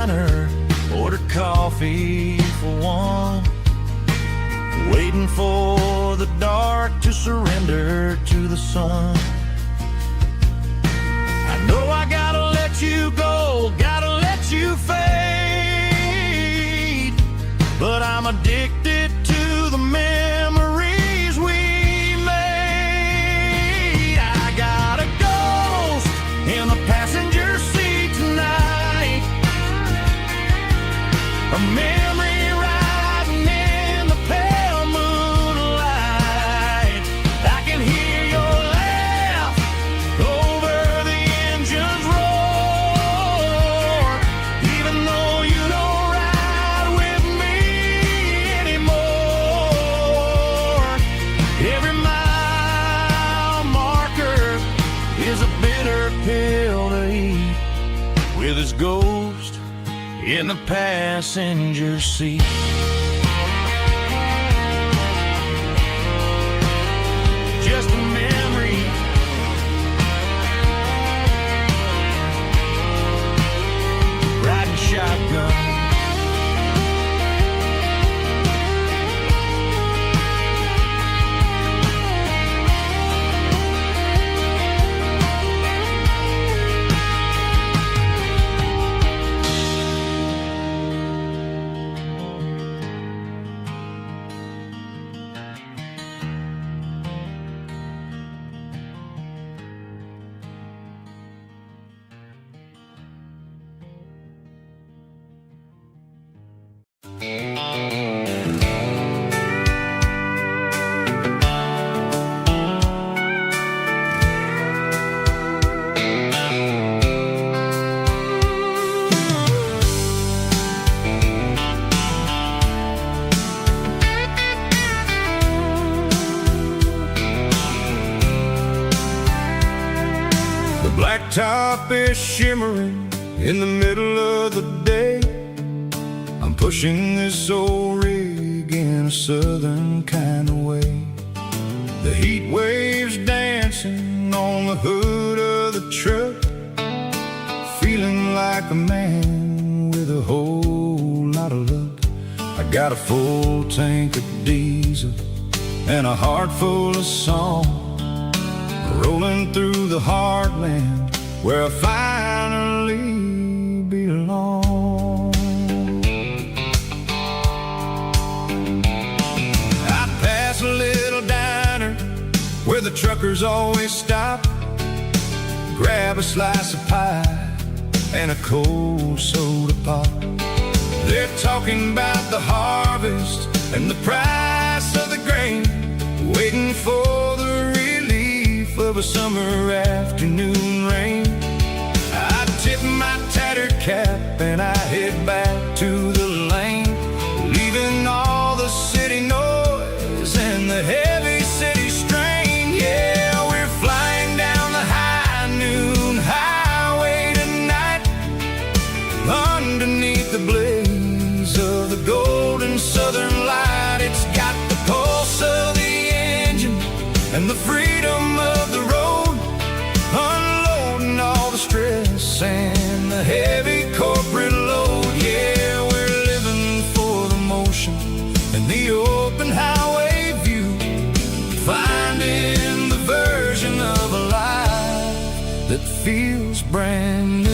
Ordered coffee for one, waiting for the dark to surrender to the sun. I know I gotta let you go, gotta let you fade, but I'm addicted to the memories we made. I got a ghost in the passenger seat tonight, a memory riding in the pale moonlight. I can hear your laugh over the engine's roar, even though you don't ride with me anymore. Every mile marker is a bitter pill to eat, with its ghost in the passenger seat. Just a memory, riding shotgun. The blacktop is shimmering in the middle of the day. I'm pushing this old rig in a southern kind of way. The heat waves dancing on the hood of the truck, feeling like a man with a whole lot of luck. I got a full tank of diesel and a heart full of song, rolling through the heartland where I finally belong. I'd pass a little diner where the truckers always stop, grab a slice of pie and a cold soda pop. They're talking about the harvest and the price of the grain, waiting for the relief of a summer afternoon rain. I tip my tattered cap and I head back to the lane, leaving all the city noise and the heavy city strain. Yeah, we're flying down the high noon highway tonight, underneath the blaze of the golden southern light. It's got the pulse of the engine and the freedom of the road, unloading all the stress and the heavy corporate load. Yeah, we're living for the motion and the open highway view, finding the version of a life that feels brand new.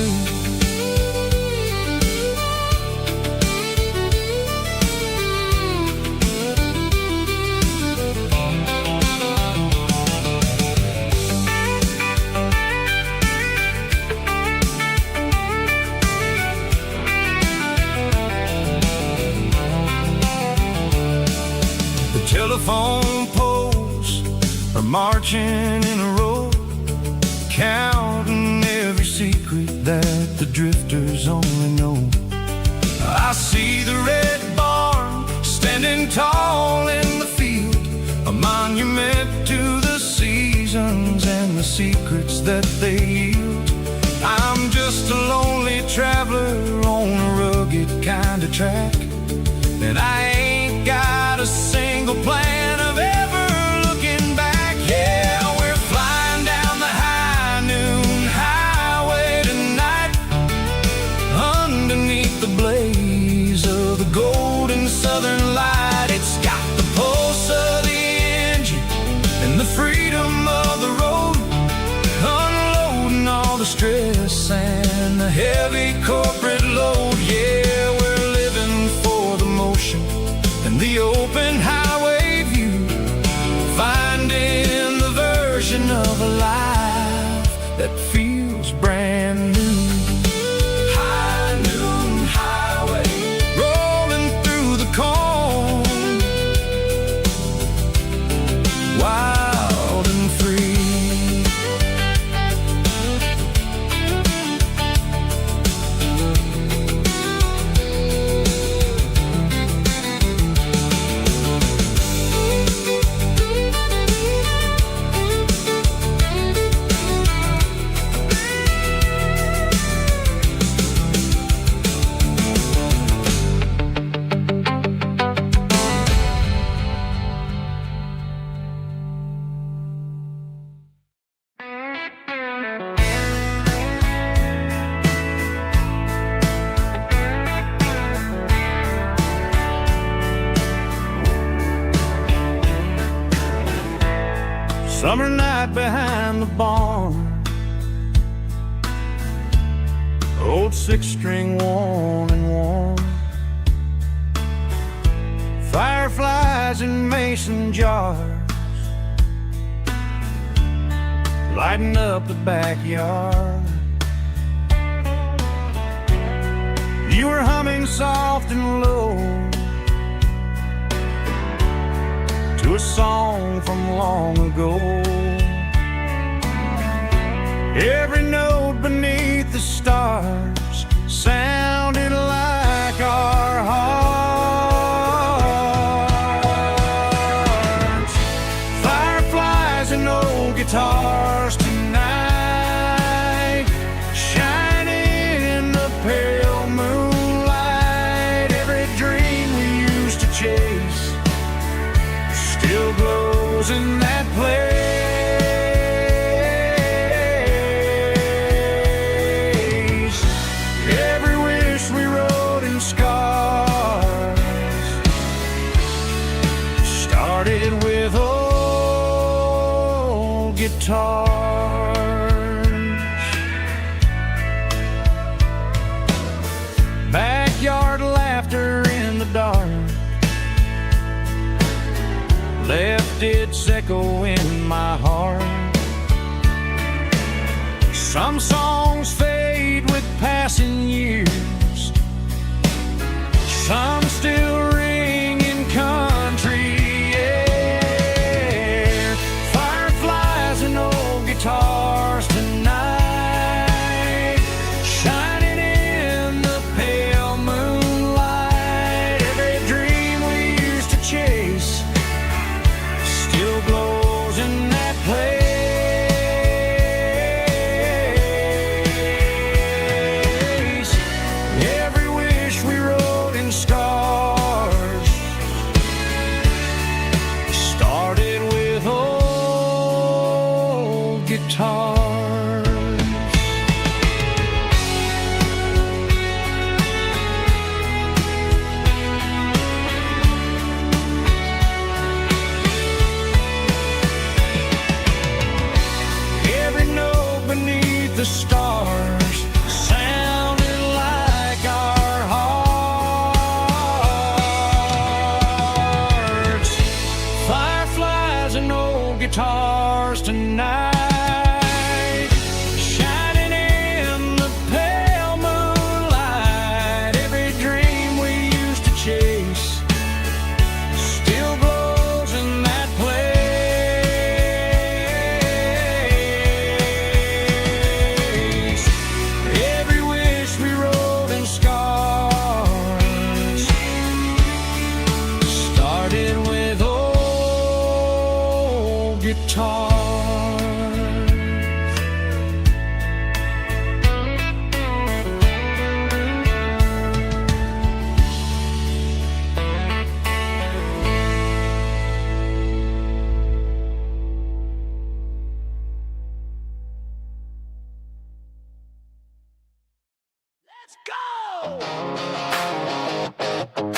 Telephone poles are marching in a row, counting every secret that the drifters only know. I see the red barn standing tall in the field, a monument to the seasons and the secrets that they yield. I'm just a lonely traveler on a rugged kind of track, and I ain't got a single plan of ever looking back. Yeah, we're flying down the high noon highway tonight, underneath the feel the golden southern light. It's got the pulse of the engine and the freedom of the road, unloading all the stress and the heavy corporate load. Yeah, we're living for the motion and the open highway view, finding the version of a life that feels brand new. High noon highway, rolling through the corn, wild and free. Summer night behind the barn, old six-string worn and worn, fireflies in mason jars, lighting up the backyard. You were humming soft and low to a song from long ago. Every note beneath the stars sounded like our hearts. Fireflies and old guitars tonight, shining in the pale moonlight. Every dream we used to chase still glows in that place. Every wish we wrote in scars started with old guitars. Backyard laughter in the dark left its echo in my heart. Some songs fade with passing years, some still ring in country air. Fireflies and old guitars tonight, shining in the pale moonlight. Every dream we used to chase still glows in that place. Every wish we wrote in scars started with old guitars. Beneath the stars sounded like our hearts. Fireflies and old guitars tonight, shining in the pale moonlight. Every dream we used to chase still glows in that place. Let's go!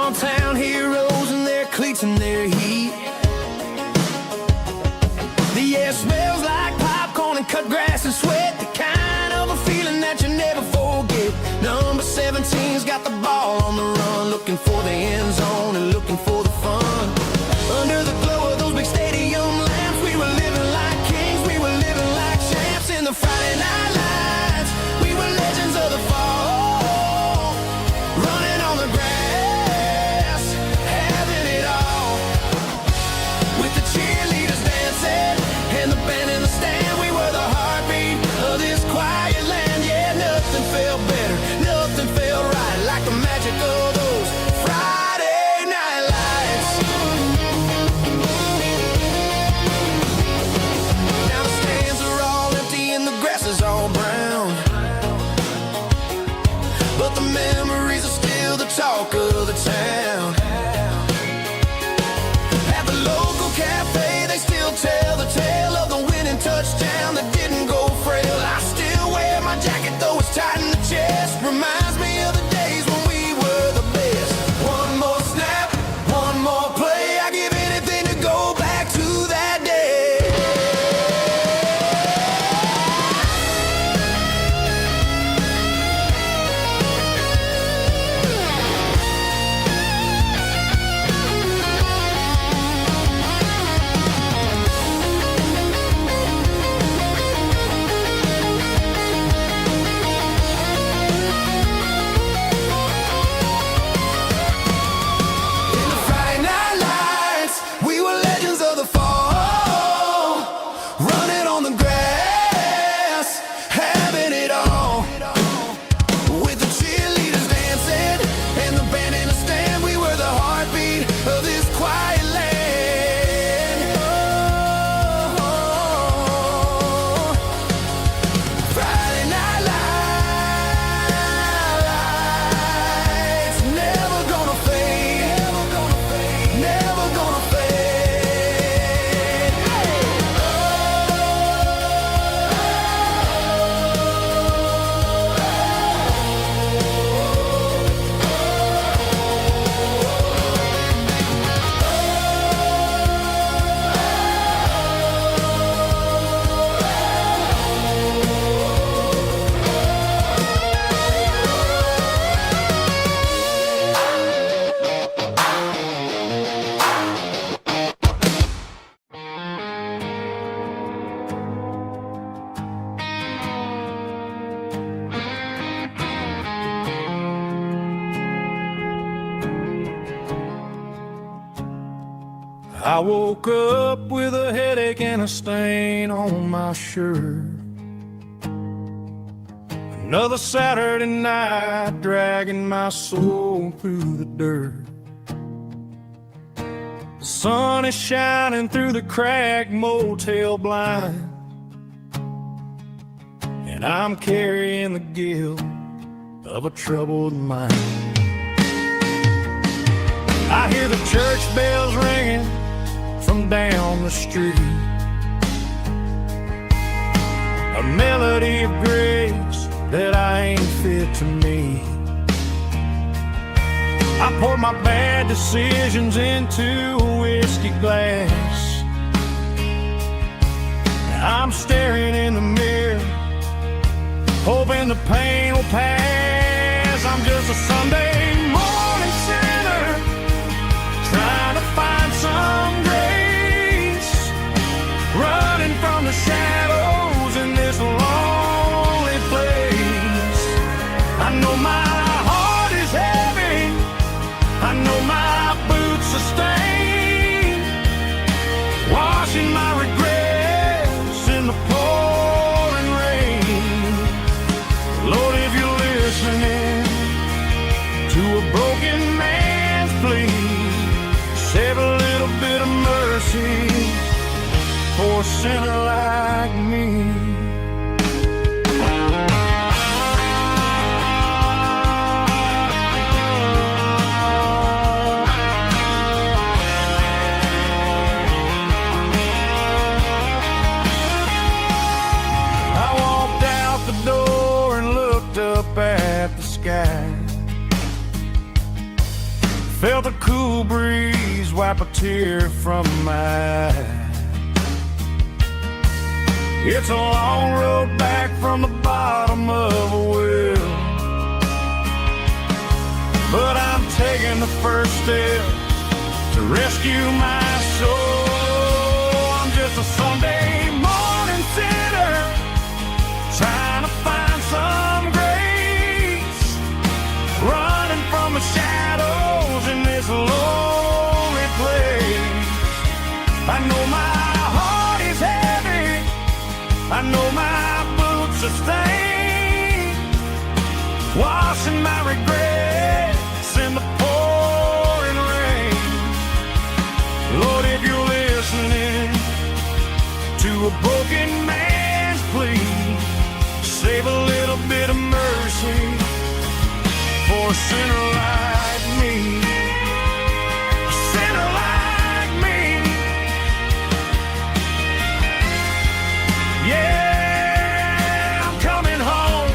small town heroes in their cleats and their heat. The air smells like popcorn and cut grass and sweat, the kind of a feeling that you never forget. Number 17's got the ball on the run, looking for the end zone and looking for the fun. Under the glow of those big stadium lamps, we were living like kings, we were living like champs. In the Friday night lights, we were legends of the fall, running on the grass, having it all. With the cheerleaders dancing and the band in the stand, we were the heartbeat of this quiet land. Yeah, nothing felt better, nothing felt right like the magic of those Friday night lights. Now the stands are all empty and the grass is all brown, but the memories are still the talk of the town. At the local cafe, they still tell the tale of the winning touchdown that didn't go frail. I still wear my jacket though it's tight in the chest. Reminds me of the days when we were the best. One more snap, one more play, I give anything to go back to that day. I woke up with a headache and a stain on my shirt. Another Saturday night dragging my soul through the dirt. The sun is shining through the cracked motel blind, and I'm carrying the guilt of a troubled mind. I hear the church bells ringing from down the street, a melody of grace that I ain't fit to meet. I pour my bad decisions into a whiskey glass. I'm staring in the mirror, hoping the pain will pass. I'm just a Sunday morning sinner, trying to find some grace, running from the shadows in this lonely place. I know my heart is heavy, I know my boots are stained, washing my regrets in the pouring rain. Lord, if you're listening to a broken man's plea, save a little bit of mercy for a sinner like me. I walked out the door and looked up at the sky. Felt a cool breeze wipe a tear from my eye. It's a long road back from the bottom of a well, but I'm taking the first step to rescue my soul. I'm just a Sunday morning sinner trying to find some grace, running from the shadows in this lonely place. I know my heart is heavy, I know my boots are stained, washing my regrets in the pouring rain. Lord, if you're listening to a broken man's plea, save a little bit of mercy for a sinner like me. A sinner like me. Yeah, I'm coming home.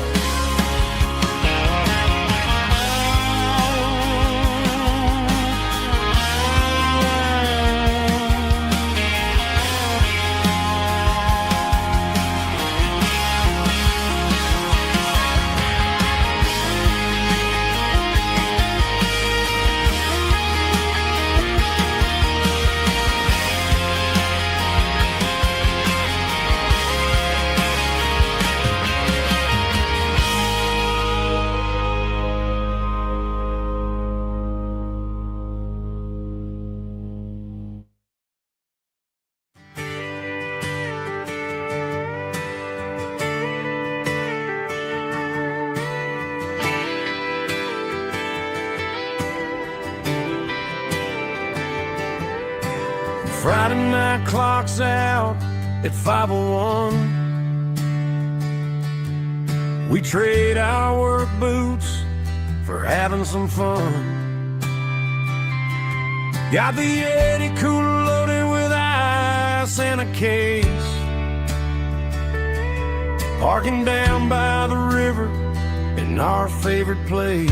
Friday night clock's out at 5:01. We trade our work boots for having some fun. Got the Yeti cooler loaded with ice and a case, parking down by the river in our favorite place.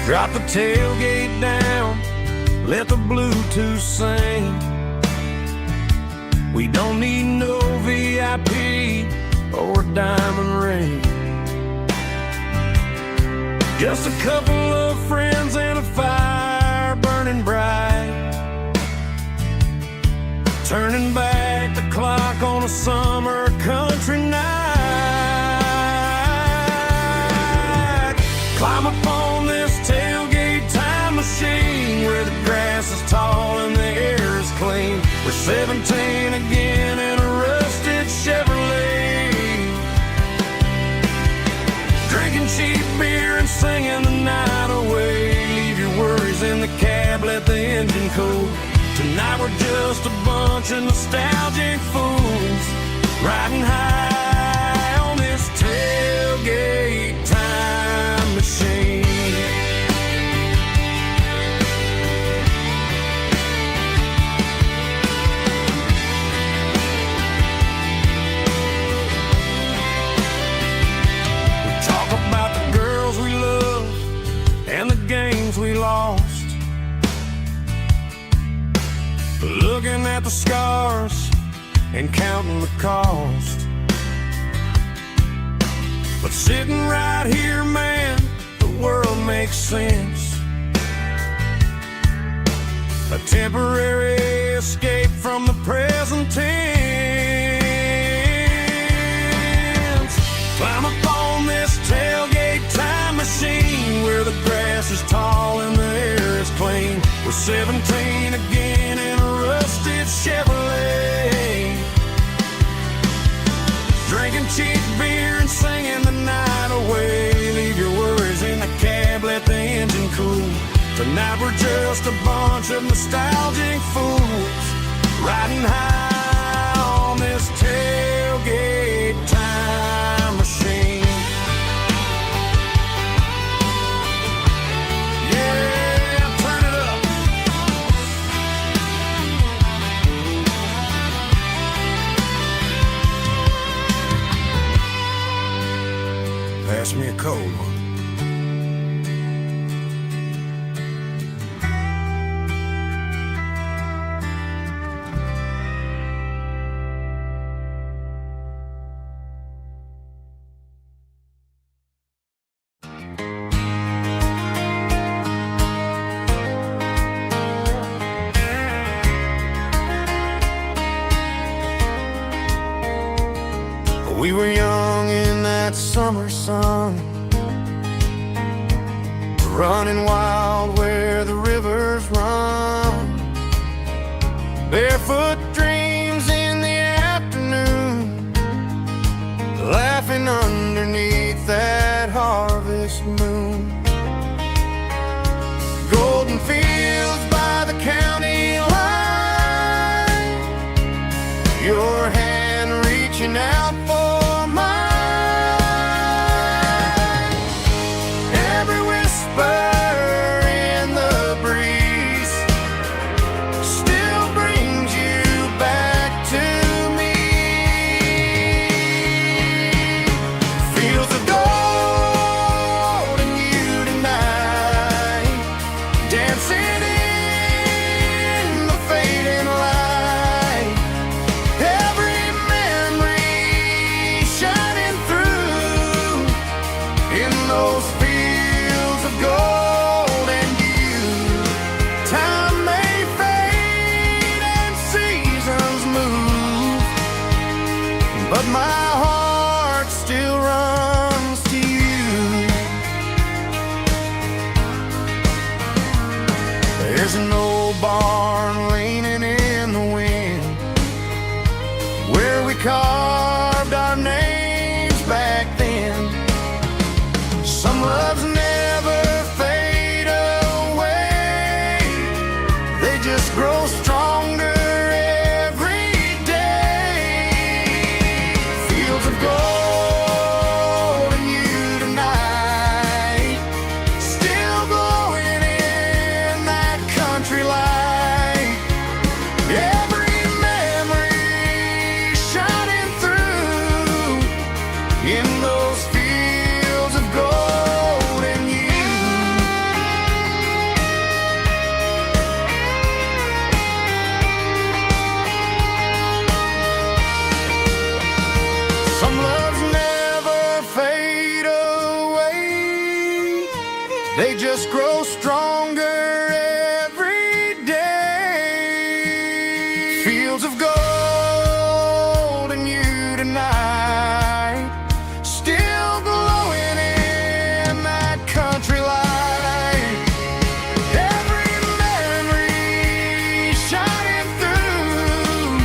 Drop the tailgate down, let the Bluetooth sing. We don't need no VIP or a diamond ring. Just a couple of friends and a fire burning bright, turning back the clock on a summer country night. Climb up on this tailgate time machine where the grass is tall and the air is clean. We're 17 again in a rusted Chevrolet, drinking cheap beer and singing the night away. Leave your worries in the cab, let the engine cool. Tonight we're just a bunch of nostalgic fools riding high on this tailgate time machine. And the games we lost, looking at the scars and counting the cost. But sitting right here, man, the world makes sense. A temporary escape from the present tense. Climb up on this tailgate time machine where the grass is tall and the air is clean. We're 17 again in a rusted Chevrolet, drinking cheap beer and singing the night away. Leave your worries in the cab, let the engine cool. Tonight we're just a bunch of nostalgic fools riding high on this tailgate time machine. Pass me a cold one. summer sun, running wild where the rivers run. Barefoot dreams in the afternoon, laughing underneath that harvest moon. Golden fields by the county line, your hand reaching out for mine. Every whisper in the breeze still brings you back to me. Fields of gold and you tonight, dancing in the fading light. Every memory shining through in those fields of gold and you. Time may fade and seasons move, but my heart still runs to you. There's an old barn leaning in the wind, where we carved our names back then. Some loves never fade away, they just grow stronger every day. Fields of gold and you tonight, still glowing in that country light. Every memory shining through in those fields of gold and you. Some loves never fade away, they just grow stronger every day. Fields of gold and you tonight, still glowing in that country light. Every memory shining through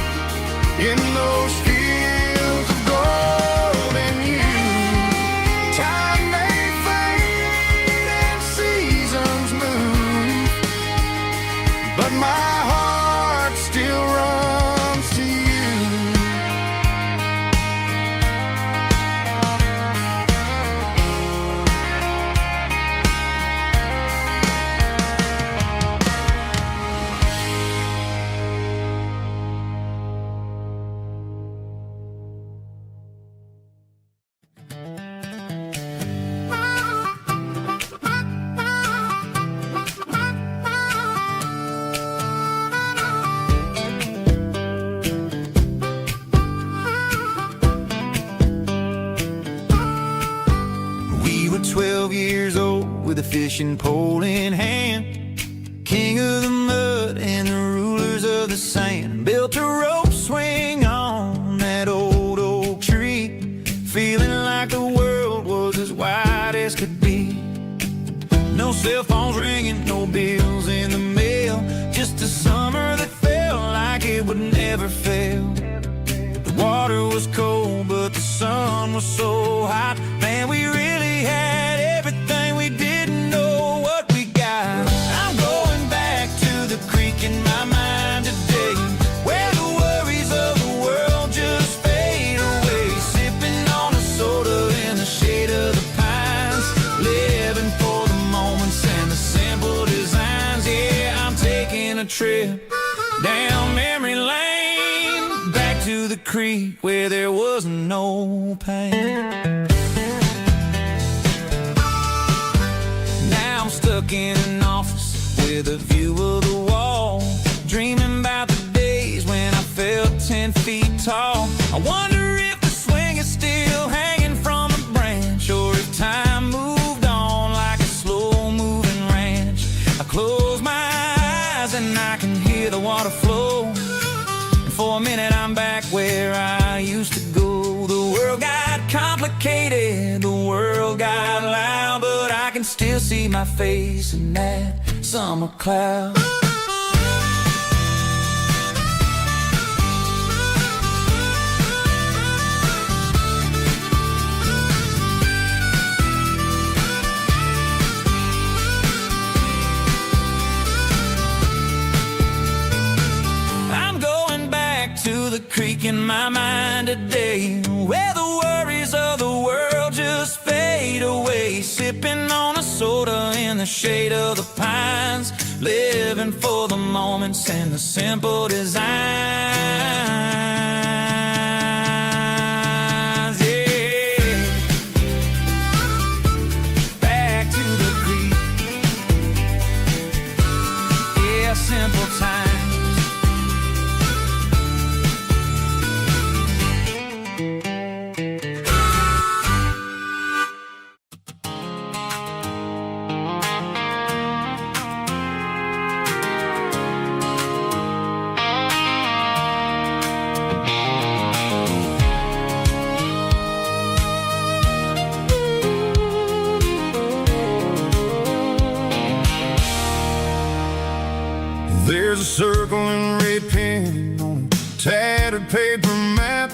in those fields of gold and you. Time may fade and seasons move, but my heart still runs to you. We were 12 years old with a fishing pole in hand, king of the mud and the rulers of the sand. Built a rope swing on that old oak tree, feeling like the world was as wide as could be. No cell phones ringing, no bills in the mail, just a summer that felt like it would never fail. The water was cold, but the sun was so hot. Man, we really had everything, we didn't know what we got. I'm going back to the creek in my mind today, where the worries of the world just fade away. Sipping on a soda in the shade of the pines, living for the moments and the simple designs. Yeah, I'm taking a trip down memory lane, back to the creek where there was no pain. Now I'm stuck in an office with a view of the wall, dreaming about the days when I felt 10 feet tall. I wonder if the swing is still hanging from a branch, or if time moved on like a slow-moving ranch. I close my eyes and I can hear the water flow, and for a minute I'm back where I used to go. The world got complicated complicated. The world got loud, but I can still see my face in that summer cloud. To the creek in my mind today, where the worries of the world just fade away. Sipping on a soda in the shade of the pines, living for the moments and the simple designs. Yeah. Back to the creek. Yeah, simple times. There's a circle in red pen on a tattered paper map,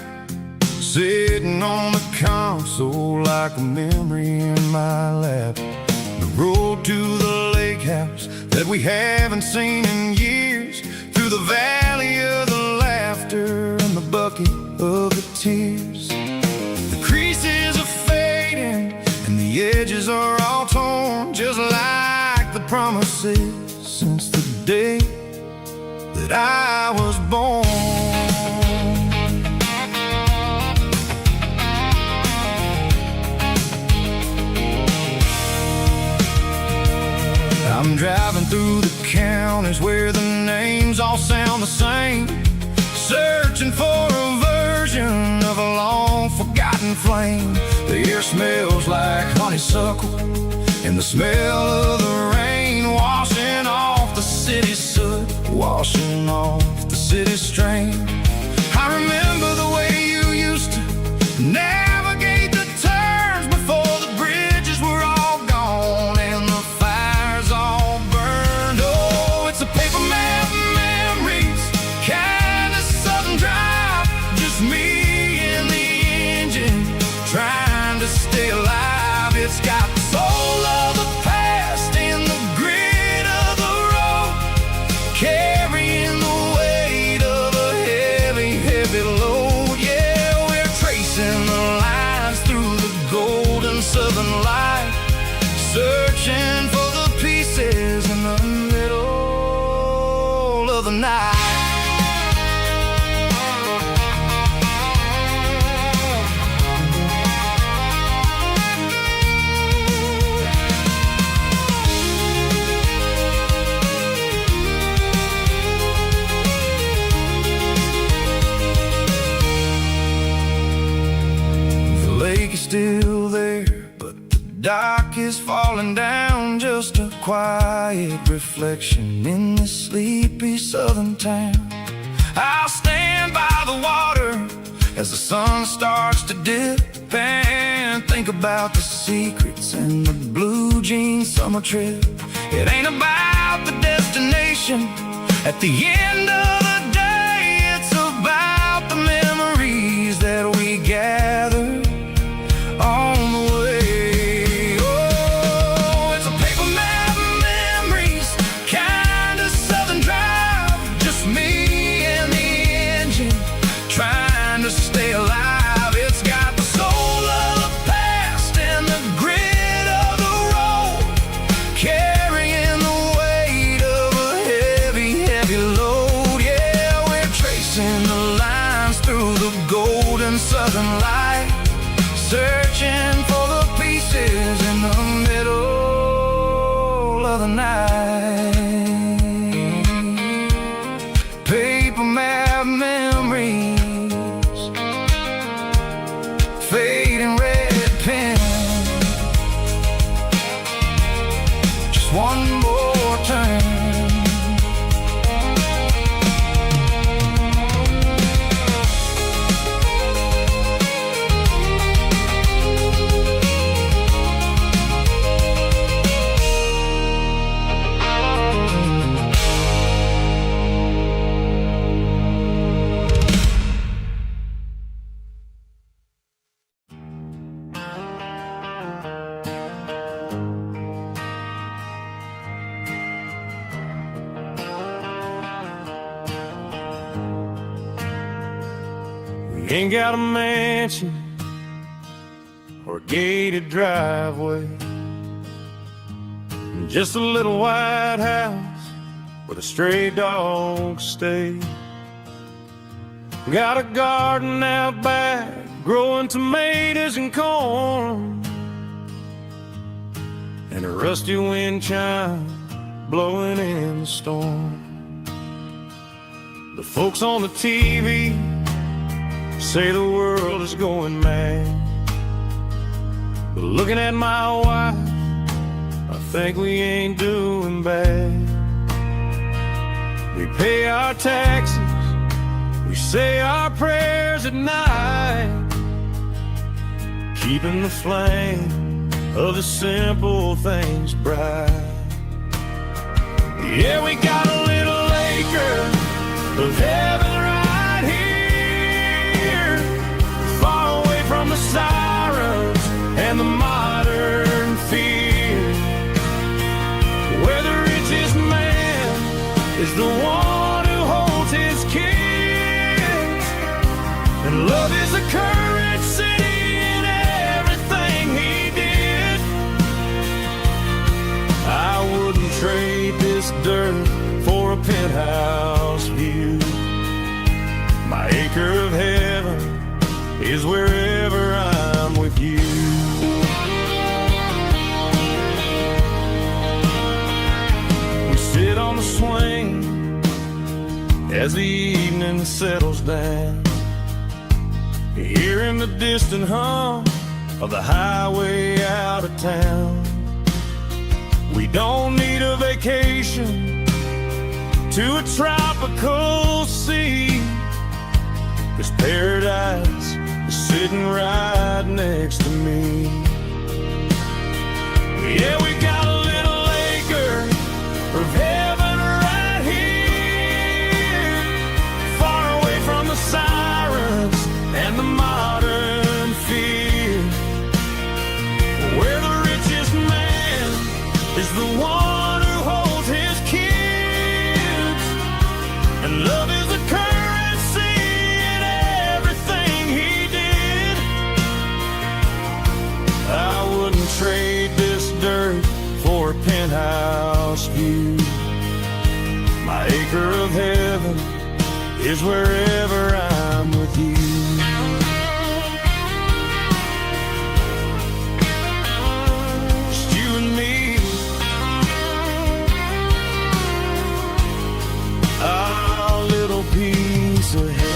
sitting on the console like a memory in my lap. The road to the lake house that we haven't seen in years, through the valley of the laughter and the bucket of the tears. The creases are fading and the edges are all torn, just like the promises since the day that I was born. I'm driving through the counties where the names all sound the same, searching for a version of a long forgotten flame. The air smells like honeysuckle and the smell of the rain washing off the city's soot, washing off the city's strain. I remember the way you used to navigate the turns before the bridges were all gone and the fires all burned. Oh, it's a paper map memories, kind of southern drive, just me and the engine trying to stay alive. It's got the soul of the past and the grit of the road, carrying the weight of a heavy, heavy load. Yeah, we're tracing the lines through the golden southern light, searching for the pieces in the middle of the night. The lake is still there, but the dock is falling down, just a quiet reflection in this sleepy southern town. I'll stand by the water as the sun starts to dip and think about the secrets and the blue jean summer trip. It ain't about the destination at the end of the day, it's about the memories that we gather on the way. Oh, it's a paper map memories, kind of southern drive, just me and the engine trying to stay alive. It's got the soul of the past and the grit of the road, carrying the weight of a heavy, heavy load. Yeah, we're tracing the lines through the golden southern light, searching for the pieces in the middle of the night. Paper map memories, fading red pen, just one more turn. Ain't got a mansion or a gated driveway, just a little white house where the stray dogs stay. Got a garden out back, growing tomatoes and corn, and a rusty wind chime blowing in the storm. The folks on the TV say the world is going mad, but looking at my wife, I think we ain't doing bad. We pay our taxes, we say our prayers at night, keeping the flame of the simple things bright. Yeah, we got a little acre of heaven right here, far away from the sirens and the modern fear, where the richest man is the one who holds his kids, and love is a currency in everything he did. I wouldn't trade this dirt for a penthouse view. My acre of heaven is wherever I'm with you. We sit on the swing as the evening settles down, hearing the distant hum of the highway out of town. We don't need a vacation to a tropical sea, 'cause paradise is sitting right next to me. Yeah, we got a little acre of heaven right here, far away from the sirens and the modern fear, where the richest man is the one who holds his kids, and love is a currency in everything he did. I wouldn't trade this dirt for a penthouse view. My acre of heaven is wherever I'm with you. Just you and me, our little piece of heaven.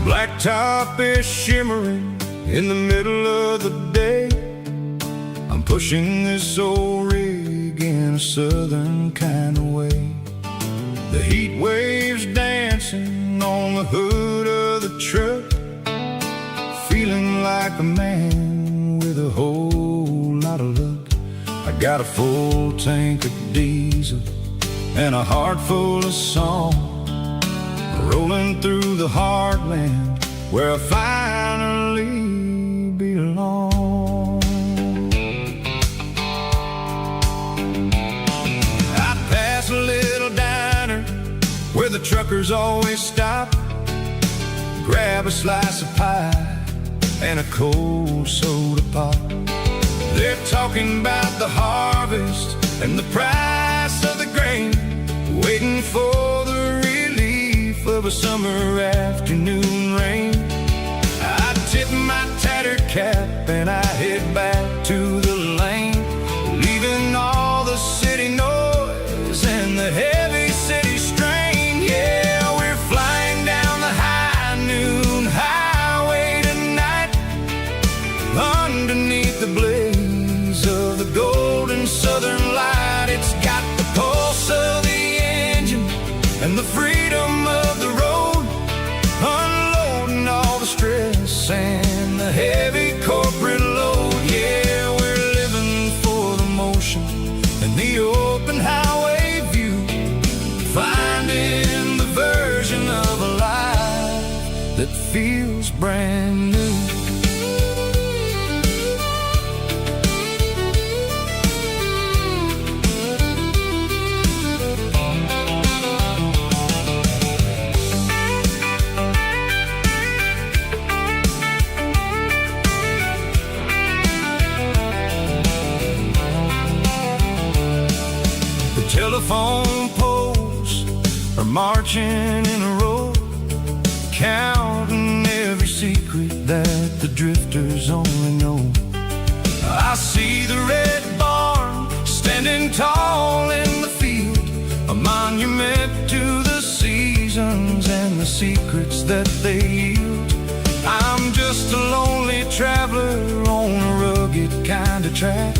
Blacktop is shimmering in the middle of the day. I'm pushing this old rig in a southern kind of way. The heat waves dancing on the hood of the truck, feeling like a man with a whole lot of luck. I got a full tank of diesel and a heart full of song, rolling through the heartland where I finally belong. I pass a little diner where the truckers always stop, grab a slice of pie and a cold soda pop. They're talking about the harvest and the price of the grain, waiting for the of a summer afternoon rain. I tip my tattered cap and I head back to the lane, leaving all the city noise and the heavy city strain. Yeah, we're flying down the high noon the open highway view, finding the version of a life that feels brand new. Telephone poles are marching in a row, counting every secret that the drifters only know. I see the red barn standing tall in the field, a monument to the seasons and the secrets that they yield. I'm just a lonely traveler on a rugged kind of track,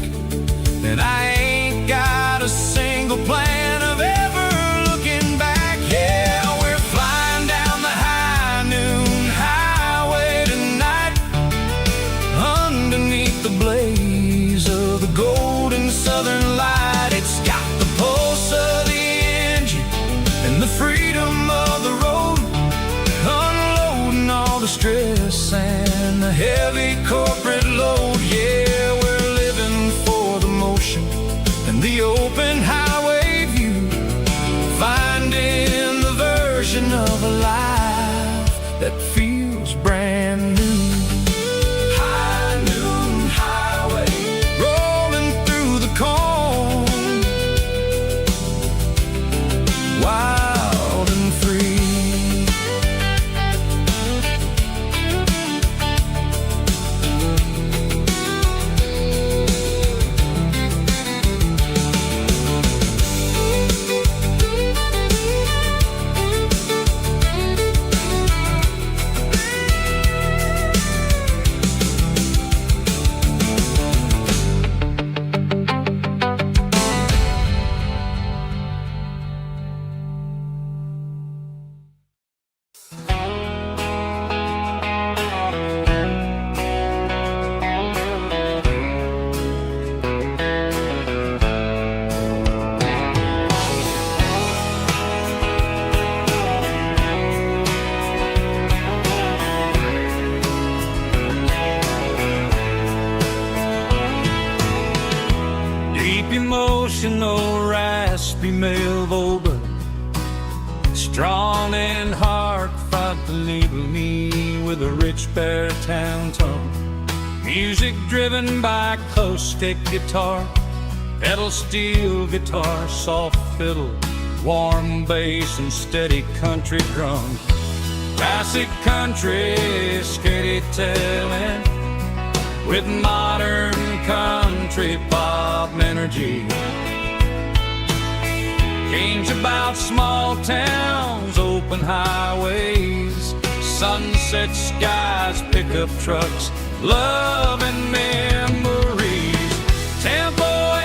and I ain't got a single plan of ever looking back. Yeah, we're flying down the high noon highway tonight, underneath the blaze of the golden southern light. It's got the pulse of the engine and the freedom of the road, unloading all the stress and the heavy corporate load. Yeah, we're living for the motion and the open highway view, finding the version of a life that feels brand new. High noon highway, rolling through the corn, wild and free. Emotional, raspy male vocal, strong and heartfelt, label me with a rich baritone tone. Music driven by acoustic guitar, pedal steel guitar, soft fiddle, warm bass and steady country drum. Classic country storytelling with modern country pop energy. Games about small towns, open highways, sunset skies, pickup trucks, love and memories. Tempo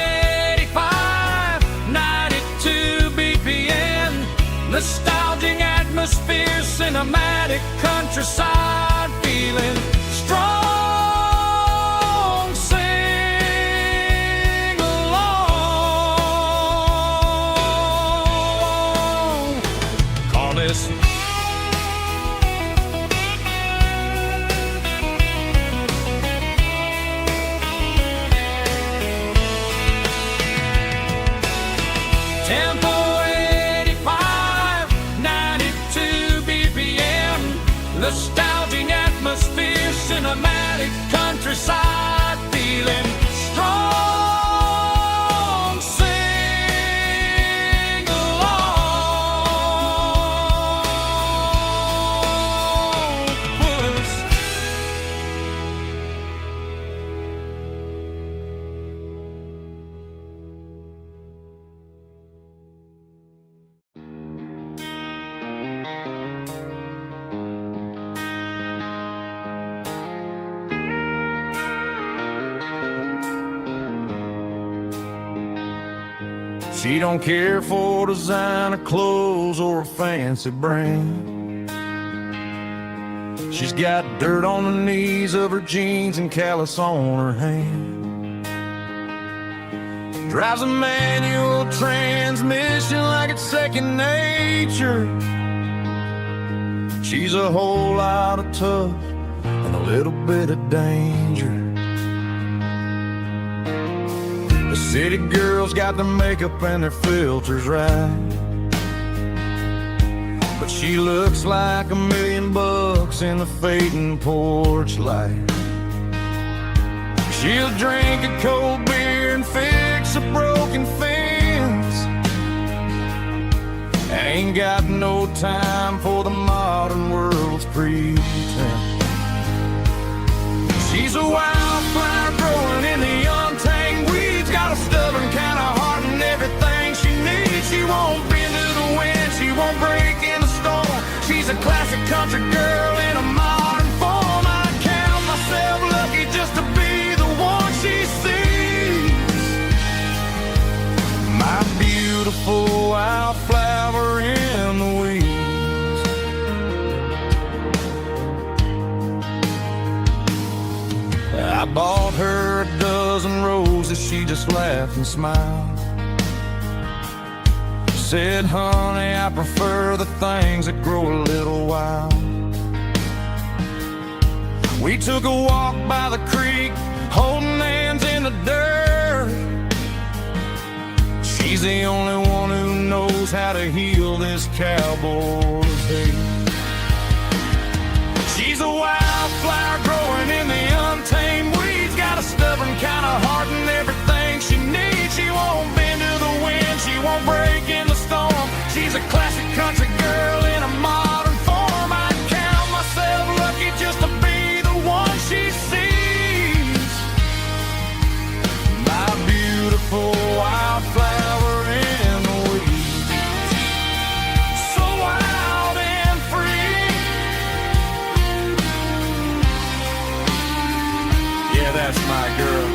85, 92 BPM, nostalgic atmosphere, cinematic countryside feeling strong. Tempo 85, 92 BPM, nostalgic atmosphere, cinematic countryside feeling strong. Sing along, puss. She don't care for designer clothes or a fancy brand. She's got dirt on the knees of her jeans and callus on her hand. Drives a manual transmission like it's second nature. She's a whole lot of tough and a little bit of danger. The city girls got their makeup and their filters right, but she looks like $1,000,000 in the fading porch light. She'll drink a cold beer and fix a broken fence. Ain't got no time for the modern world's pretense. She's a wildflower growing in the untamed weeds. Got a stubborn kind of heart and everything she needs. She won't bend to the wind, she won't break in the storm. She's a classic country girl in a modern form. I count myself lucky just to be the one she sees. My beautiful wildflower in the weeds. I bought her a dozen roses, she just laughed and smiled. Said, honey, I prefer the things that grow a little wild. We took a walk by the creek, holding hands in the dirt. She's the only one who knows how to heal this cowboy's hate. She's a wildflower growing in the untamed weeds. Got a stubborn kind of heart and everything she needs. She won't bend to the wind, she won't break in the storm. She's a classic country girl in a modern form. I count myself lucky just to be the one she sees. My beautiful wildflower in the weeds. So wild and free. Yeah, that's my girl.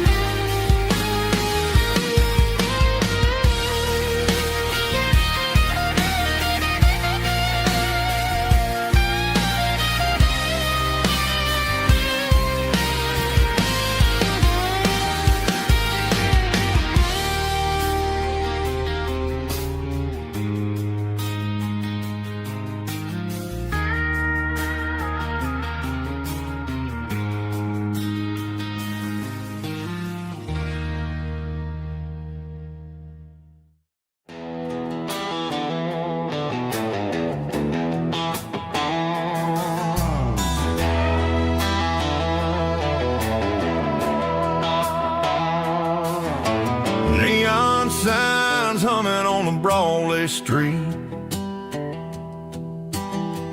Signs humming on the Broadway street.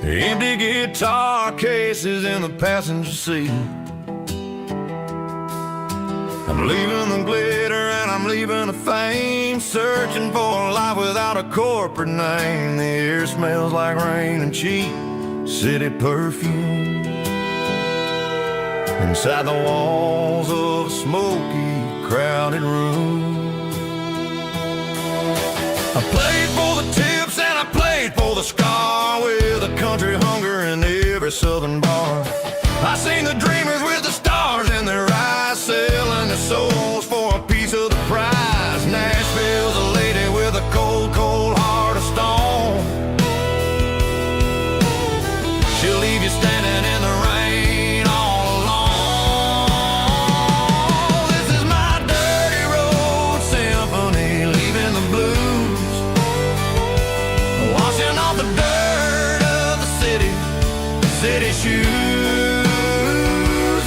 Empty guitar cases in the passenger seat. I'm leaving the glitter and I'm leaving the fame, searching for a life without a corporate name. The air smells like rain and cheap city perfume. Inside the walls of a smoky, crowded room. I played for the tips and I played for the scar, with a country hunger in every southern bar. I seen the dreamers with the stars in their eyes, selling their souls for a piece of the prize. Nashville's a lady with a cold, cold heart of stone. She'll leave you standing in the rain all alone. This is my dirty road symphony, leaving the blues, washing off the dirt of the city shoes.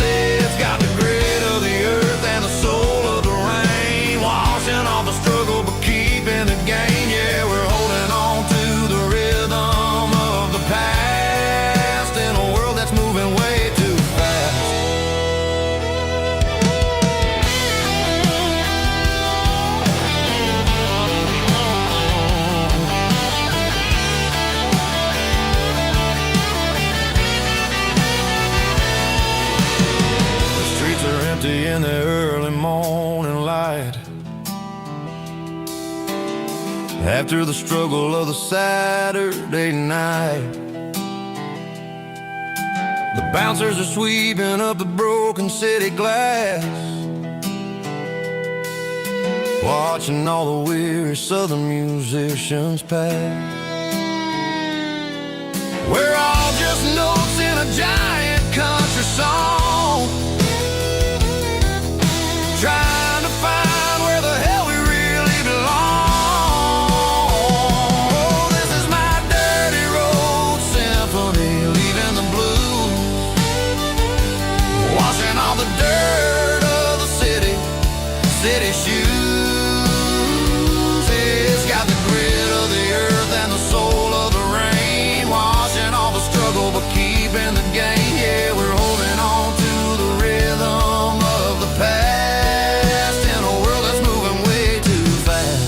It's got the grit of the earth and the soul of the rain, washing off the struggle but keeping the gain. Yeah, we're holding on to the rhythm of the past in a world that's moving way too fast. In the early morning light, after the struggle of the Saturday night, the bouncers are sweeping up the broken city glass. watching all the weary southern musicians pass. We're all just notes in a giant country song, trying to find where the hell we really belong. Oh, this is my dirty road symphony, leaving the blues, washing all the dirt of the city shoes. It's got the grit of the earth and the soul of the rain, washing all the struggle but keeping the gain. Yeah, we're holding on to the rhythm of the past in a world that's moving way too fast.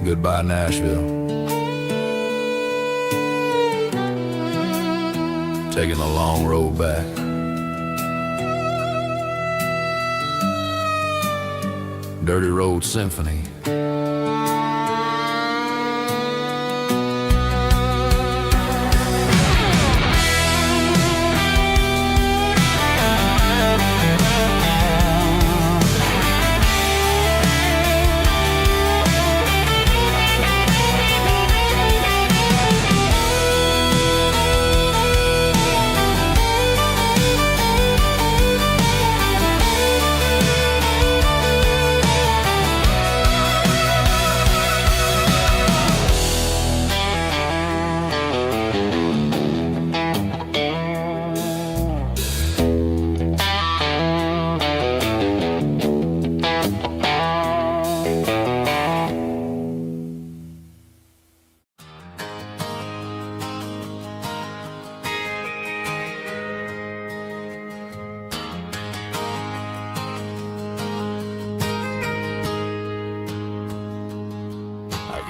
Goodbye, Nashville. Taking the long road back. Dirty Road Symphony.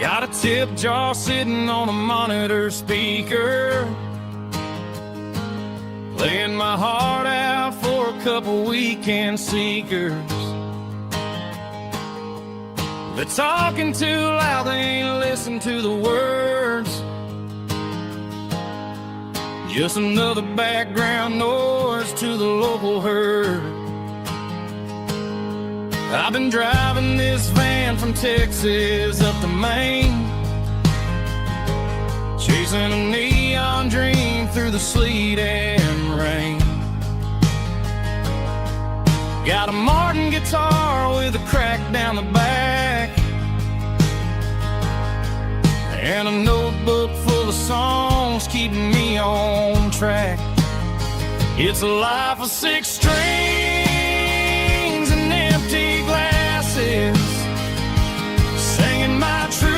Got a tip jar sitting on a monitor speaker, playing my heart out for a couple weekend seekers. They're talking too loud, they ain't listen to the words. Just another background noise to the local herd. I've been driving this van from Texas up to Maine, chasing a neon dream through the sleet and rain. Got a Martin guitar with a crack down the back, and a notebook full of songs keeping me on track. It's a life of 6 strings and empty glasses, singing my truth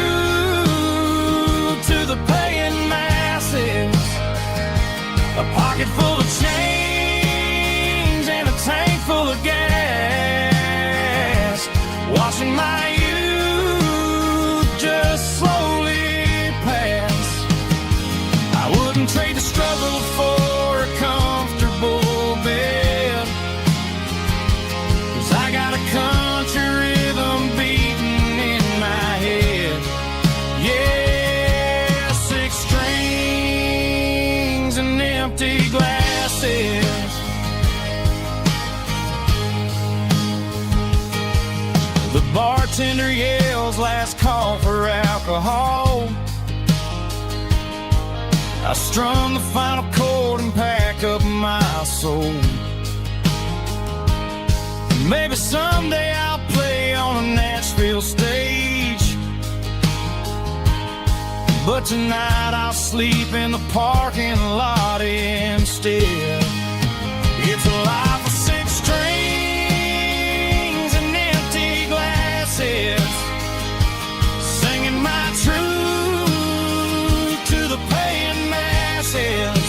to the paying masses. A pocket full of change and a tank full of gas, watching my youth just slowly pass. I wouldn't trade the struggle for a comfortable bed, 'cause I got a country rhythm beating in my head. Yeah, 6 strings and empty glasses. The bartender yells last call for alcohol. I strum the final chord and pack up my soul. Maybe someday I'll play on a Nashville stage, but tonight I'll sleep in the parking lot instead. It's a life of 6 strings and empty glasses, singing my truth to the paying masses.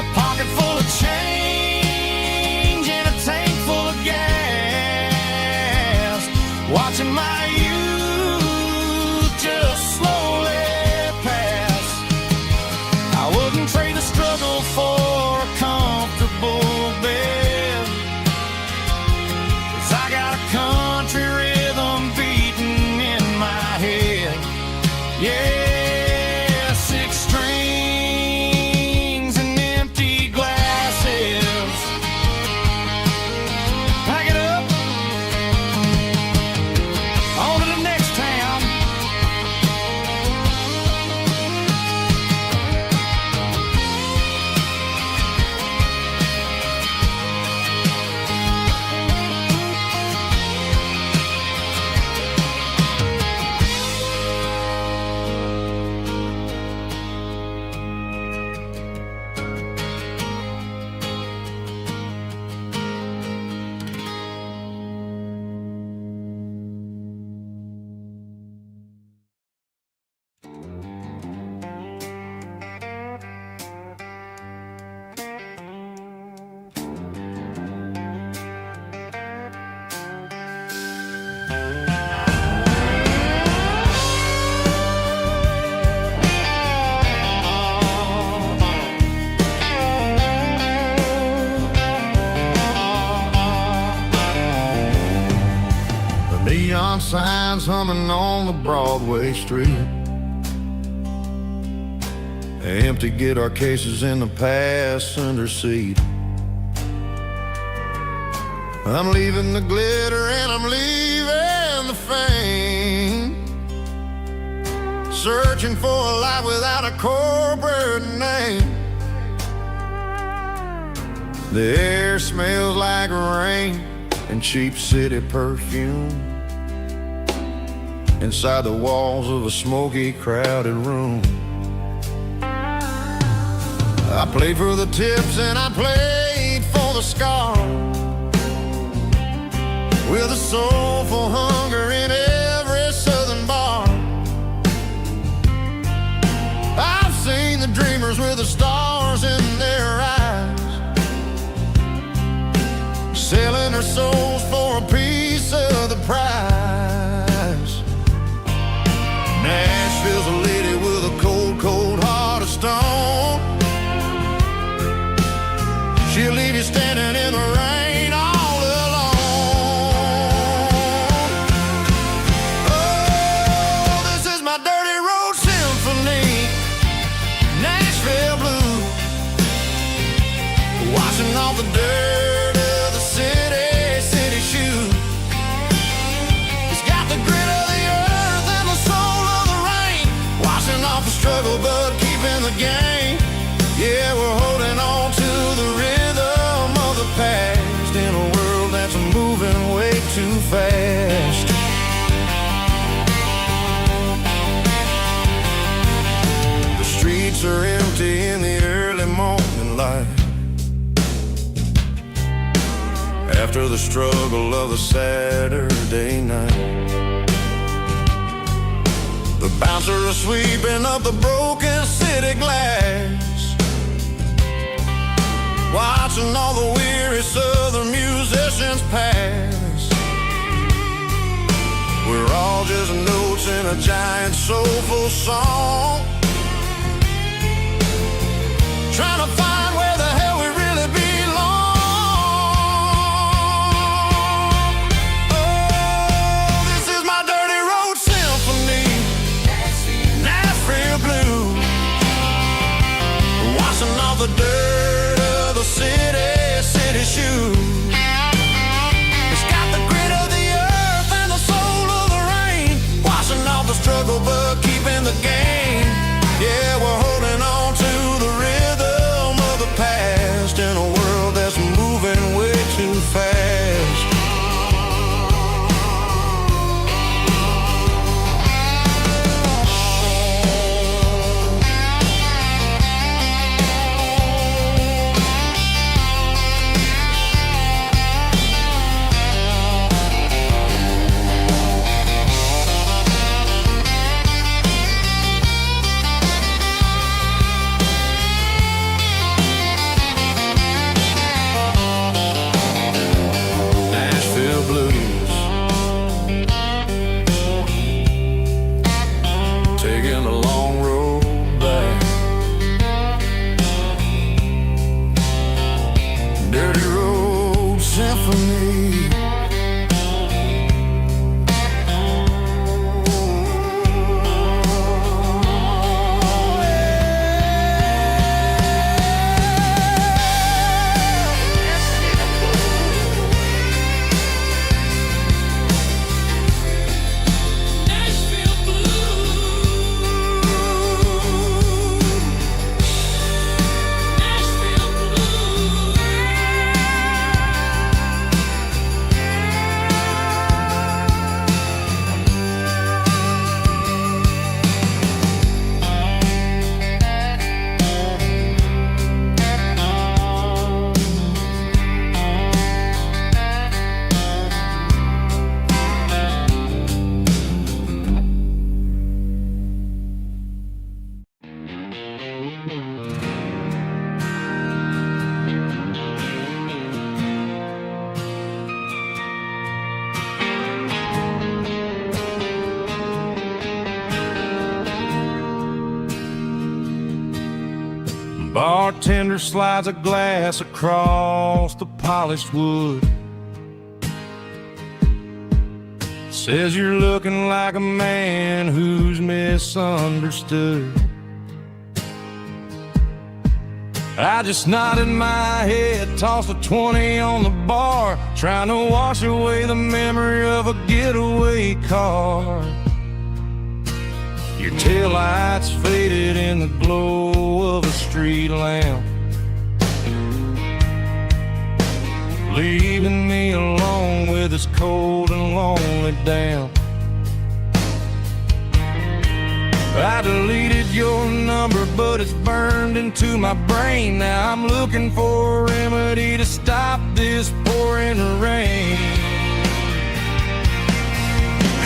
A pocket full of change and a tank full of gas, watching my youth just slowly pass. I wouldn't trade the struggle for a comfortable bed, 'cause I got a country rhythm beating in my head. Yeah, 6 strings and empty glasses. Neon signs humming on the Broadway street. Empty guitar cases in the passenger seat. I'm leaving the glitter and I'm leaving the fame, searching for a life without a corporate name. The air smells like rain and cheap city perfume inside the walls of a smoky, crowded room. I played for the tips and I played for the scars, with a soulful hunger in every southern bar. I've seen the dreamers with the stars in their eyes, selling their souls for a piece of the prize. Nashville's a lady with a cold, cold heart of stone. She'll leave you standing in the rain all alone. Oh, this is my dirty road symphony, Nashville blues, washing off the dirt of the city shoes. It's got the grit of the earth and the soul of the rain, washing off the struggle but keeping the game. Yeah, we're holding on to the rhythm of the past in a world that's moving way too fast. The streets are empty in the early morning light, after the struggle of a Saturday night. The bouncers are sweeping up the broken city glass, watching all the weary southern musicians pass. We're all just notes in a giant soulful song, trying to find where the hell we really belong. Oh, this is my dirty road symphony, Nashville blues, washing off the dirt of the city shoes. It's got the grit of the earth and the soul of the rain, washing off the struggle but keeping the game. Yeah, we're holding on to the rhythm of the past in a world that's moving way too fast. Taking a long road back, dirty road symphony. Bartender slides a glass across the polished wood. Says you're looking like a man who's misunderstood. I just nodded my head, tossed a 20 on the bar, trying to wash away the memory of a getaway car. Your taillights faded in the glow of a street lamp, leaving me alone with this cold and lonely damp. I deleted your number, but it's burned into my brain. Now I'm looking for a remedy to stop this pouring rain.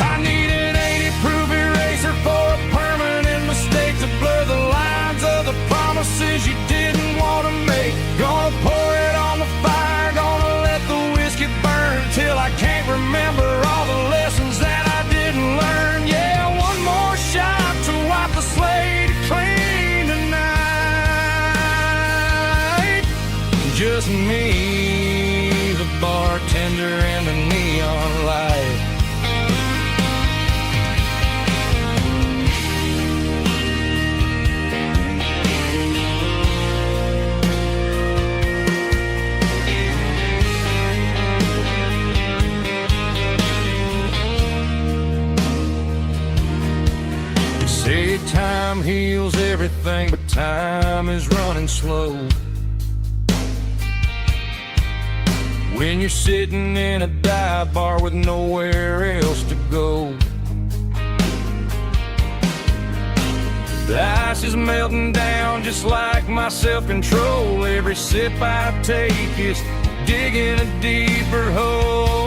I need an 80-proof eraser for a permanent mistake to blur the lines of the promises you didn't want to make. Gonna pour it on the fire, gonna let the whiskey burn till I can't remember all the lessons that I didn't learn. Yeah, one more shot to wipe the slate clean tonight. Just me, the bartender, and the neon light. Say time heals everything, but time is running slow. When you're sitting in a dive bar with nowhere else to go, the ice is melting down just like my self-control. Every sip I take is digging a deeper hole.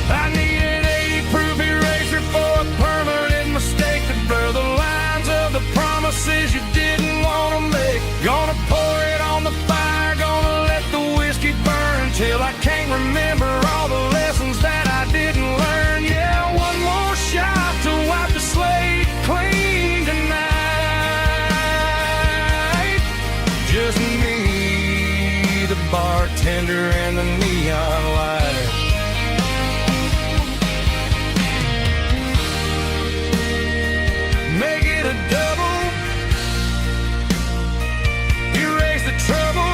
I need an 80-proof eraser for a permanent mistake to blur the lines of the promises you didn't want to make. Gonna pour it on the fire, gonna let the whiskey burn till I can't remember all the lessons that I didn't learn. Yeah, one more shot to wipe the slate clean tonight. Just me, the bartender, and the neon light. Make it a double, erase the trouble.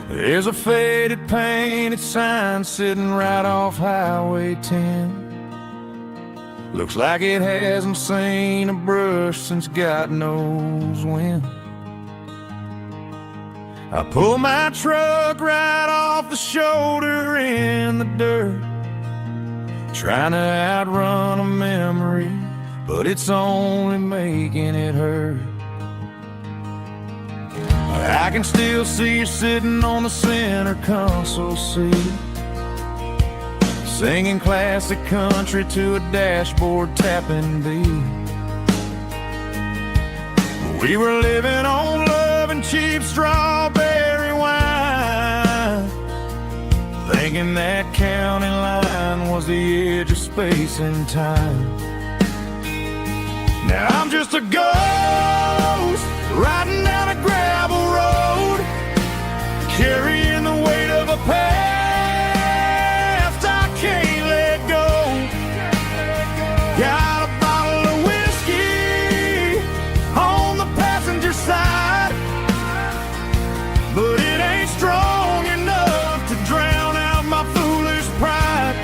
There's a faded painted sign sitting right off Highway 10. Looks like it hasn't seen a brush since God knows when. I pull my truck right off the shoulder in the dirt, trying to outrun a memory, but it's only making it hurt. I can still see you sitting on the center console seat, singing classic country to a dashboard tapping beat. We were living on love and cheap strawberry wine, thinking that county line was the edge of space and time. Now I'm just a ghost riding down a gravel road, carrying the weight of a past I can't let go. Got a bottle of whiskey on the passenger side, but it ain't strong enough to drown out my foolish pride.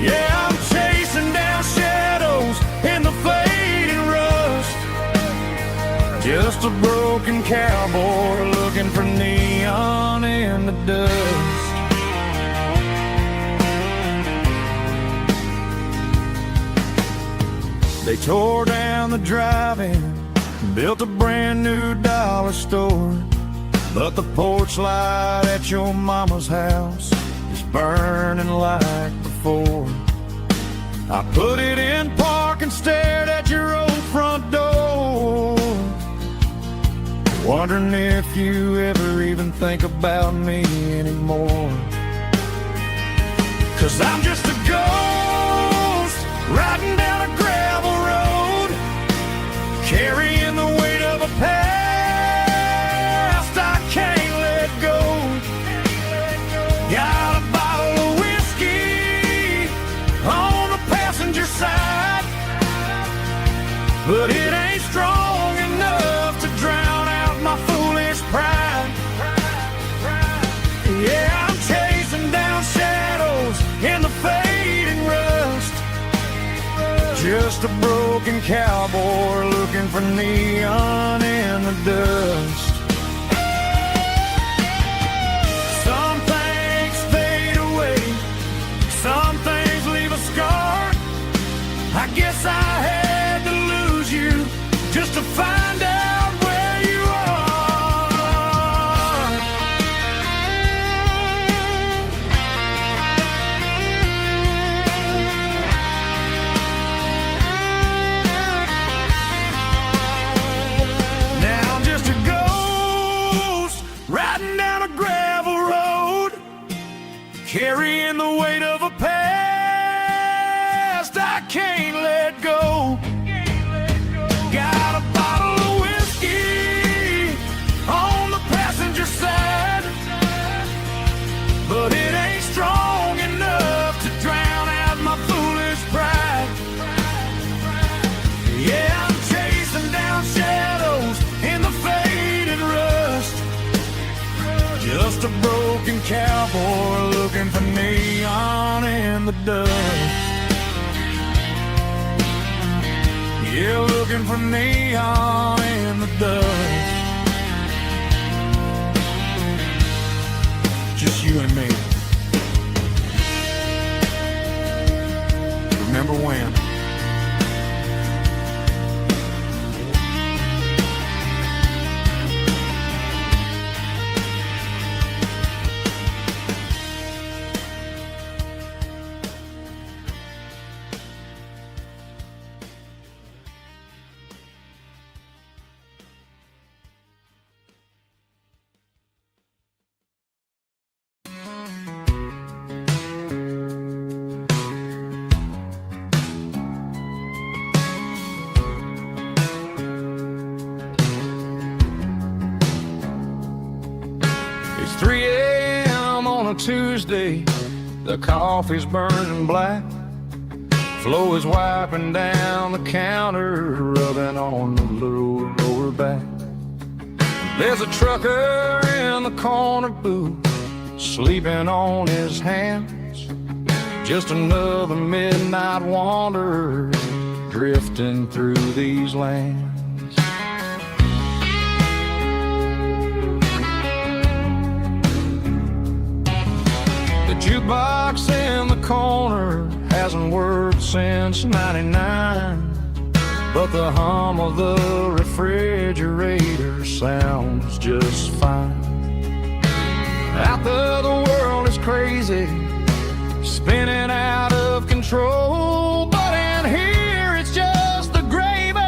Yeah, I'm chasing down shadows in the fading rust, just a broken cowboy looking for neon in the dust. They tore down the drive-in, built a brand new dollar store. But the porch light at your mama's house is burning like before. I put it in park and stared at your old front door, wondering if you ever even think about me anymore. 'Cause I'm just a ghost riding down a gravel road, carrying the weight of a past I can't let go. Got a bottle of whiskey on the passenger side, but it ain't strong enough to drown out my foolish pride. Yeah, I'm chasing down shadows in the fading rust, just a broken cowboy looking for neon in the dust. Some things fade away, some things leave a scar. I guess I had to lose you just to find out where you are. Now I'm just a ghost riding down a gravel road, carrying the weight of a past I can't let go. Got a bottle of whiskey on the passenger side, but it ain't strong enough to drown out my foolish pride. Yeah, I'm chasing down shadows in the faded rust, just a broken cowboy looking for neon in the dust. Yeah, looking for neon in the dust. Just you and me. Remember when? It's 3 a.m. on a Tuesday, the coffee's burning black. Flo is wiping down the counter, rubbing on the lower back. There's a trucker in the corner booth, sleeping on his hands. Just another midnight wanderer, drifting through these lands. The jukebox in the corner hasn't worked since '99, but the hum of the refrigerator sounds just fine. Out there the world is crazy, spinning out of control, but in here it's just the gravy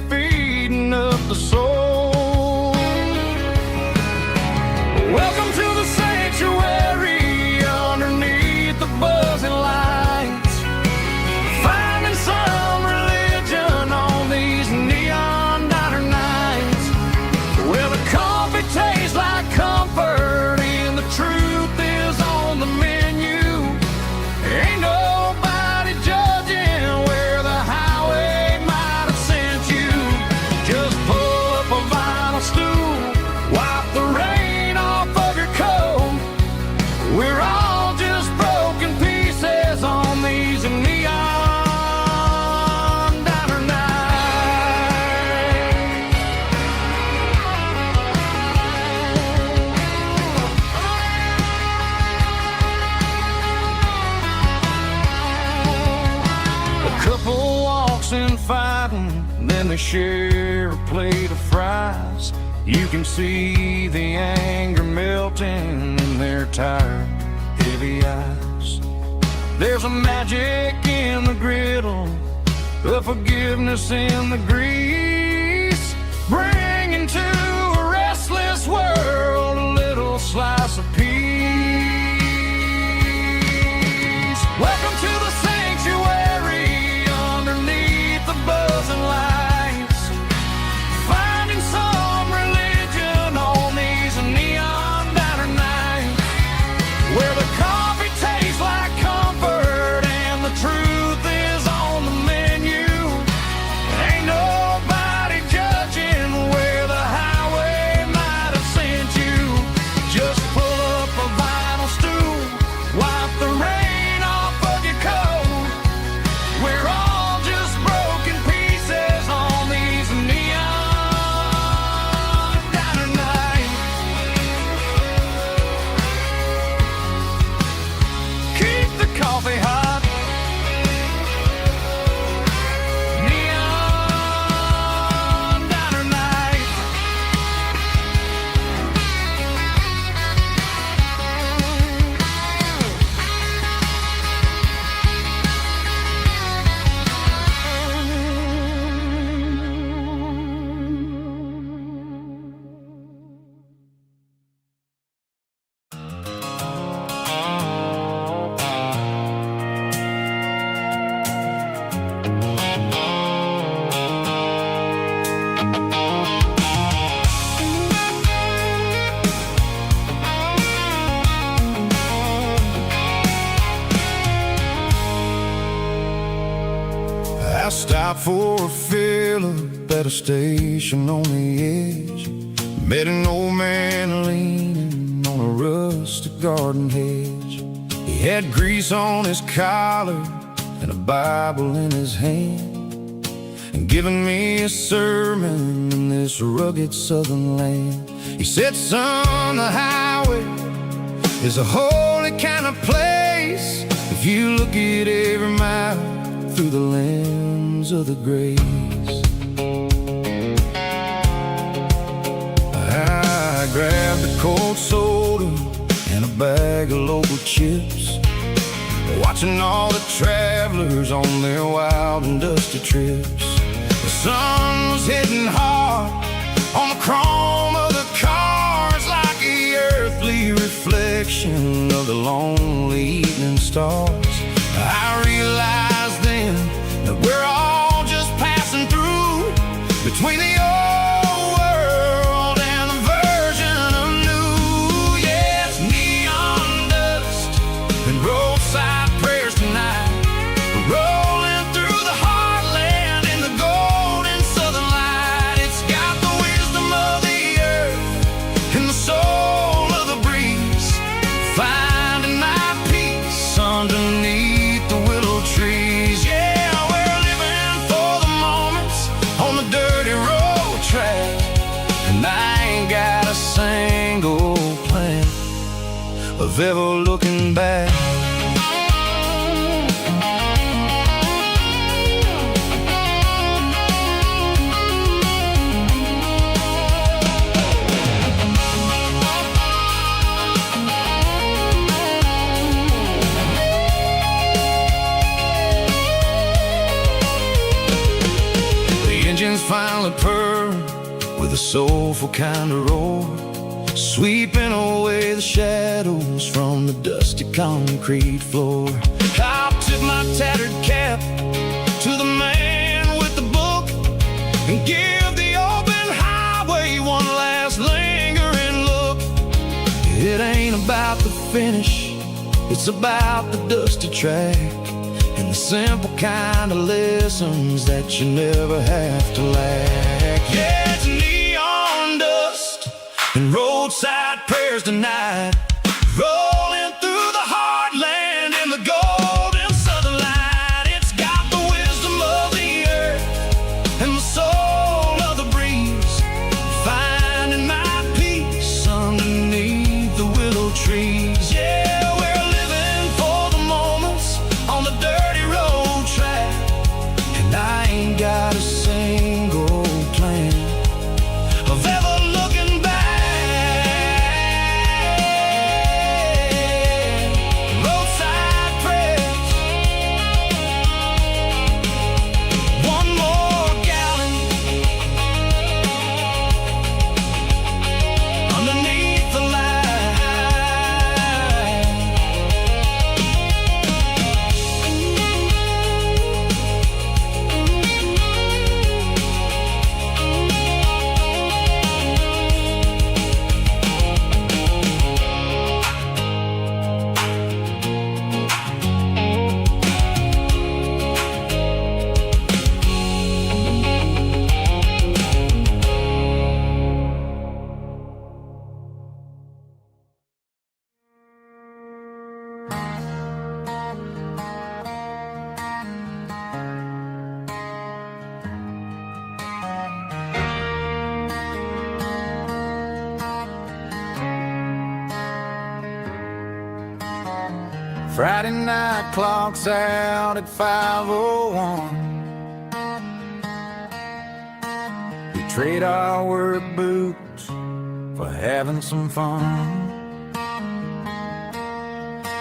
feeding up the soul. Welcome to the sanctuary underneath the buzzing lights, finding some religion on these neon diner nights, where the coffee tastes like comfort and the truth is on the menu. Ain't nobody riding, then they share a plate of fries. You can see the anger melting in their tired, heavy eyes. There's a magic in the griddle, a forgiveness in the grease, bringing to a restless world a little slice of peace. Welcome to the sanctuary underneath the buzzing lights, finding some religion on these neon diner nights, where the coffee tastes like comfort and the truth is on the menu. Ain't nobody judging where the highway might have sent you. Just pull up a vinyl stool, wipe the rain off of your coat. We're all just broken pieces on these neon diner nights. Keep the coffee hot. Neon diner night. I stopped for a fill-up at a station on the edge. Met an old man leaning on a rustic garden hedge. He had grease on his collar and a Bible in his hand, and giving me a sermon in this rugged southern land. He said, son, the highway is a holy kind of place if you look at every mile through the lens of the grace. I grabbed a cold soda and a bag of local chips, watching all the travelers on their wild and dusty trips. The sun was hitting hard on the chrome of the cars, like the earthly reflection of the lonely evening stars. I realized then that we're all just passing through between the old world and the version of new. Yeah, it's neon dust and roadside prayers tonight. We're rolling through the heartland in the golden southern light. It's got the wisdom of the earth and the soul of the breeze, finding my peace underneath the willow trees. Yeah, we're living for the moments on the dirty road track, and I ain't got a single plan of ever looking back. Engines finally purr with a soulful kind of roar, sweeping away the shadows from the dusty concrete floor. I'll tip my tattered cap to the man with the book and give the open highway one last lingering look. It ain't about the finish, it's about the dusty track and the simple kind of lessons that you never have to lack. Yeah, it's neon dust and roadside prayers tonight, rolling through the heartland in the golden southern light. It's got the wisdom of the earth and the soul of the breeze, finding my peace underneath the willow trees. Yeah, we're living for the moments on the dirty road track, and I ain't got a Friday night clocks out at 5:01. We trade our work boots for having some fun.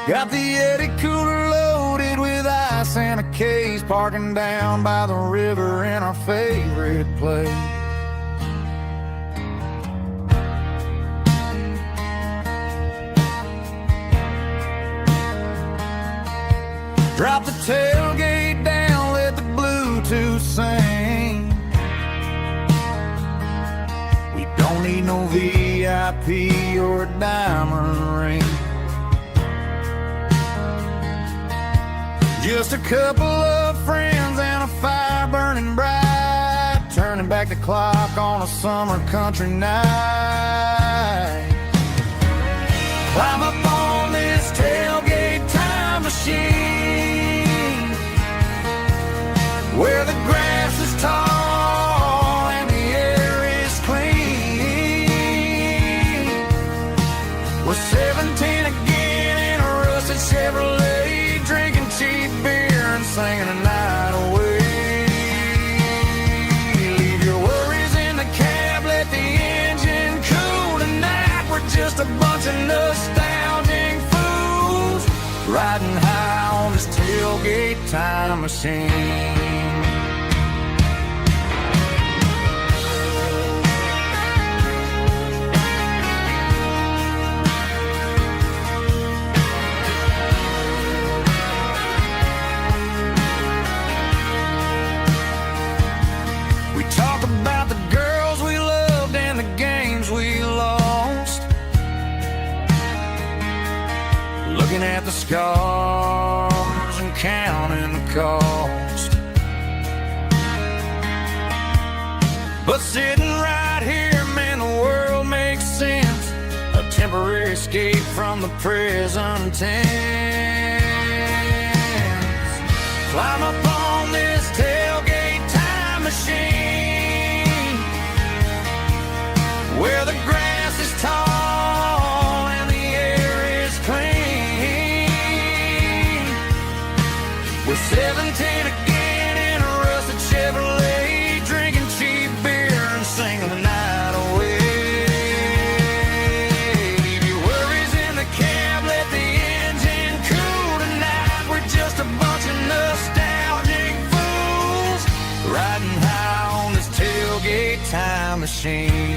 Got the Yeti cooler loaded with ice and a case, parking down by the river in our favorite place. Drop the tailgate down, let the Bluetooth sing. We don't need no VIP or a diamond ring. Just a couple of friends and a fire burning bright, turning back the clock on a summer country night. Climb up on this tailgate time machine, where the grass is tall and the air is clean. We're 17 again in a rusted Chevrolet, drinking cheap beer and singing the night away. Leave your worries in the cab, let the engine cool tonight. We're just a bunch of nostalgic fools, riding high on this tailgate time machine. Talk about the girls we loved and the games we lost, looking at the scars and counting the cost. But sitting right here, man, the world makes sense, a temporary escape from the present tense. Climb up on this tailgate time machine, where the grass is tall and the air is clean. We're 17 again in a rusted Chevrolet, drinking cheap beer and singing the night away. Leave your worries in the cab, let the engine cool tonight. We're just a bunch of nostalgic fools, riding high on this tailgate time machine.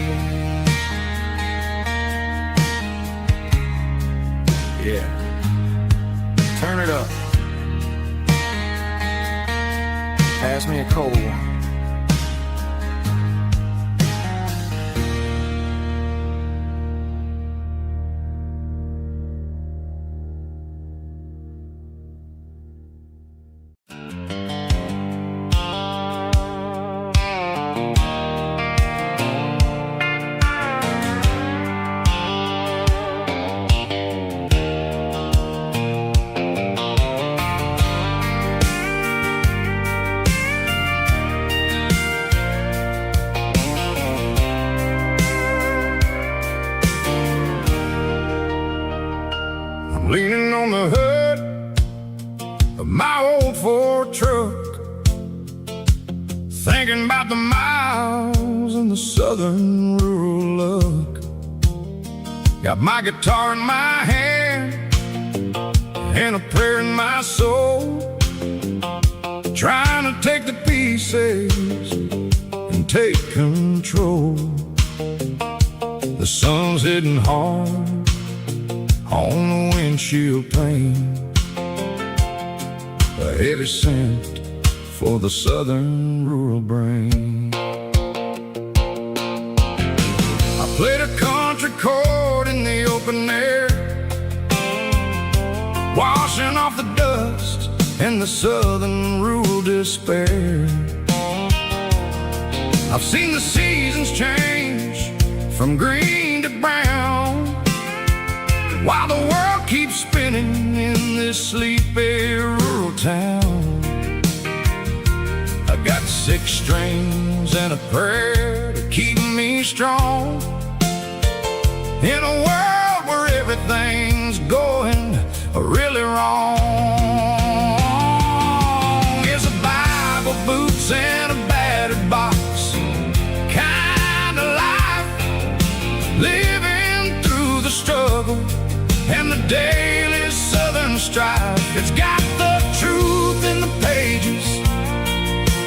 Yeah, turn it up. Pass me a cold one. Leaning on the hood of my old Ford truck, thinking about the miles and the southern rural look. Got my guitar in my hand and a prayer in my soul, trying to take the pieces and take control. The sun's hitting hard on the windshield pane, a heavy scent for the southern rural brain. I played a country chord in the open air, washing off the dust and the southern rural despair. I've seen the seasons change from green to brown, while the world keeps spinning in this sleepy rural town. I got 6 strings and a prayer to keep me strong, in a world where everything's going really wrong. It's a Bible, boots, and a battered box kind of life, living through the struggle and the daily southern strife. It's got the truth in the pages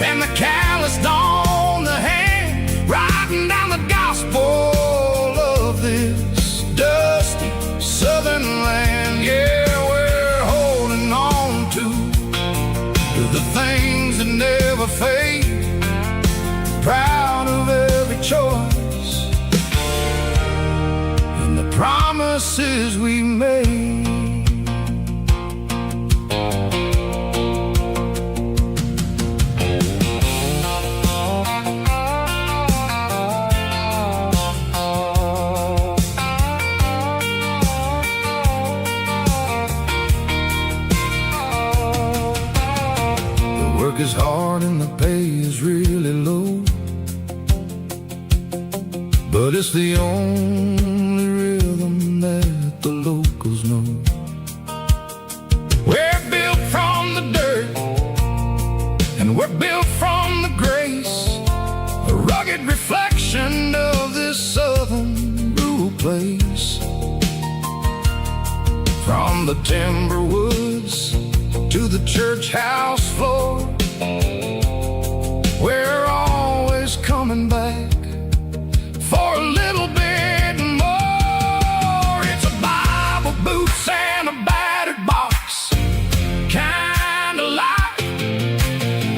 and the calloused on the hand, writing down the gospel of this dusty southern land. Yeah, we're holding on to the things that never fade, proud of every choice and the promises we made. Work is hard and the pay is really low, but it's the only rhythm that the locals know. We're built from the dirt and we're built from the grace, a rugged reflection of this southern rural place. From the timber woods to the church house floor, we're always coming back for a little bit more. It's a Bible, boots, and a battered box kind of life,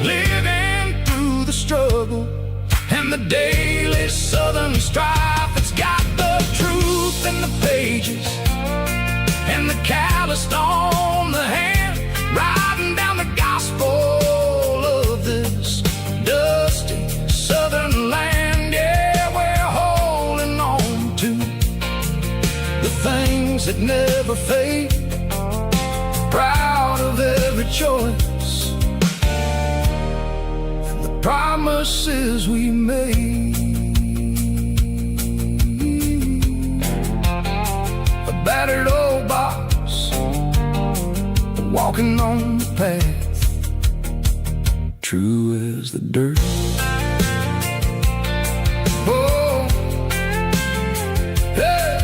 living through the struggle and the daily southern strife. It's got the truth in the pages and the calloused on the hand, writing down the gospel of this dusty southern land. Yeah, we're holding on to the things that never fade, proud of every choice and the promises we made. A battered old box, walking on the path, true as the dirt. Oh, hey.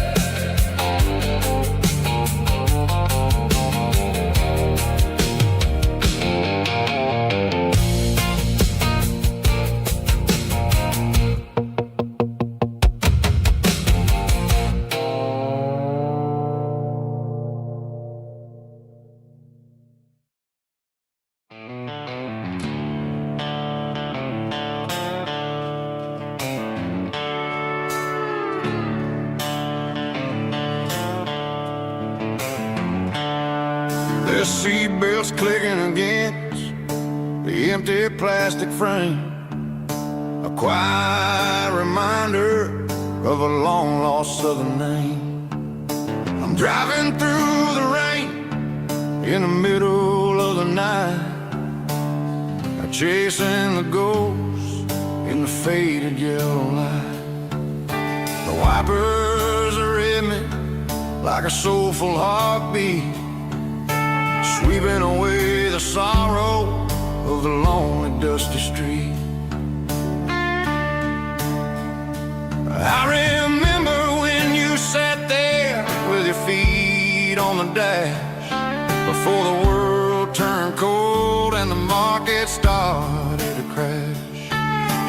The seatbelt's clicking against the empty plastic frame, a quiet reminder of a long-lost southern name. I'm driving through the rain in the middle of the night, chasing the ghosts in the faded yellow light. The wipers are in me like a soulful heartbeat, sweeping away the sorrow of the lonely, dusty street. I remember when you sat there with your feet on the dash, before the world turned cold and the market started to crash.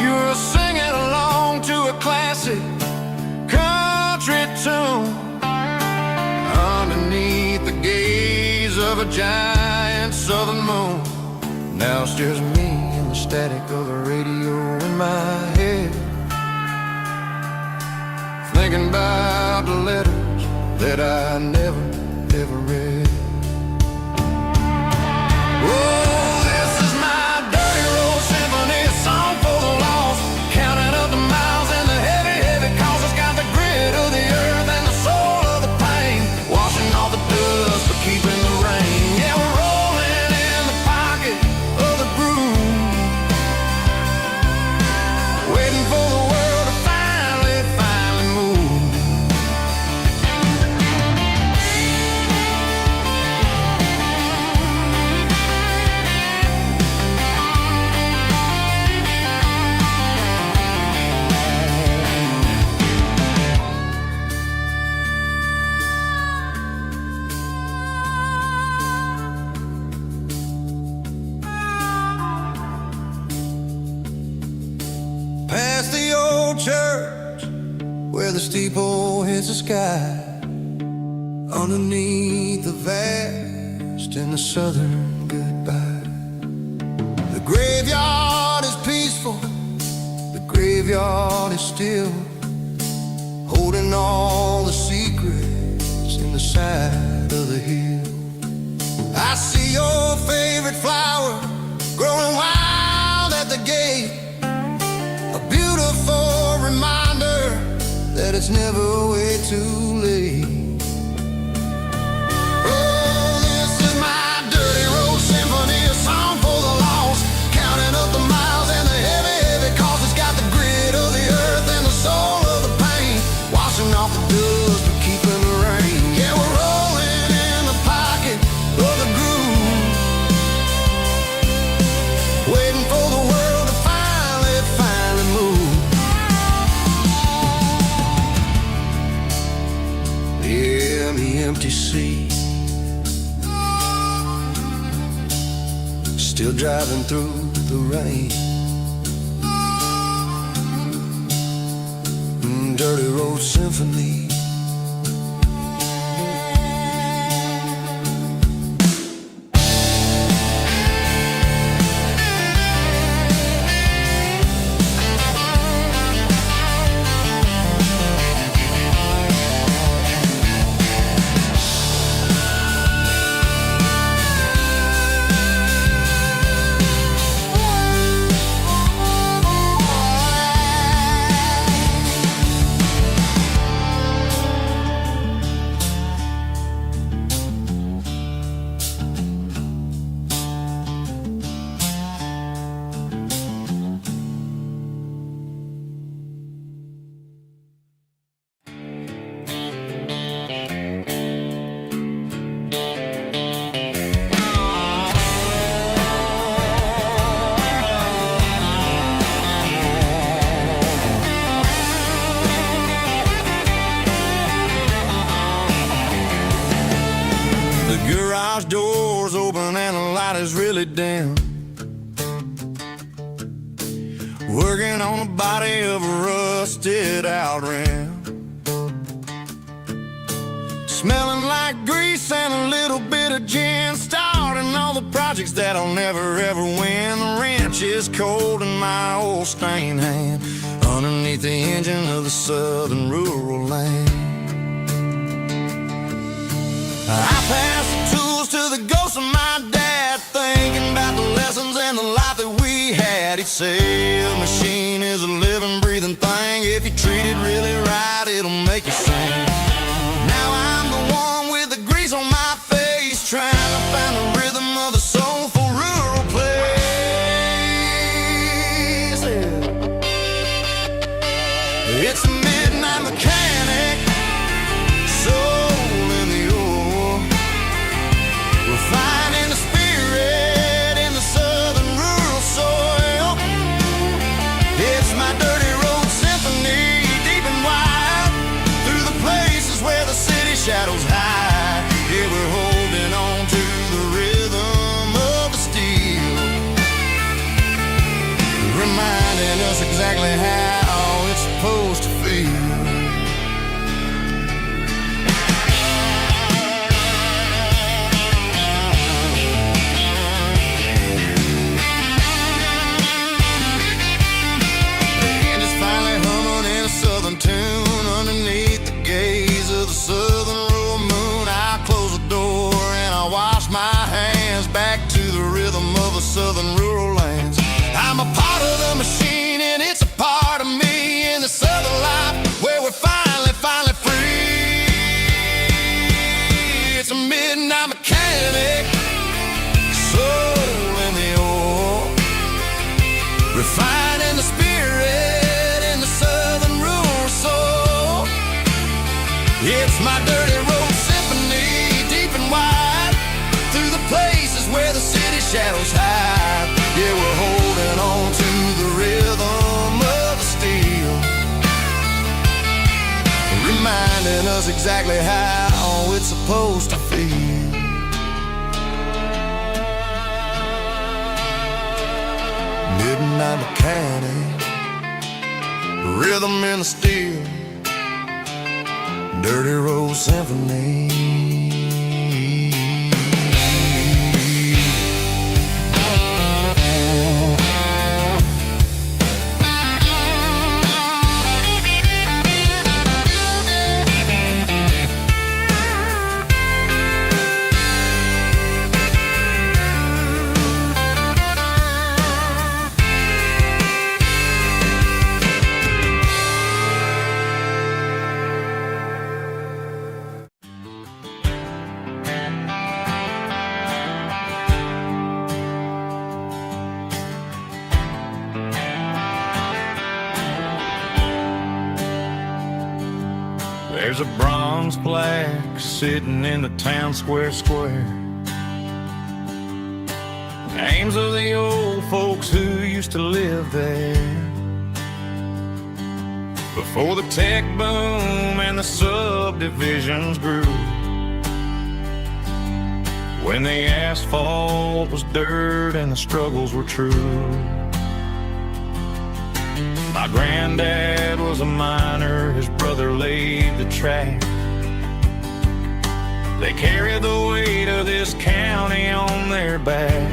You were singing along to a classic country tune underneath the gaze of a giant southern moon. Now it's just me and the static of the radio in my head, thinking about the letters that I never, ever read. Oh, this is my dirty road symphony, a song for the lost, counting up the miles and the heavy, heavy calls. It's got the grit of the earth and the soul of the pain, washing off the dust but keeping the rain. Yeah, we're rolling in the pocket of the groove, waiting for the world to finally move. church where the steeple hits the sky, underneath the vast and the southern goodbye. The graveyard is peaceful, the graveyard is still, holding all the secrets in the side of the hill. I see your favorite flower growing wild at the gate, a beautiful reminder that it's never way too late. Oh, this is my dirty road symphony, a song for the lost, counting up the miles and the heavy, heavy cost. It's got the grit of the earth and the soul of the pain, washing off the dust but keeping the rain. Yeah, we're rolling in the pocket of the groove, waiting for the world to finally move. Yeah, the empty sea, still driving through the rain. Dirty road symphony. Garage doors open and the light is really dim, working on the body of a rusted out rim, smelling like grease and a little bit of gin, starting all the projects that I'll never ever win. The wrench is cold in my old stained hand, underneath the engine of the southern rural land. I pass the tools to the ghost of my dad, thinking about the lessons and the life that we had. He'd say a machine is a living, breathing thing. If you treat it really right, it'll make you sing. Now I'm the one with the grease on my face, trying to find the rhythm of the soulful rural place. It's a midnight mechanic, finding the spirit in the southern rural soil. It's my dirty road symphony, deep and wide, through the places where the city shadows hide. Yeah, we're holding on to the rhythm of the steel, reminding us exactly how it's supposed to feel. Tune underneath the gaze of the southern rural moon. I close the door and I wash my hands, back to the rhythm of the southern rural lands. I'm a part of the machine and it's a part of me, in the southern life where we're finally free. It's a midnight mechanic, soul in the ore, refining the spirit in the southern rural soul. It's my dirty road symphony, deep and wide, through the places where the city shadows hide. Yeah, we're holding on to the rhythm of the steel, reminding us exactly how it's supposed to feel. Midnight mechanic, rhythm in the steel, dirty road symphony. There's a bronze plaque sitting in the town square. Names of the old folks who used to live there before the tech boom and the subdivisions grew, when the asphalt was dirt and the struggles were true. My granddad was a miner, his brother laid the track. They carried the weight of this county on their back.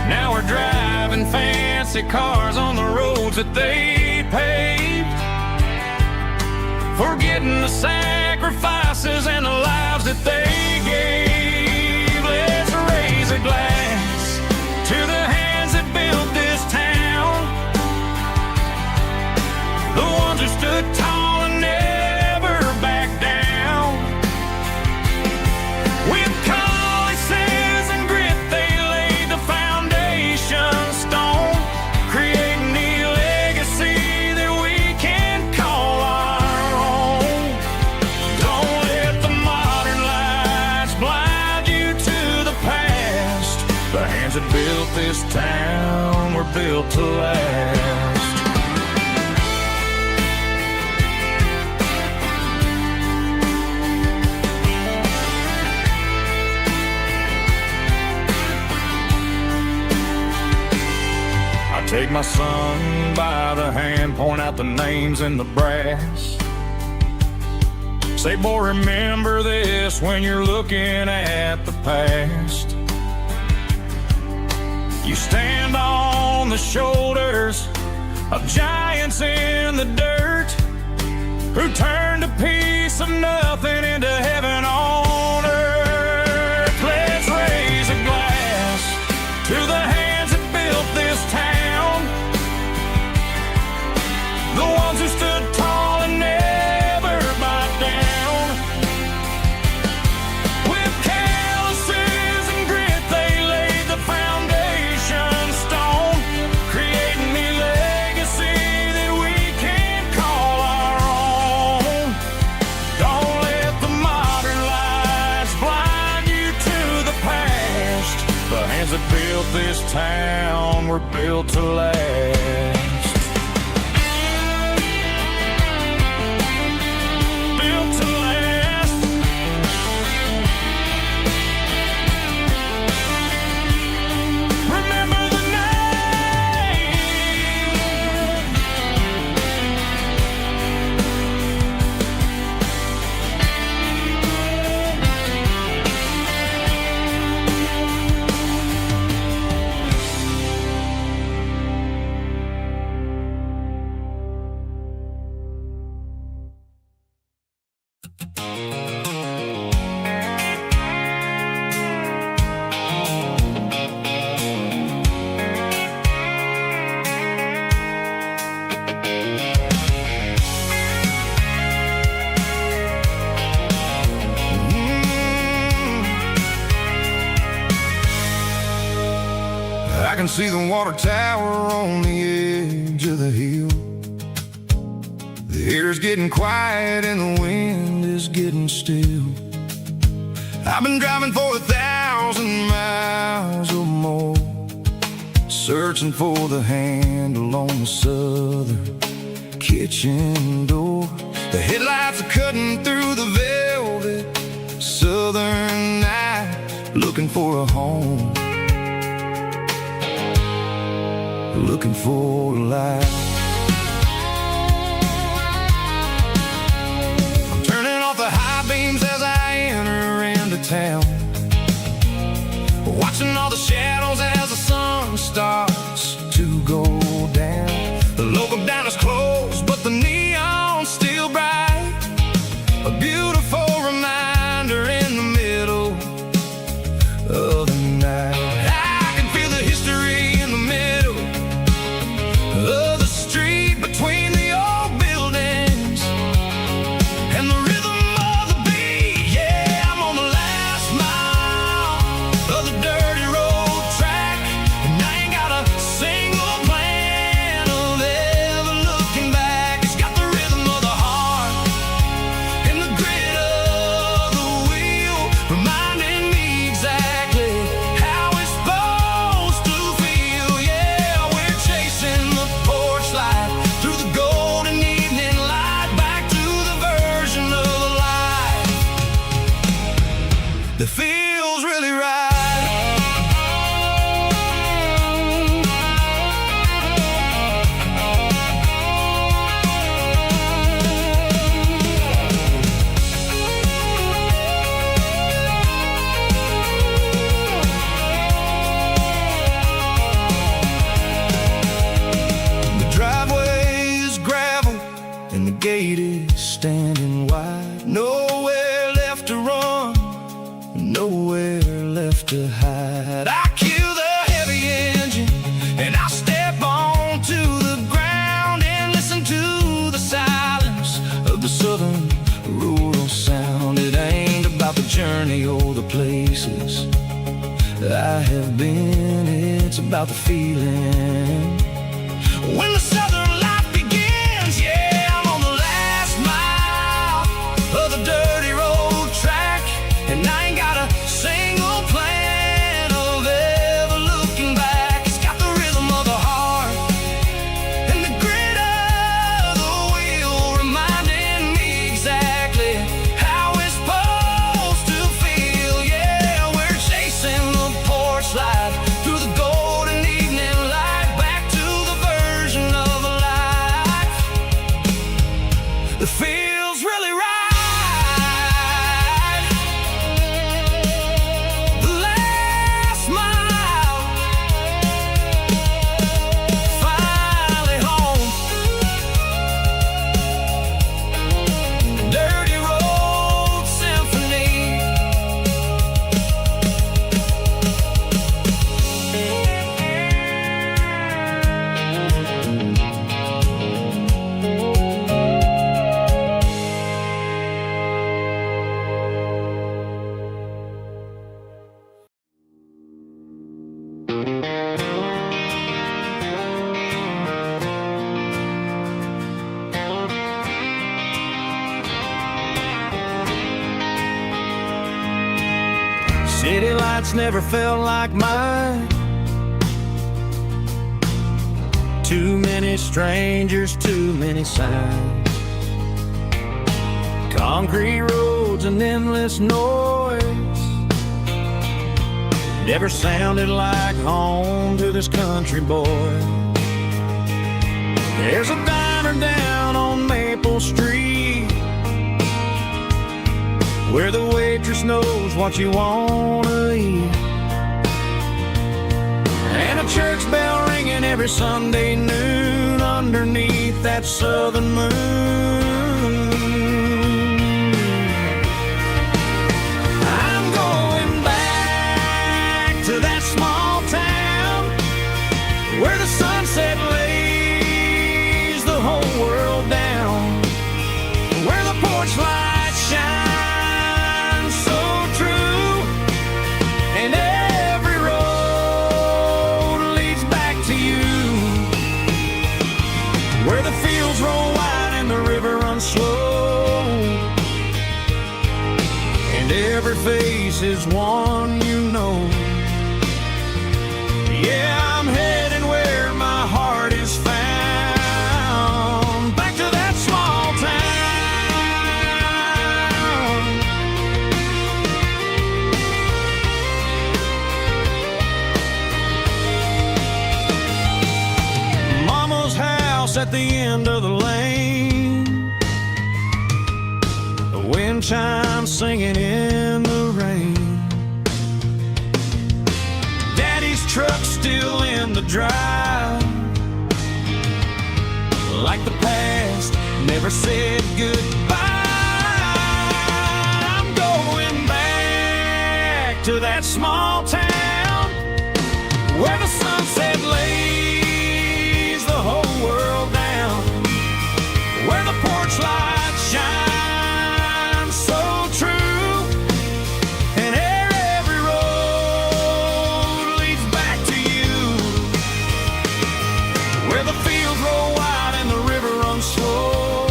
Now we're driving fancy cars on the roads that they paved, forgetting the sacrifices and the lives that they gave. Let's raise a glass to the hands that built this town, the ones who stood tall and never backed down. With calluses and grit, they laid the foundation stone, creating the legacy that we can call our own. Don't let the modern lights blind you to the past. The hands that built this town were built to last. Take my son by the hand, point out the names in the brass. Say, boy, remember this when you're looking at the past. You stand on the shoulders of giants in the dirt, who turned a piece of nothing into heaven on earth. Let's raise a glass to the hands that built this town, the ones who stood tall and never backed down. With calluses and grit, they laid the foundation stone, creating the legacy that we can call our own. Don't let the modern lights blind you to the past. The hands that built this town were built to last. I can see the water tower on the edge of the hill. The air's getting quiet and the wind is getting still. I've been driving for 1,000 miles or more, searching for the handle on the southern kitchen door. The headlights are cutting through the velvet southern night, looking for a home, looking for a life. watching all the shadows as the sun starts to go down. The local diner's closed, but the neon's still bright. A beautiful reminder in the middle of the night. I can feel the history in the middle of the street between the old buildings and the rhythm of the beat. Yeah, I'm on the last mile of the dirty road track, and I ain't got a single plan of ever looking back. It's got the rhythm of the heart and the grit of the wheel, reminding me exactly how it's supposed to feel. Yeah, we're chasing the porch light through the golden evening light, back to the version of life that feels really right. The driveway is gravel and the gate is standing wide. Nowhere left to run, nowhere left to hide. I kill the heavy engine and I step onto the ground and listen to the silence of the southern rural sound. It ain't about the journey or the places I have been, it's about the feeling when the southern life begins. Yeah, I'm on the last mile of the dirty road track, and I ain't got a single plan of ever looking back. It's got the rhythm of the heart and the grit of the wheel, reminding me exactly how it's supposed to feel. Yeah, we're chasing the porch light through the golden evening light, back to the version of life that feels really right. The last mile, finally home. Dirty road symphony. City lights never felt like mine. Too many strangers, too many signs. Concrete roads and endless noise never sounded like home to this country boy. There's a diner down on Maple Street where the waitress knows what you wanna eat, and a church bell ringing every Sunday noon underneath that southern moon. I'm going back to that small town where the sunset lays the whole world down, where the porch light shines so true, and every road leads back to you, where the fields roll wide and the river runs slow, and every face is one you know. Yeah, I'm heading where my heart is found, back to that small town. Mama's house at the end of the lane, the wind chimes singing in the rain. drive. Like the past never said goodbye. I'm going back to that small town where the sunset lays the whole world down, where the porch light shines so true, and every road leads back to you, where the fields roll wide and the river runs slow,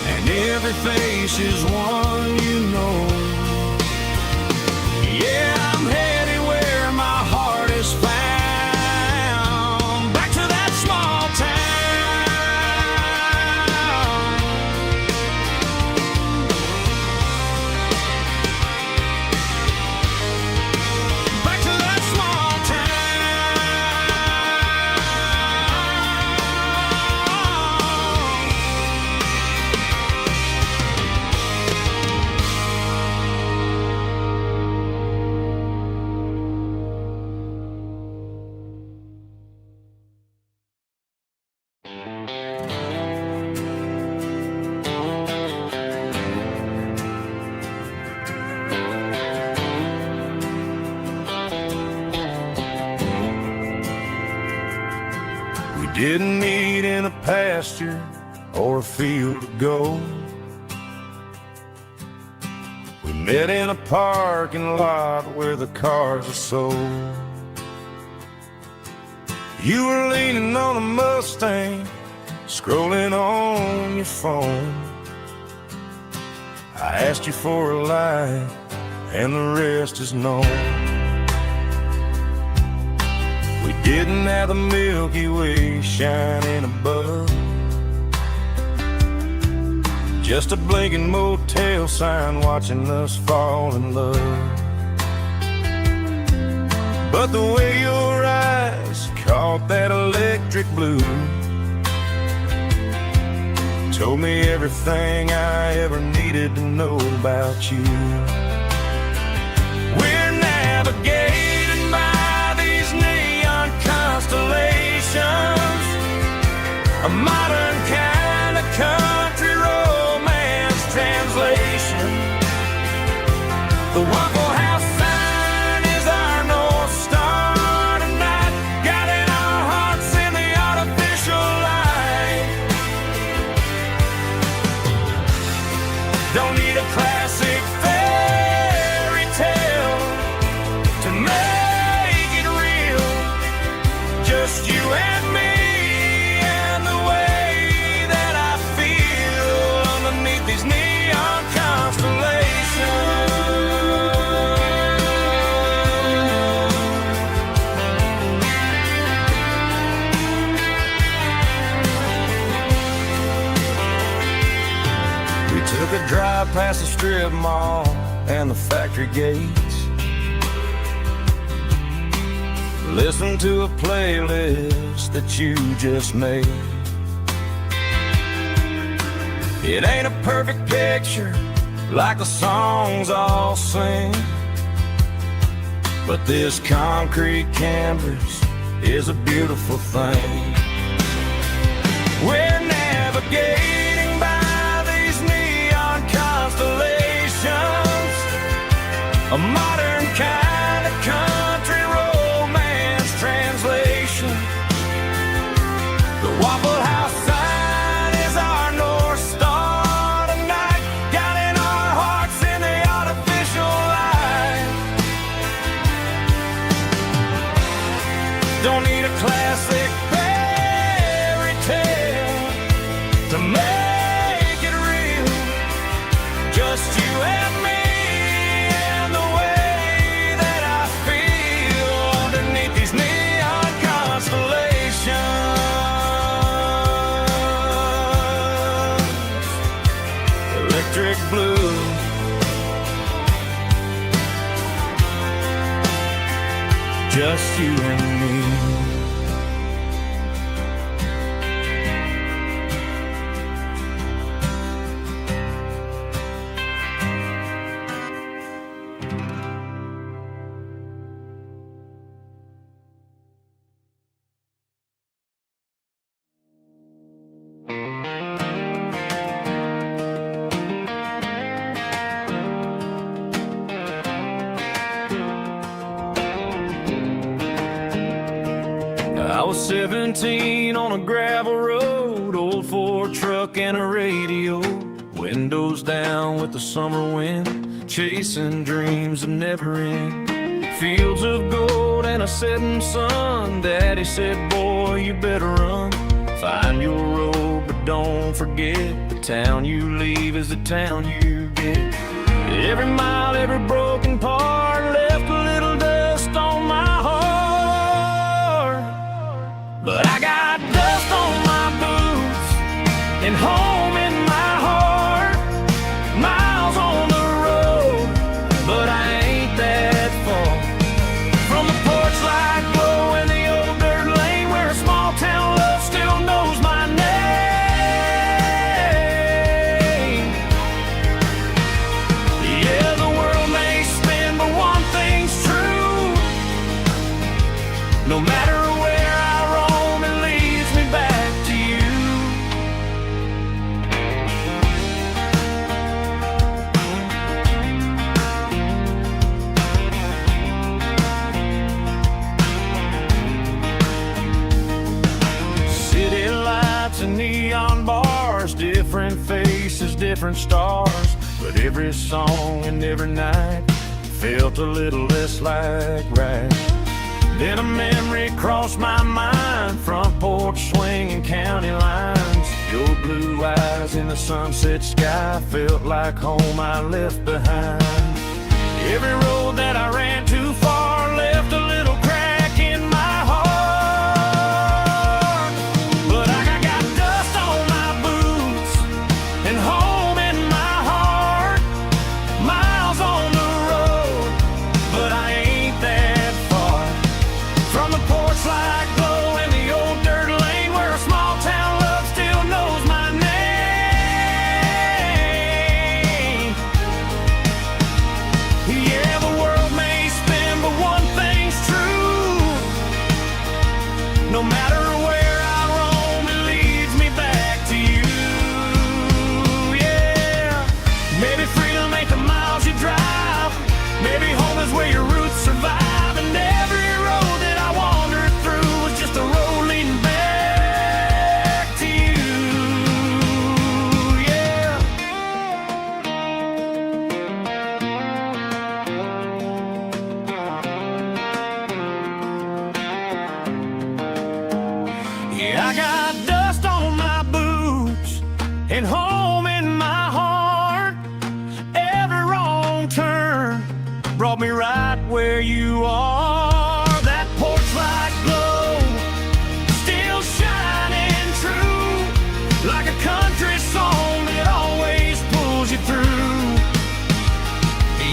and every face is one you know. Yeah, I'm headed where my heart is found, back to that small town, back to that small Didn't meet in a pasture or a field of gold. We met in a parking lot where the cars are sold. You were leaning on a Mustang, scrolling on your phone. I asked you for a light, and the rest is known. We didn't have the Milky Way shining above, just a blinking motel sign watching us fall in love. But the way your eyes caught that electric blue told me everything I ever needed to know about you. We're navigating by these neon constellations, a modern kind of country romance translation. The Waffle House sign is our North Star tonight, guiding our hearts in the artificial light. Don't need a classic fairy tale to make it real, just you and me and the way that I feel underneath these neon constellations. We took a drive past the strip mall and the factory gates, listen to a playlist that you just made. It ain't a perfect picture like the songs all sing, but this concrete canvas is a beautiful thing. We're navigating by these neon constellations, a modern kind of country romance translation. The Waffle House sign is our North Star tonight, guiding our hearts in the artificial light. Don't need a classic fairy tale to make it real, just you and me and the way that I feel underneath these neon constellations. Electric blue, just you and me. 17 on a gravel road, old Ford truck and a radio, windows down with the summer wind, chasing dreams of never end. Fields of gold and a setting sun. Daddy said, boy, you better run. Find your road, but don't forget, the town you leave is the town you get. Every mile, every broken part left a little dust on my heart. But I got dust on my boots and home in my heart. Miles on the road, but I ain't that far from the porch light glow in the old dirt lane where a small town love still knows my name. Yeah, the world may spin, but one thing's true. No matter where I roam, it leads me back to you. City lights and neon bars, different faces, different stars, but every song and every night felt a little less like right. Then a memory crossed my mind, front porch swinging county lines. Your blue eyes in the sunset sky felt like home I left behind. Every road that I ran too far left a little crack in my heart. But I got dust on my boots and home in my heart. Miles on the road, but I ain't that far from the porch light glow in the old dirt lane where a small town love still knows my name. Yeah, the world may spin, but one thing's true. No matter where I roam, it leads me back to you. Yeah, maybe freedom ain't the miles you drive. Maybe home is where your roots survive. And every road that I wandered through was just a road leading back to you. Yeah. Yeah, I got dust on my boots and home in my heart. Every wrong turn brought me right where you are. That porch light glow still shining true, like a country song that always pulls you through.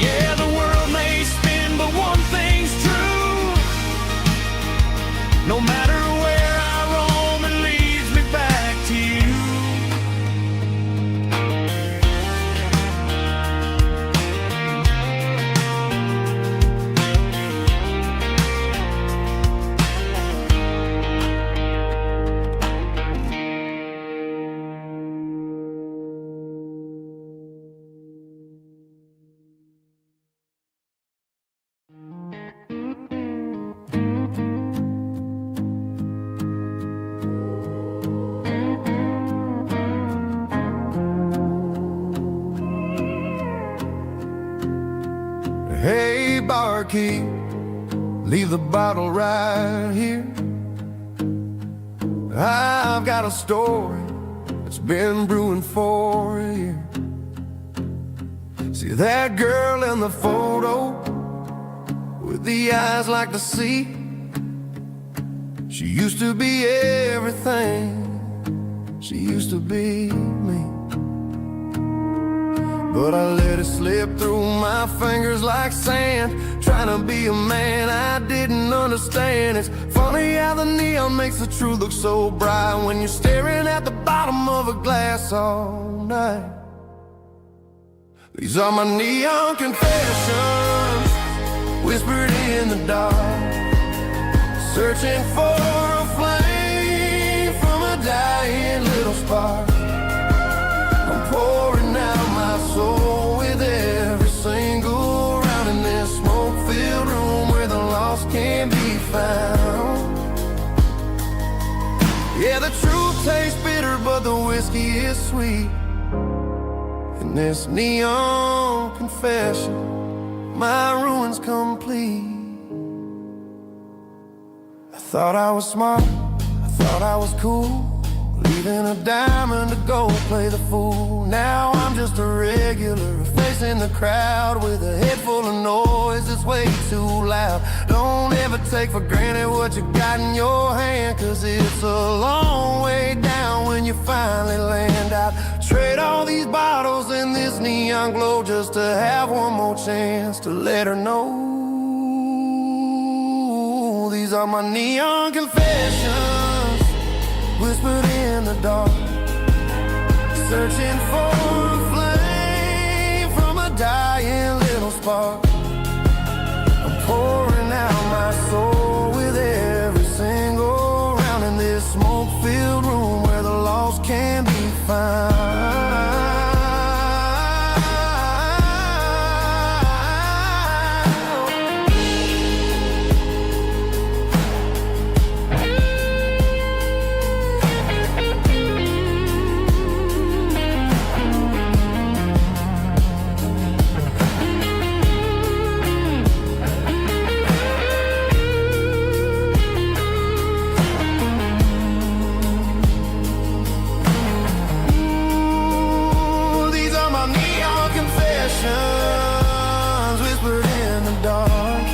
Yeah, the world may spin, but one thing's true. No matter where I roam, it leads me back to you. Hey, barkeep, leave the bottle right here. I've got a story that's been brewing for a year. See that girl in the photo with the eyes like the sea? She used to be everything. She used to be me. But I let it slip through my fingers like sand, trying to be a man I didn't understand. It's funny how the neon makes the truth look so bright when you're staring at the bottom of a glass all night. These are my neon confessions, whispered in the dark, searching for a flame from a dying little spark. I'm pouring out my soul with every single round in this smoke-filled room where the lost can be found. whiskey is sweet. In this neon confession, my ruin's complete. I thought I was smart, I thought I was cool, leaving a diamond to go play the fool. Now I'm just a regular, facing the crowd with a head full of noise that's way too loud. Don't ever take for granted what you got in your hand, 'cause it's a long way down when you finally land out. Trade all these bottles and this neon glow just to have one more chance to let her know. These are my neon confessions, whispered in the dark, searching for a flame from a dying little spark. I'm pouring out my soul with every single round in this smoke-filled room where the lost can be found. Whispered in the dark,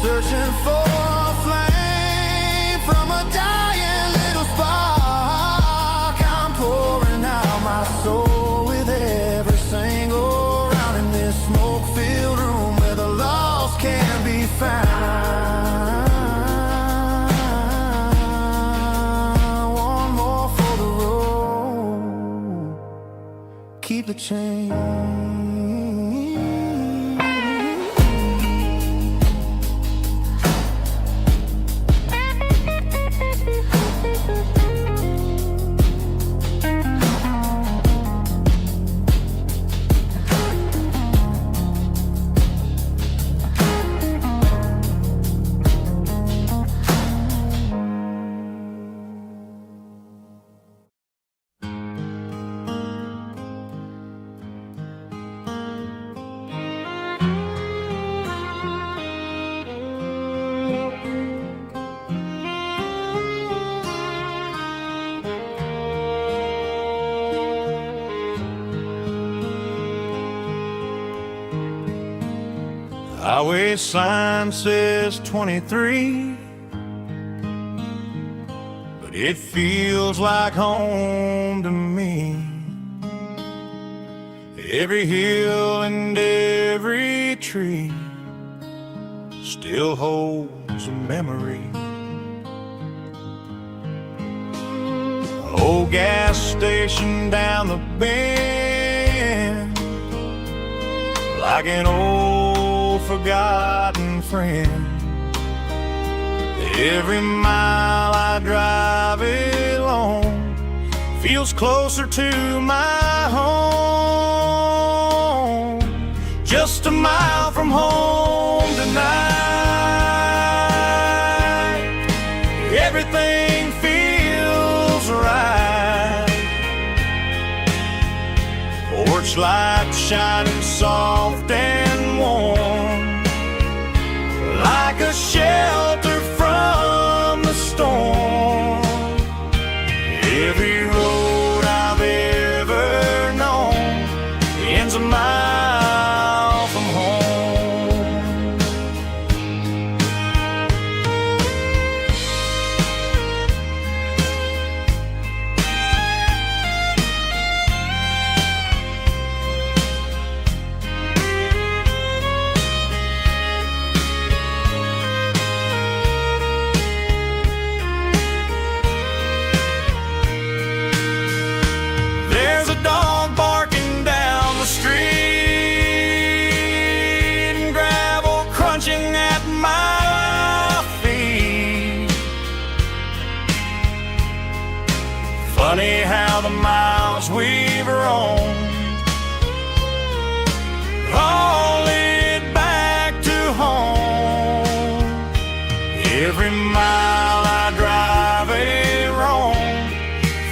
searching for a flame from a dying little spark. I'm pouring out my soul with every single round in this smoke-filled room where the lost can be found. One more for the road, keep the change. Highway sign says 23, but it feels like home to me. Every hill and every tree still holds a memory. Old gas station down the bend, like an old forgotten friend. Every mile I drive along feels closer to my home. Just a mile from home tonight, everything feels right. Porch light shining soft and warm, like a shelter from the storm. Every road I've ever known ends a mile from home. There's a dog barking down the street and gravel crunching at my feet. Funny how the miles we've roamed all lead back to home. Every mile I drive a roam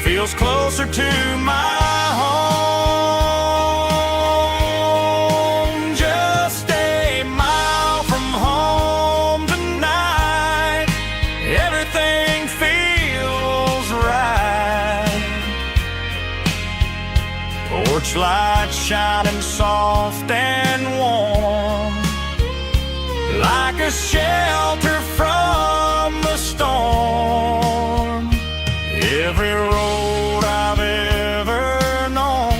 feels closer to like a shelter from the storm. Every road I've ever known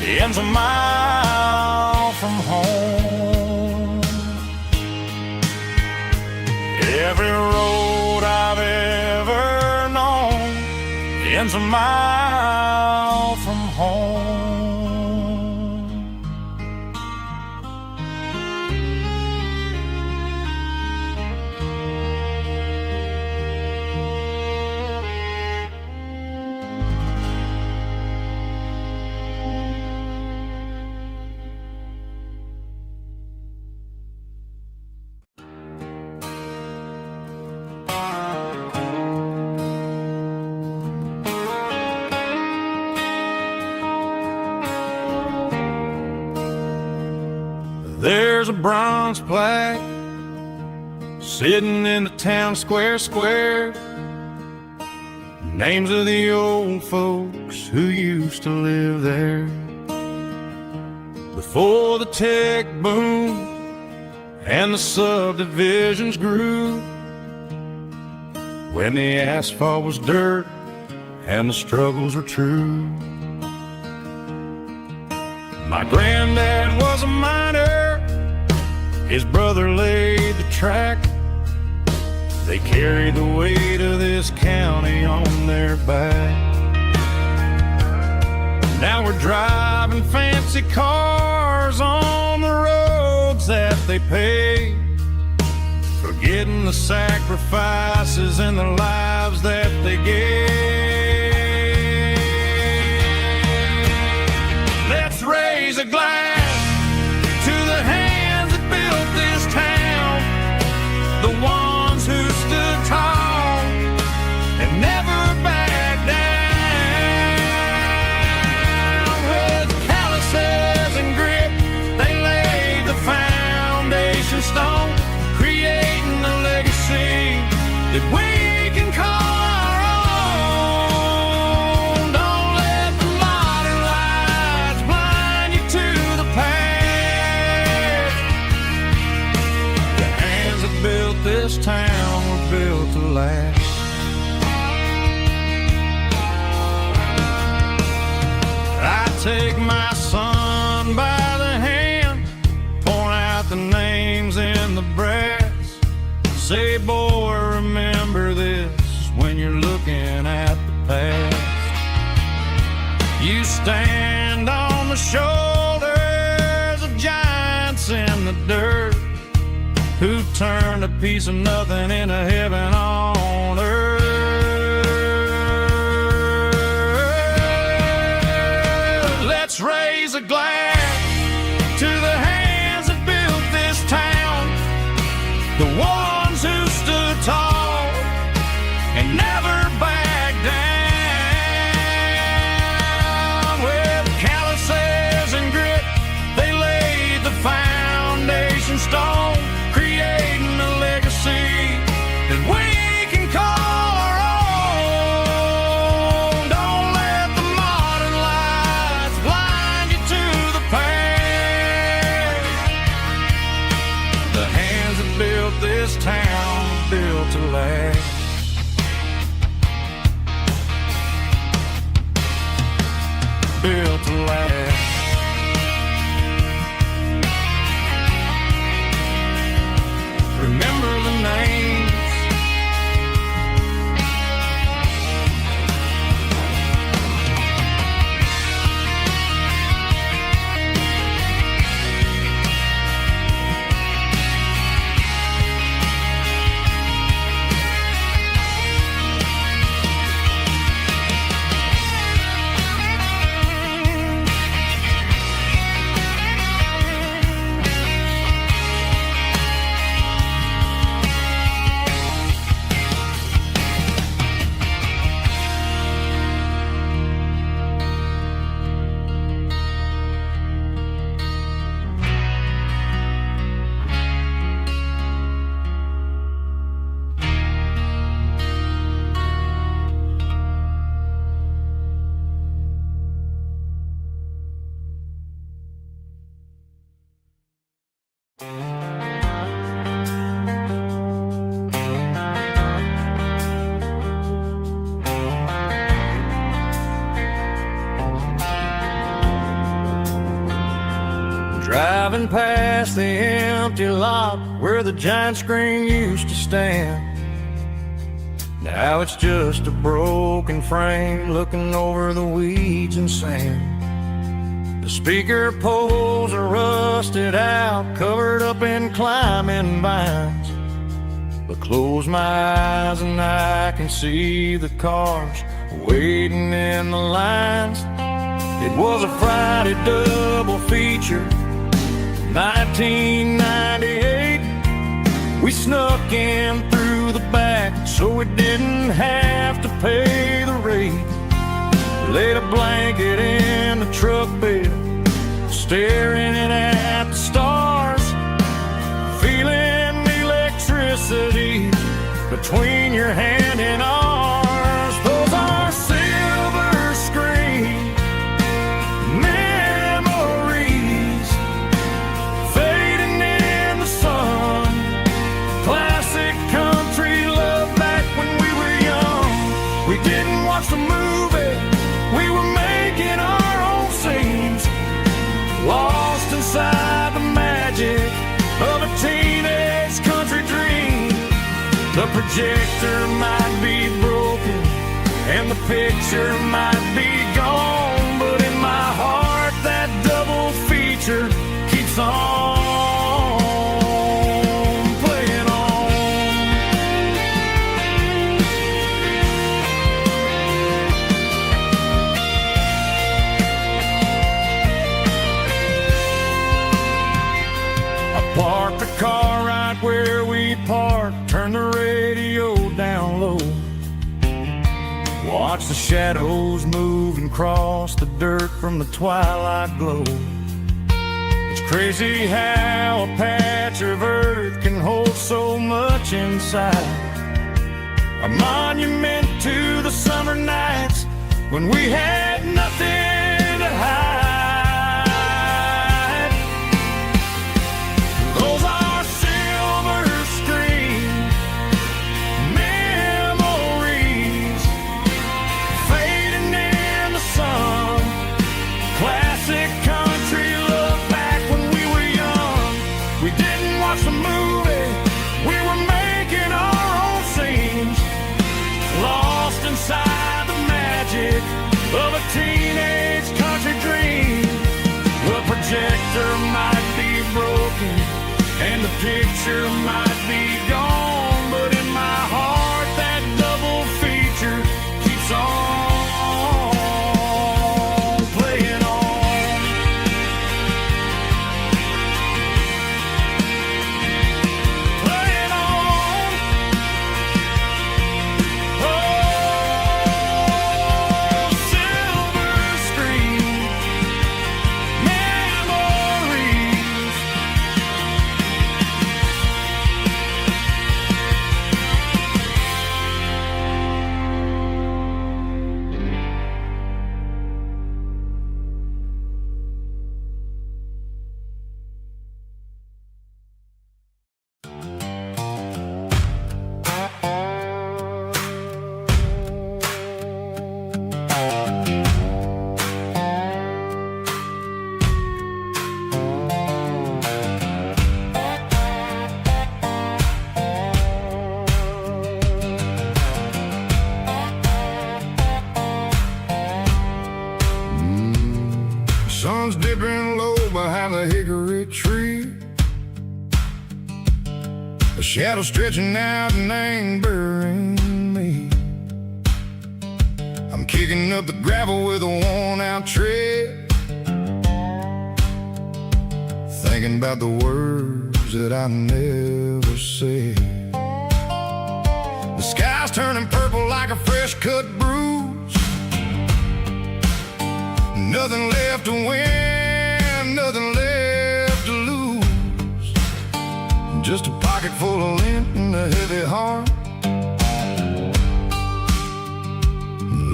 ends a mile from home. Every road I've ever known ends a mile from home. There's a bronze plaque sitting in the town square. Names of the old folks who used to live there before the tech boom and the subdivisions grew, when the asphalt was dirt and the struggles were true. My granddad was a miner, his brother laid the track. They carried the weight of this county on their back. Now we're driving fancy cars on the roads that they paved, forgetting the sacrifices and the lives that they gave. Let's raise a glass to the hands that built this town, the ones who stood tall and never backed down. With calluses and grit, they laid the foundation stone, creating a legacy that we can call our own. Don't let the modern lights blind you to the past. The hands that built this town were built to last. I take my son by the hand, point out the names in the brass, say, boy, remember this when you're looking at the past. You stand on the shoulders of giants in the dirt, who turned a piece of nothing into heaven on earth. Let's raise a glass to the hands that built this town, the ones who stood tall and never backed down. With calluses and grit, they laid the foundation stone, creating a legacy that we can call our own. Don't let the modern lights blind you to the past. The hands that built this town were built to last. Built to last. Remember the names. past the empty lot where the giant screen used to stand. Now it's just a broken frame looking over the weeds and sand. The speaker poles are rusted out, covered up in climbing vines. But close my eyes and I can see the cars waiting in the lines. It was a Friday double feature, 1998. We snuck in through the back so we didn't have to pay the rate. Laid a blanket in the truck bed, staring at the stars, feeling the electricity between your hand and ours. Those are silver screen memories fading in the sun. Classic country love back when we were young. We didn't watch the movie, we were making our own scenes, lost inside the magic of a teenage country dream. The projector might be broken and the picture might be gone, but in my heart that double feature keeps on playing on. I parked the car right where we parked, turned the radio down low, watch the shadows move and cross the dirt from the twilight glow. It's crazy how a patch of earth can hold so much inside. A monument to the summer nights when we had nothing to hide. Those are silver screen memories fading in the sun. Classic country love back when we were young. We didn't watch the movie, we were making our own scenes, lost inside the magic of a teenage country dream. The projector might be broken and the picture might be gone, but in my heart that double feature keeps on playing on. Playing on. Oh, silver screen memories. Sun's dipping low behind the hickory tree, a shadow stretching out and angering me. I'm kicking up the gravel with a worn-out tread, thinking about the words that I never said. The sky's turning purple like a fresh-cut bruise. Nothing left to win, nothing left to lose. Just a pocket full of lint and a heavy heart,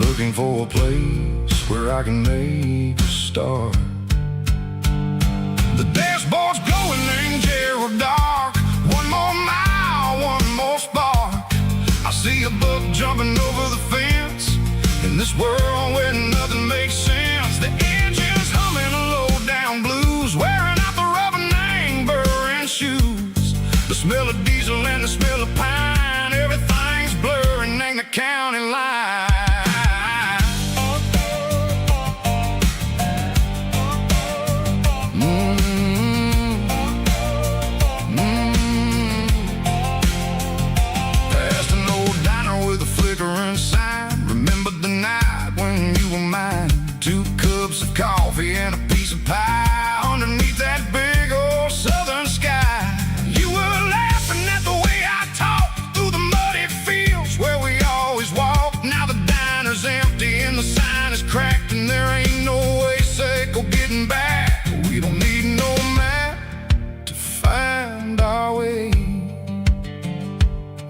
looking for a place where I can make a start. The dashboard's glowing in Gerald dark. One more mile, one more spark. I see a buck jumping over the fence in this world where nothing makes sense. The engine's humming a low down blues, wearing out the rubber name bird smell of diesel and the smell of pine, everything's blurring, ain't the county line. Past an old diner with a flickering sign, remember the night when you were mine. 2 cups of coffee and a piece of pie underneath that big old southern sky. You were laughing at the way I talked through the muddy fields where we always walked. Now the diner's empty and the sign is cracked, and there ain't no way Seiko getting back. We don't need no map to find our way.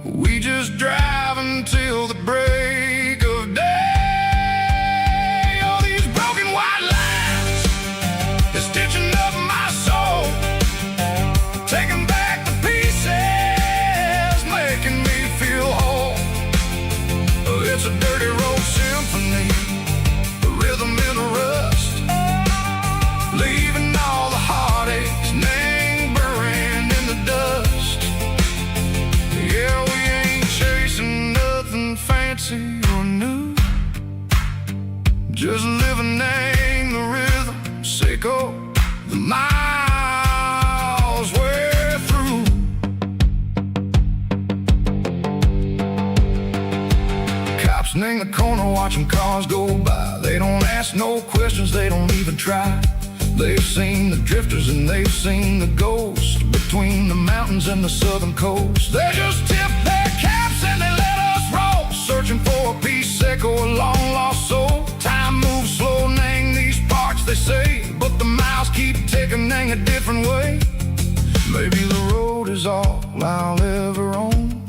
We just drive until the break of day. All these broken white lines is stitching up my soul, taking back the pieces, making me feel whole. It's a dirty road symphony, the rhythm in the rust, leaving all the heartaches lingering in the dust. Yeah, we ain't chasing nothing fancy or new, just living in the rhythm, Seiko, the miles we're through. Cops in the corner watching cars go by. They don't ask no questions, they don't even try. They've seen the drifters and they've seen the ghosts between the mountains and the southern coast. They just tip their caps and they let us roll, searching for a piece, Seiko, a long lost soul. Time moves slow, nang these parts, they say, but the miles keep ticking, nang a different way. Maybe the road is all I'll ever own,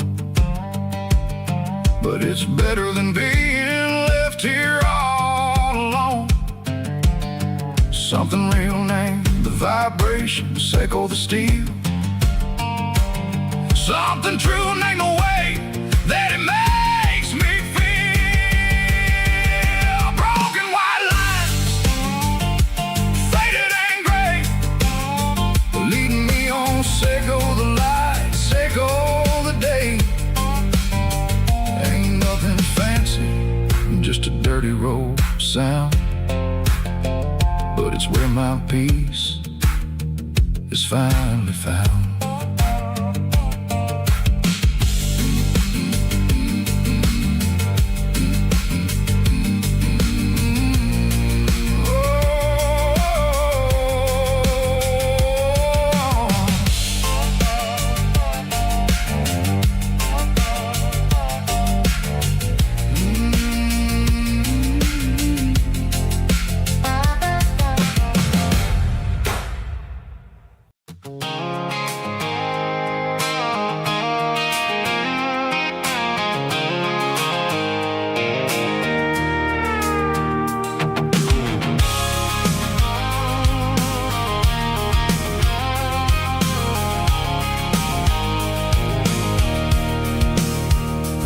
but it's better than being left here all alone. Something real, name the vibration, Seiko the steel. Something true, name the way that it makes me feel. Broken white lines, faded and gray, leading me on, Seiko the light, Seiko the day. Ain't nothing fancy, just a dirty road sound, but it's where my peace is finally found.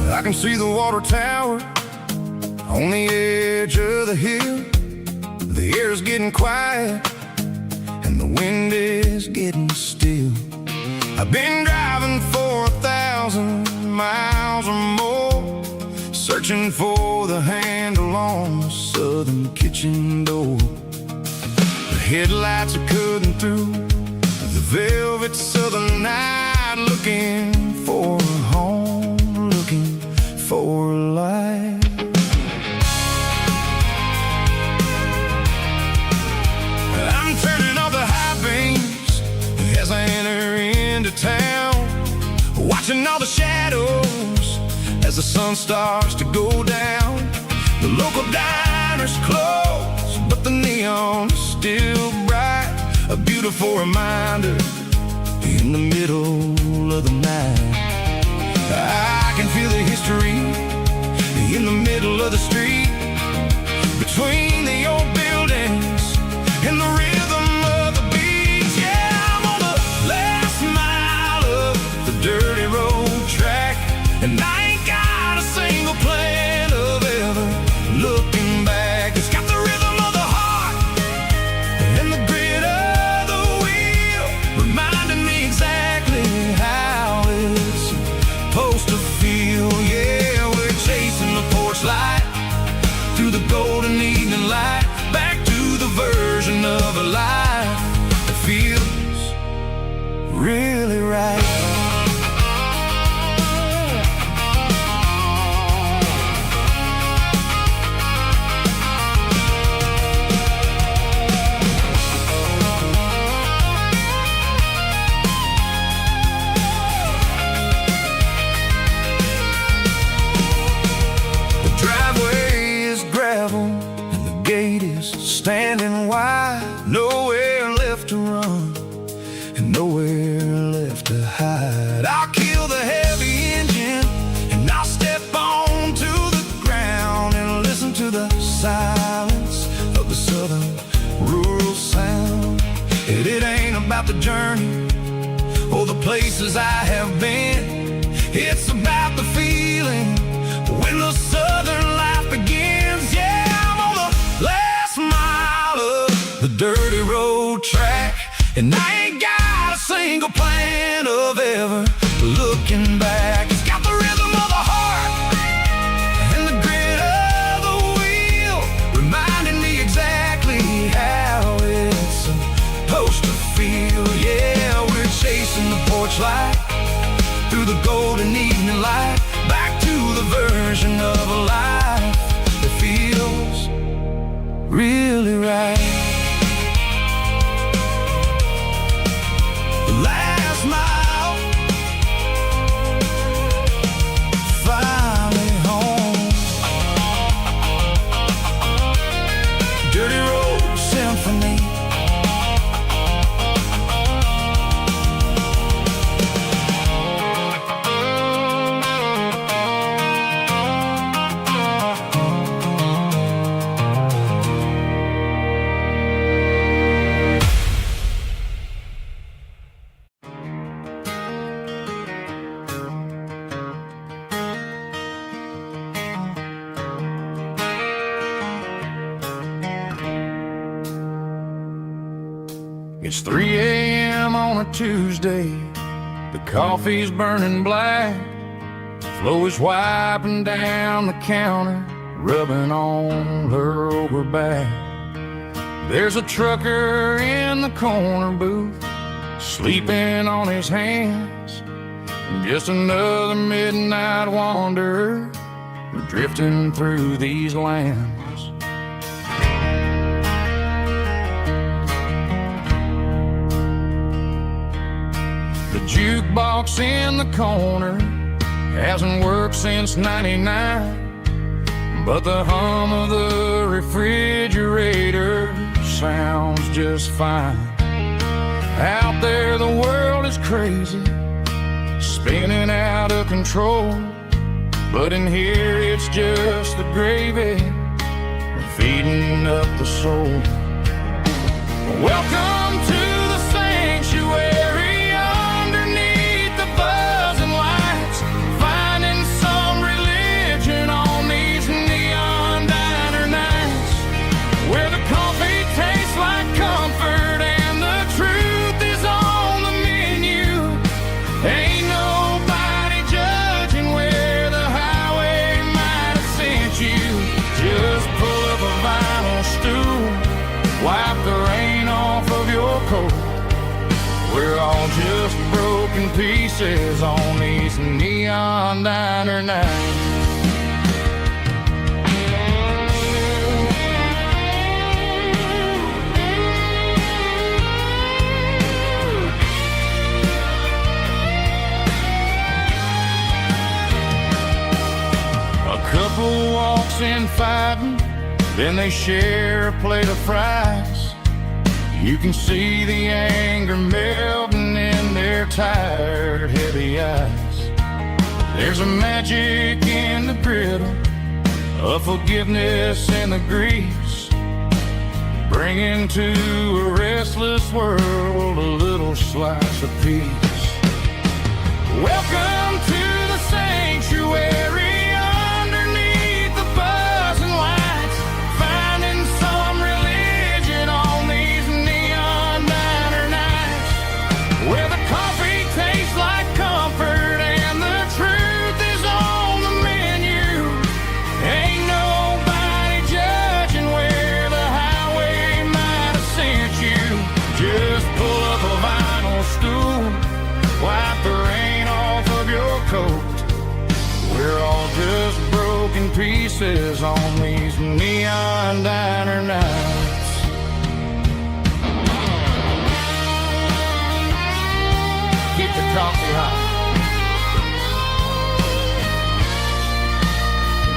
I can see the water tower on the edge of the hill. The air's getting quiet and the wind is getting still. I've been driving for 1,000 miles or more, searching for the handle on the southern kitchen door. The headlights are cutting through the velvet southern night, looking for a home, looking for a life. I'm turning off the high beams as I enter into town, watching all the shadows as the sun starts to go down. The local diner's closed, but the neon is still bright, a beautiful reminder in the middle of the night. I can feel the history in the middle of the street, between the old buildings and the rhythm of the beats. Yeah, I'm on the last mile of the dirty road track, and I ain't got a single plan of ever looking back. It's got the rhythm of the heart and the grit of the wheel, reminding me exactly how ride. I'll kill the heavy engine and I'll step onto the ground and listen to the silence of the southern rural sound. It ain't about the journey or the places I have been. It's about the feeling when the southern life begins. Yeah, I'm on the last mile of the dirty road track, and I ain't got a single plan of ever looking back. It's got the rhythm of the heart and the grit of the wheel, reminding me exactly how it's supposed to feel. Yeah, we're chasing the porch light through the golden evening light, back to the version of a life that feels really right. The last mile, finally home. Dirty Road Symphony. It's 3 a.m. on a Tuesday. The coffee's burning black. Flo is wiping down the counter, rubbing on her over back. There's a trucker in the corner booth, sleeping on his hands. Just another midnight wanderer, drifting through these lands. The jukebox in the corner hasn't worked since '99, but the hum of the refrigerator sounds just fine. Out there the world is crazy, spinning out of control, but in here it's just the gravy feeding up the soul. Welcome to the sanctuary, underneath the buzzing lights, finding some religion on these neon diner nights, where the coffee tastes like comfort and the truth is on the menu. Ain't nobody judging where the highway might have sent you. Just pull up a vinyl stool, wipe the rain off of your coat. We're all just broken pieces on these neon diner nights. A couple walks in fighting, then they share a plate of fries. You can see the anger melting in their tired, heavy eyes. There's a magic in the griddle, a forgiveness in the grease, bringing to a restless world a little slice of peace. Welcome to the sanctuary, underneath the buzzing lights, finding some religion on these neon diner nights, where the coffee tastes like comfort and the truth is on the menu. Ain't nobody judging where the highway might have sent you. Just pull up a vinyl stool, wipe the rain off of your coat. We're all just broken pieces on these neon diner nights. Keep the coffee hot.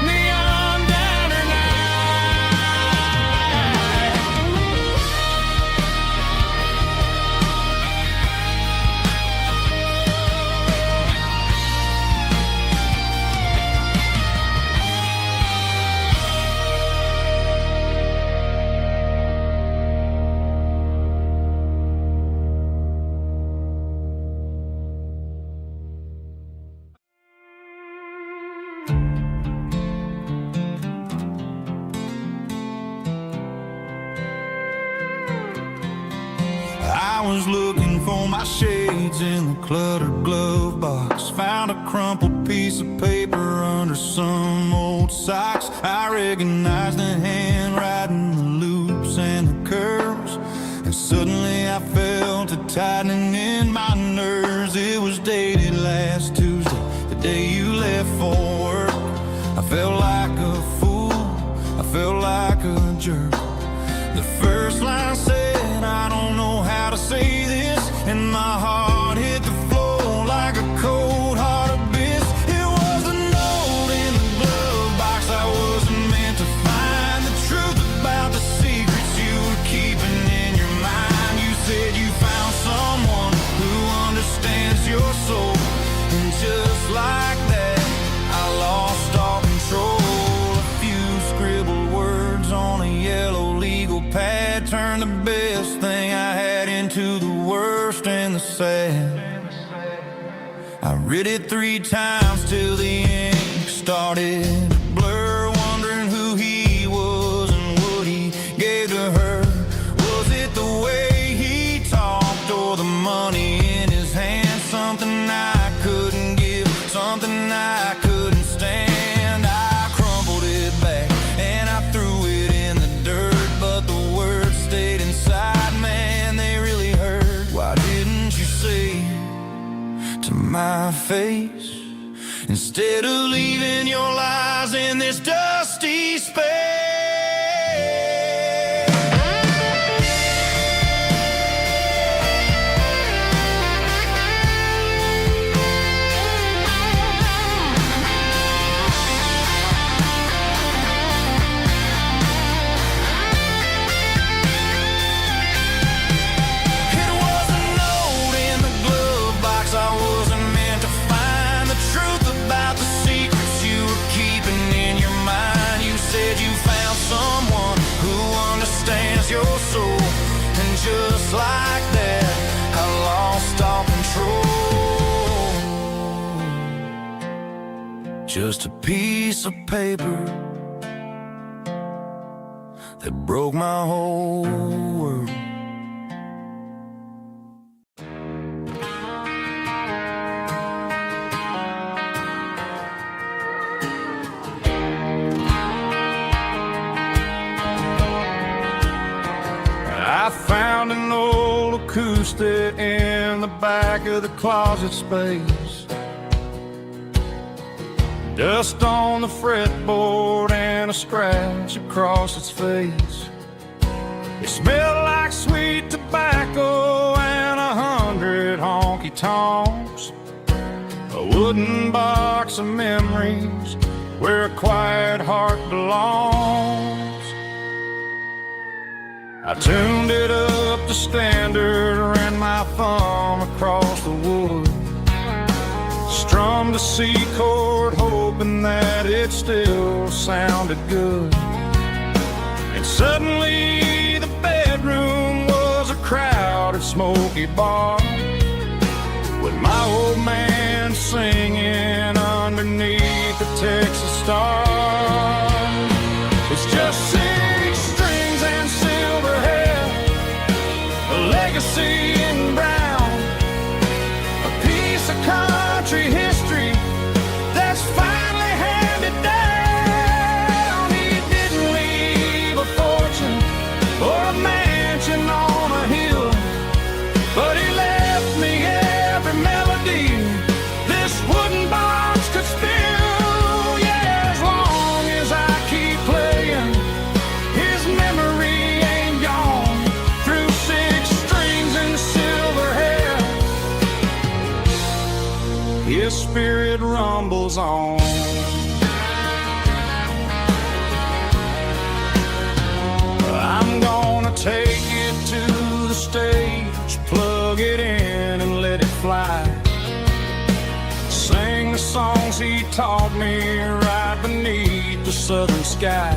Neon diner night. was looking for my shades in the cluttered glove box. Found a crumpled piece of paper under some old socks. I recognized the handwriting, the loops and the curves, and suddenly I felt a tightening in my nerves. It was dated last Tuesday, the day you left for work. I felt like a fool, I felt like a jerk. The first line said, I don't know how to say this, and my heart hit the floor like a cold heart abyss. It was a note in the glove box I wasn't meant to find. The truth about the secrets you were keeping in your mind. You said you found someone who understands your soul, and just like that, I lost all control. A few scribbled words on a yellow legal pad turned the best thing I had into the worst and the sad. I read it 3 times till the ink started to blur, wondering who he was and what he gave to her. Was it the way he talked or the money in his hand? Something I couldn't give, something I couldn't stand. I crumpled it back and I threw it in the dirt, but the words stayed inside, man, they really hurt. Why didn't you say to my face, instead of leaving your lies in this dusty space? Your soul, and just like that, I lost all control. Just a piece of paper that broke my whole world. I found an old acoustic in the back of the closet space. Dust on the fretboard and a scratch across its face. It smelled like sweet tobacco and 100 honky-tonks. A wooden box of memories where a quiet heart belongs. I tuned it up to standard, ran my thumb across the wood, strummed a C chord, hoping that it still sounded good. And suddenly the bedroom was a crowded, smoky bar, with my old man singing underneath the Texas stars. It's just 6 strings and silver hair, a legacy in brown, a piece of country history that's finally handed down. He didn't leave a fortune or a mansion on a hill, but he left me every melody this wooden box could spill. Yeah, as long as I keep playing, his memory ain't gone. Through 6 strings and silver hair, his spirit rumbles on. I'm gonna take it to the stage, plug it in and let it fly. Sing the songs he taught me right beneath the southern sky.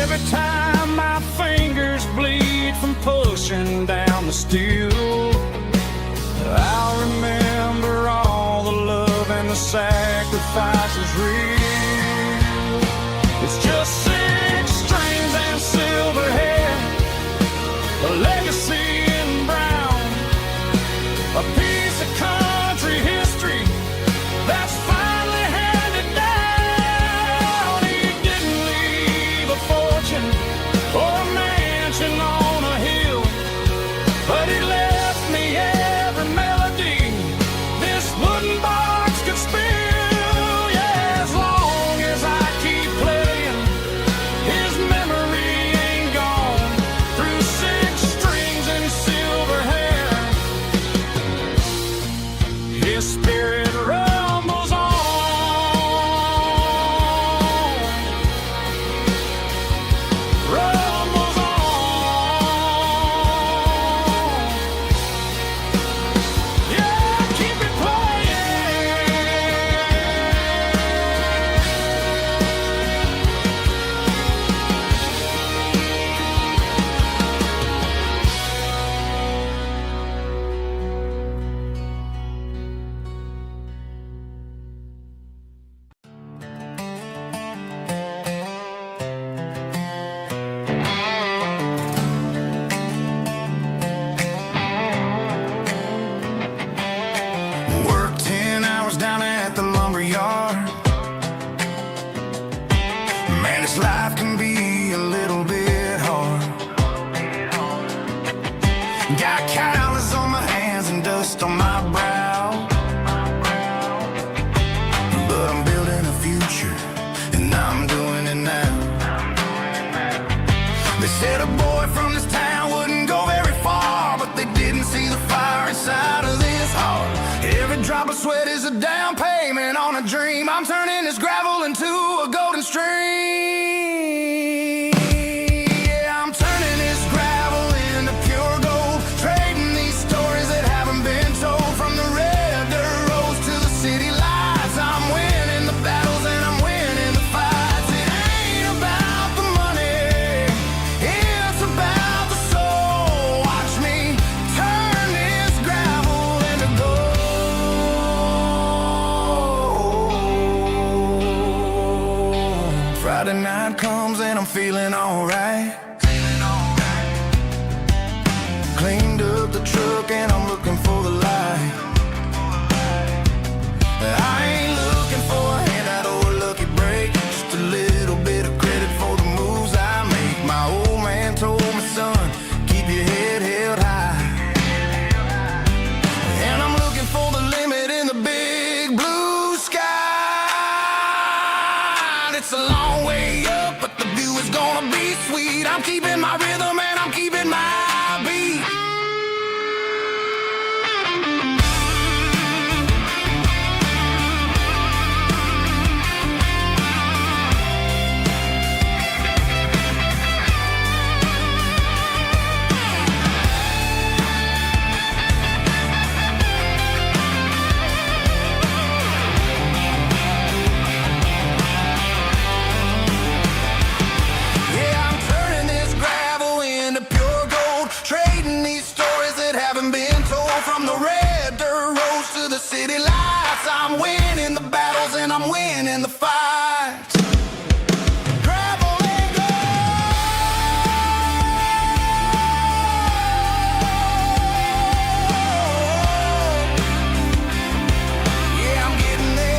Every time my fingers bleed from pushing down the steel, I'll remember all the love and the sacrifices real. It's just 6 strings and silver hair, a legacy in His spirit rumbles on. Rumbles on. Yeah, keep it Work 10 hours down at the lumber yard. Man, this life can be a little bit hard. Got calluses on my hands and dust on my brow, but I'm building a future, and I'm doing it now. They said a boy from this town wouldn't go very far, but they didn't see the fire inside of this heart. Every drop of sweat is a down payment on a dream. I'm turning this gravel into a golden stream. Yeah, I'm turning this gravel into pure gold, trading these stories that haven't been told. From the red dirt roads to the city lights, I'm winning the battles and I'm winning the fights. It ain't about the money, it's about the soul. Watch me turn this gravel into gold. Friday night comes and I'm feeling alright. Cleaned up the truck and I'm looking for the light. I ain't looking for a handout or a lucky break, just a little bit of credit for the moves I make. My old man told me, son, keep your head held high. And I'm looking for the limit in the big blue sky. It's a long way up, but the view is gonna be sweet. I'm keeping my rhythm and I'm keeping my beat. Yeah, I'm turning this gravel into pure gold, trading these stories that haven't been told. From the red dirt roads to the city lights, I'm winning the battles and I'm winning the fights. Gravel and gold. Yeah, I'm getting there.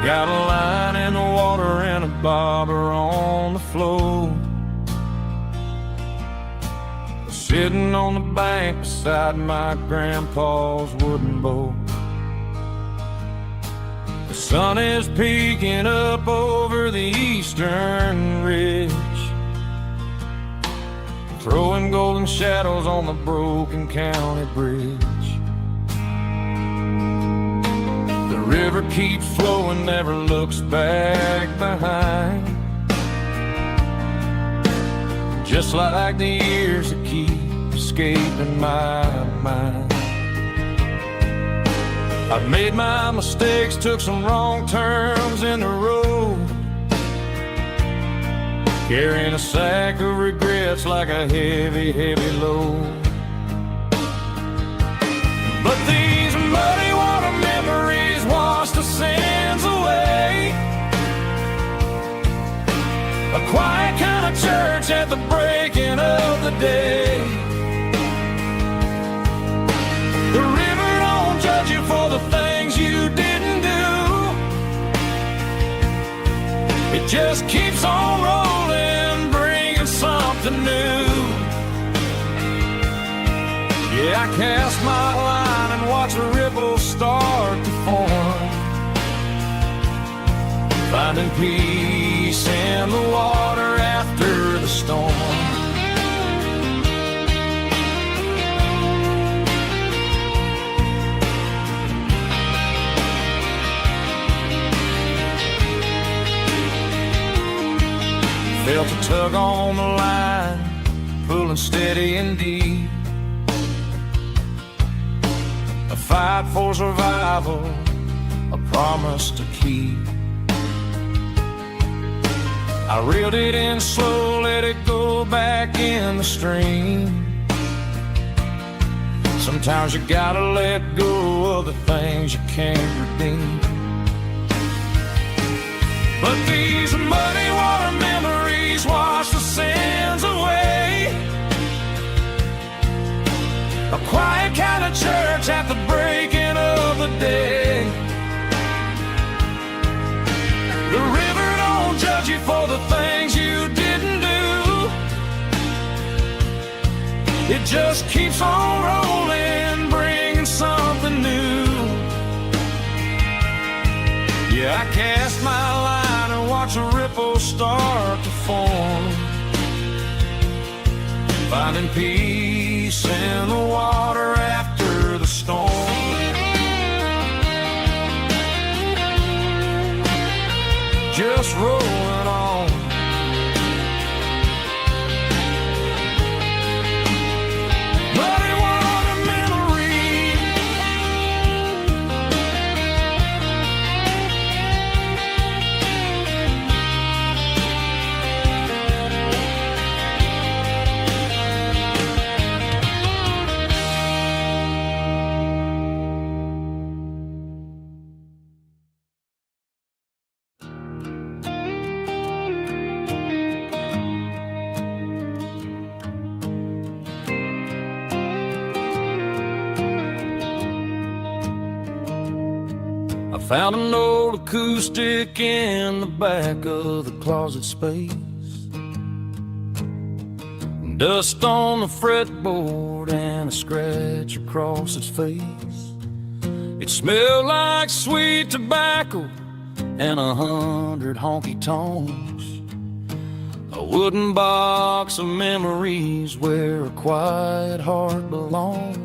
Got a line in the water and a bobber on the floor, sitting on the bank beside my grandpa's wooden boat. The sun is peeking up over the eastern ridge, throwing golden shadows on the broken county bridge. The river keeps flowing, never looks back behind, just like the years that keep escaping my mind. I've made my mistakes, took some wrong turns in the road, carrying a sack of regrets like a heavy, heavy load. But these muddy water memories wash the sins away. A quiet kind of church at the breaking of the day. The river don't judge you for the things just keeps on rolling, bringing something new. Yeah, I cast my line and watch a ripple start to form, finding peace in the water after the storm. Felt a tug on the line, pulling steady and deep. A fight for survival, a promise to keep. I reeled it in slow, let it go back in the stream. Sometimes you gotta let go of the things you can't redeem. But these muddy water memories wash the sins away. A quiet kind of church at the breaking of the day. The river don't judge you for the things you didn't do. It just keeps on rolling, bringing something new. Yeah, I cast my line and watch a ripple start to form, finding peace in the water after the storm. Just rolling on. Muddy water memory. Found an old acoustic in the back of the closet space. Dust on the fretboard and a scratch across its face. It smelled like sweet tobacco and 100 honky tonks. A wooden box of memories where a quiet heart belongs.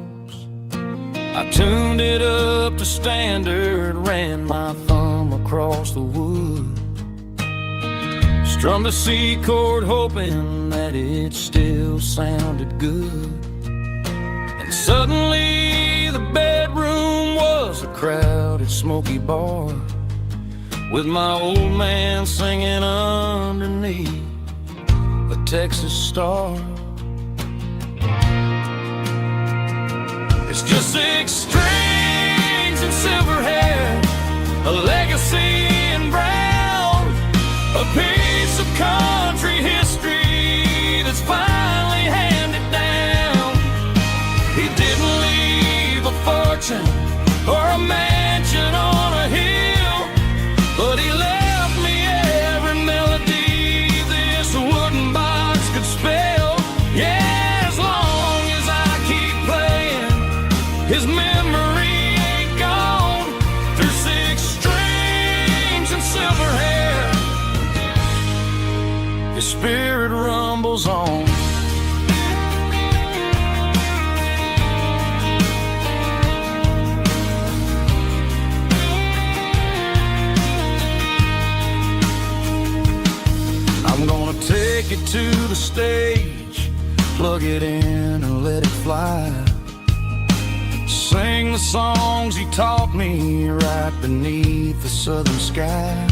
I tuned it up to standard, ran my thumb across the wood, strummed a C chord hoping that it still sounded good. And suddenly the bedroom was a crowded smoky bar, with my old man singing underneath the Texas star. It's just 6 strings and silver hair, a legacy in brown, a piece of country history that's finally handed down. He didn't leave a fortune or a mansion on a hill, but he left me every melody this wooden box could spell. Yeah, as long as I keep playing, his memory ain't gone. Through 6 strings and silver hair, his spirit rumbles on. I'm gonna take it to the stage, plug it in and let it fly. Sing the songs he taught me right beneath the southern sky.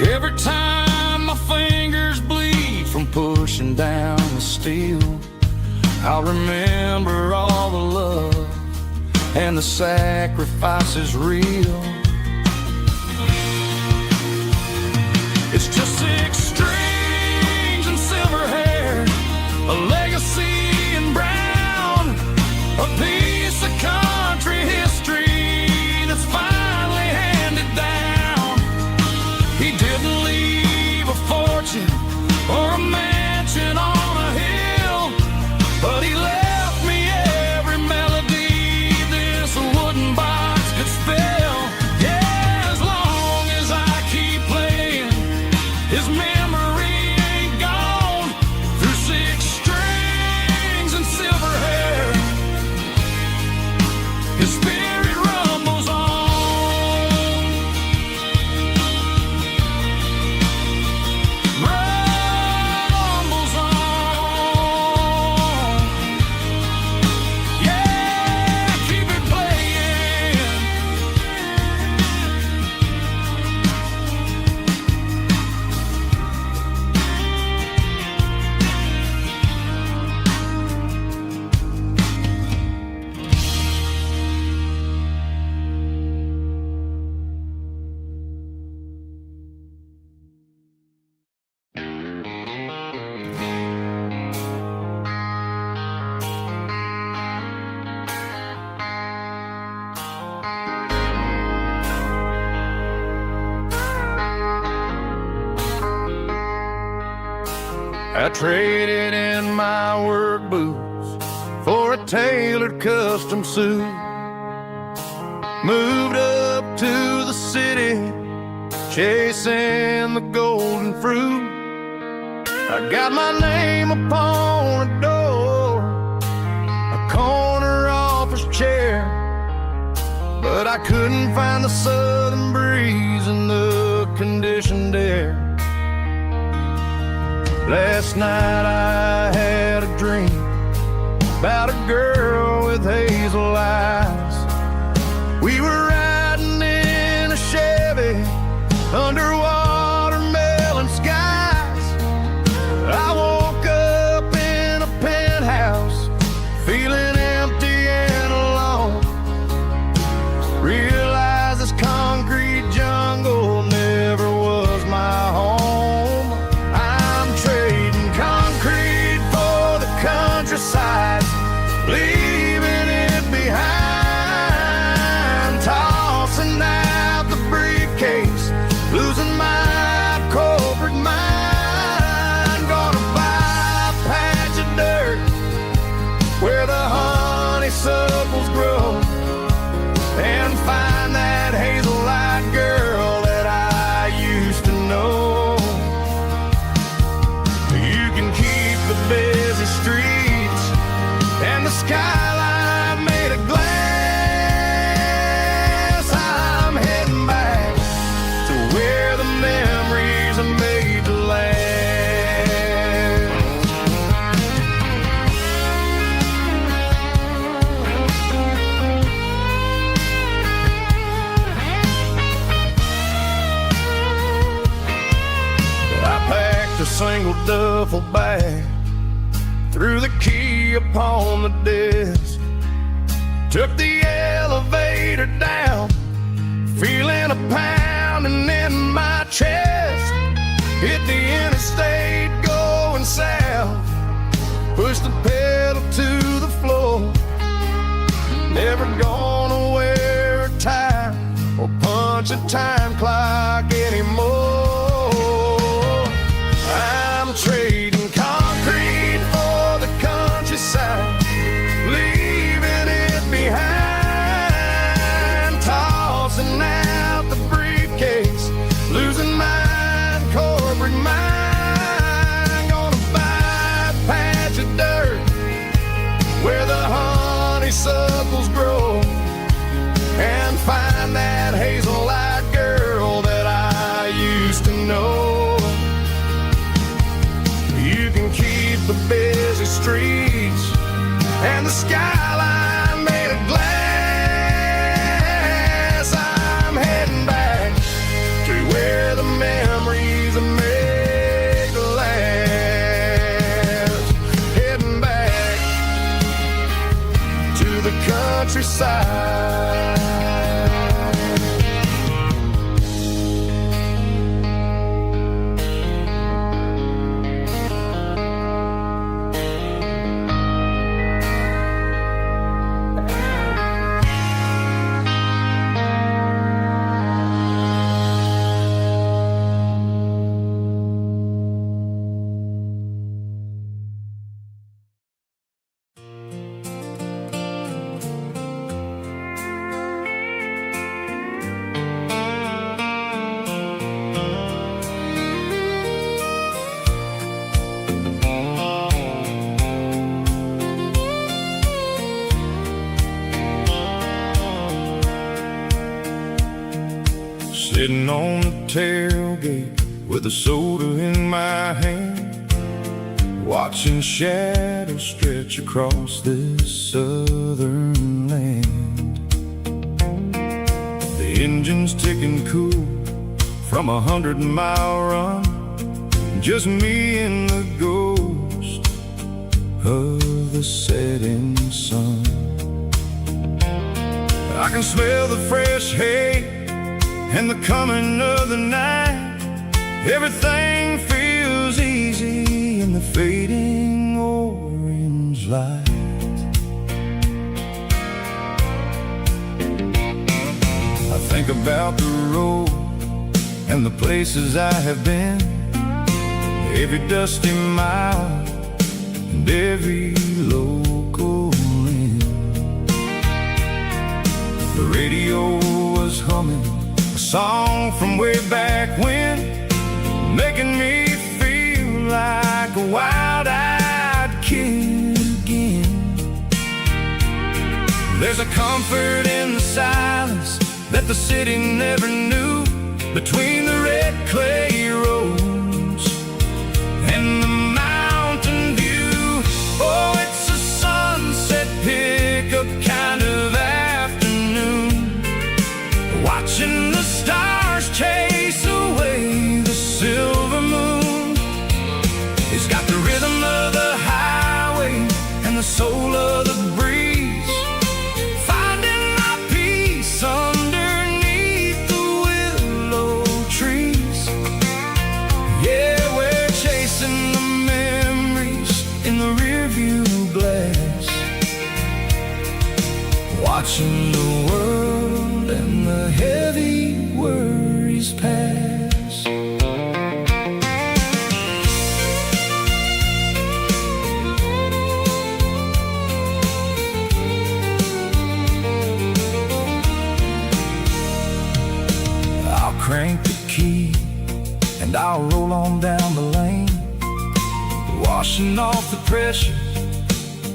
Every time my fingers bleed from pushing down the steel, I'll remember all the love and the sacrifices real. It's just 6 strings and silver hair, a legacy in brown, a piece of country history that's finally handed down. He didn't I traded in my work boots for a tailored custom suit. Moved up to the city, chasing the golden fruit. I got my name upon a door, a corner office chair, but I couldn't find the southern breeze in the conditioned air. Last night I had a dream about a girl with hazel eyes. We were riding in a Chevy under watermelon skies. I woke up in a penthouse feeling empty and alone. Realized this concrete jungle never was my home. I'm trading concrete for the countryside, leaving it behind, tossing out the briefcase, losing my corporate mind. Gonna buy a patch of dirt where the honeysuckles grow, and find that hazel-eyed girl that I used to know. You can keep the busy streets and the skyline made of glass. I'm heading back to where the memories are made to last. I packed a single duffel bag, threw the key upon the desk, took the elevator down, feeling a pounding in my chest. Hit the interstate going south, pushed the pedal to the floor. Never gonna wear a tie or punch a time clock anymore. I'm trading concrete for the countryside, leaving it behind, tossing out the briefcase, losing my corporate mind. Gonna buy a patch of dirt where the honeysuckles grow, and find that hazel-eyed girl that I used to know. You can keep the busy streets and the skyline made of glass. I'm heading back to where the memories are made to last. Heading back to the countryside. Sitting on the tailgate with a soda in my hand, watching shadows stretch across this southern land. The engine's ticking cool from 100-mile run, just me and the ghost of the setting sun. I can smell the fresh hay and the coming of the night. Everything feels easy in the fading orange light. I think about the road and the places I have been, every dusty mile and every local inn. The radio was humming a song from way back when, making me feel like a wild-eyed kid again. There's a comfort in the silence that the city never knew, between the red clay roads and the mountain view. Oh, it's a sunset pickup kind of afternoon, watching the stars chase away the silver moon. It's got the rhythm of the highway and the soul of the breeze, finding my peace underneath the willow trees. Yeah, we're chasing the memories in the rearview glass, watching the world and the heavy worries pass. I'll crank the key and I'll roll on down the lane, washing off the pressure,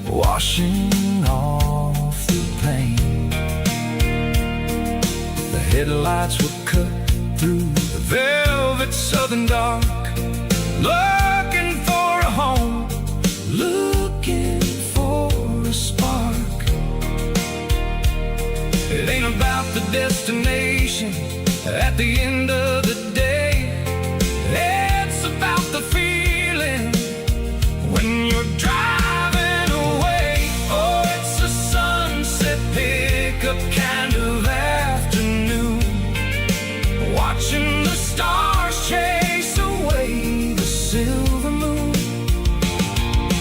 washing off the pain. The headlights will cut through the velvet southern dark, looking for a home, looking for a spark. It ain't about the destination at the end of the day, it's about the feeling when you're driving away. Oh, it's a sunset pickup kind of afternoon, watching the stars chase away the silver moon.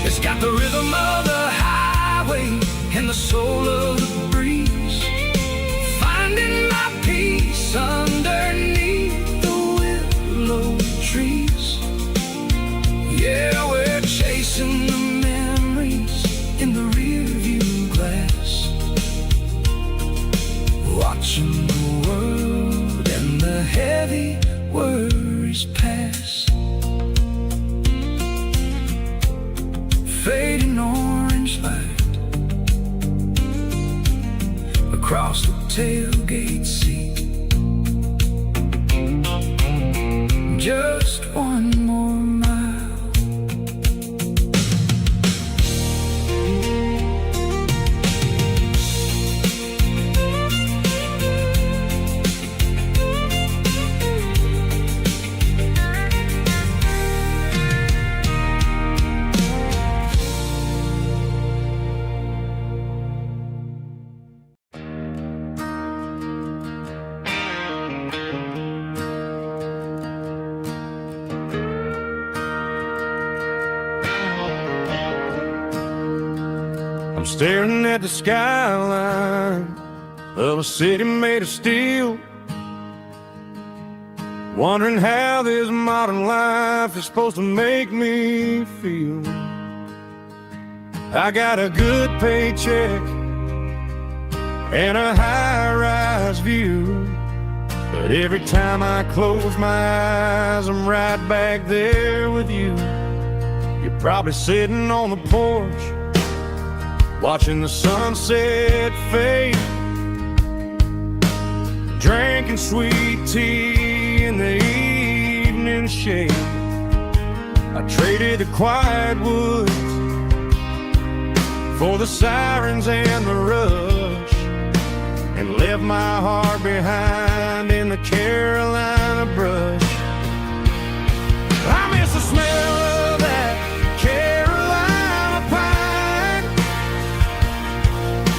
It's got the rhythm of the highway and the soul of the breeze, finding my peace underneath the willow trees. Yeah, we're chasing the memories in the rearview glass, watching the world and the heavy worries pass. Fading orange light across the tailgate seat, just one more mile. I'm staring at the skyline of a city made of steel, wondering how this modern life is supposed to make me feel. I got a good paycheck and a high-rise view, but every time I close my eyes, I'm right back there with you. You're probably sitting on the porch, watching the sunset fade, drinking sweet tea in the evening shade. I traded the quiet woods for the sirens and the rush, and left my heart behind in the Carolina brush. I miss the smell of that Carolina pine.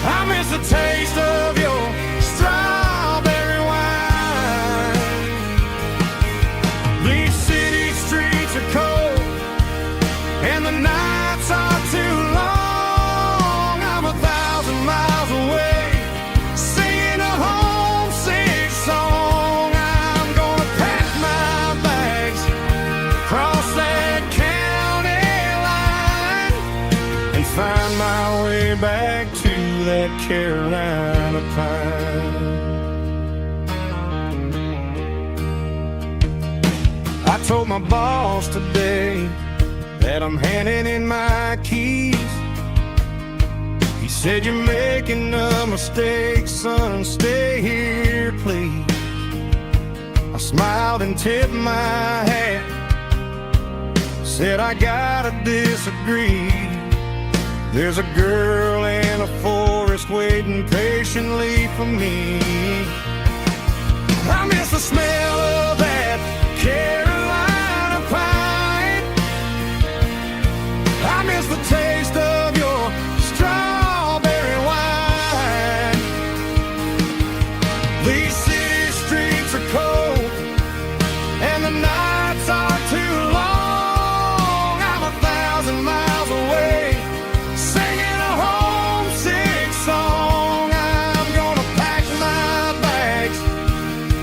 I miss the taste of your strawberry wine. These city streets are cold and the nights are too long. I'm 1,000 miles away, singing a homesick song. I'm that Carolina pine. I told my boss today that I'm handing in my keys. He said, "You're making a mistake, son, stay here, please." I smiled and tipped my hat, said, "I gotta disagree. There's a girl in a forest waiting patiently for me. I miss the smell of that Carolina pine. I miss the taste of your strawberry wine. These city streets are cold and the nights are too long. I'm 1,000 miles away singing a homesick song. I'm gonna pack my bags,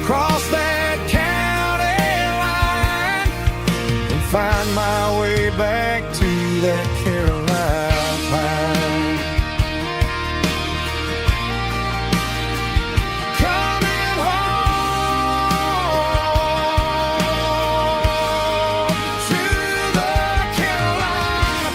cross that county line, and find my way back to that Carolina pine. Coming home to the Carolina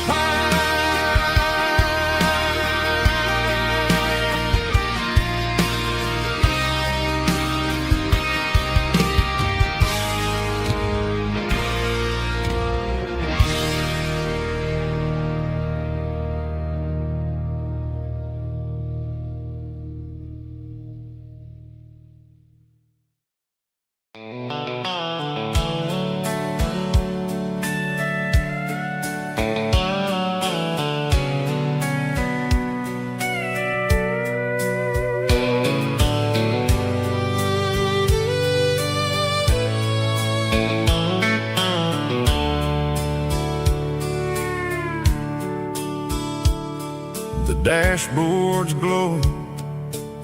The dashboards glow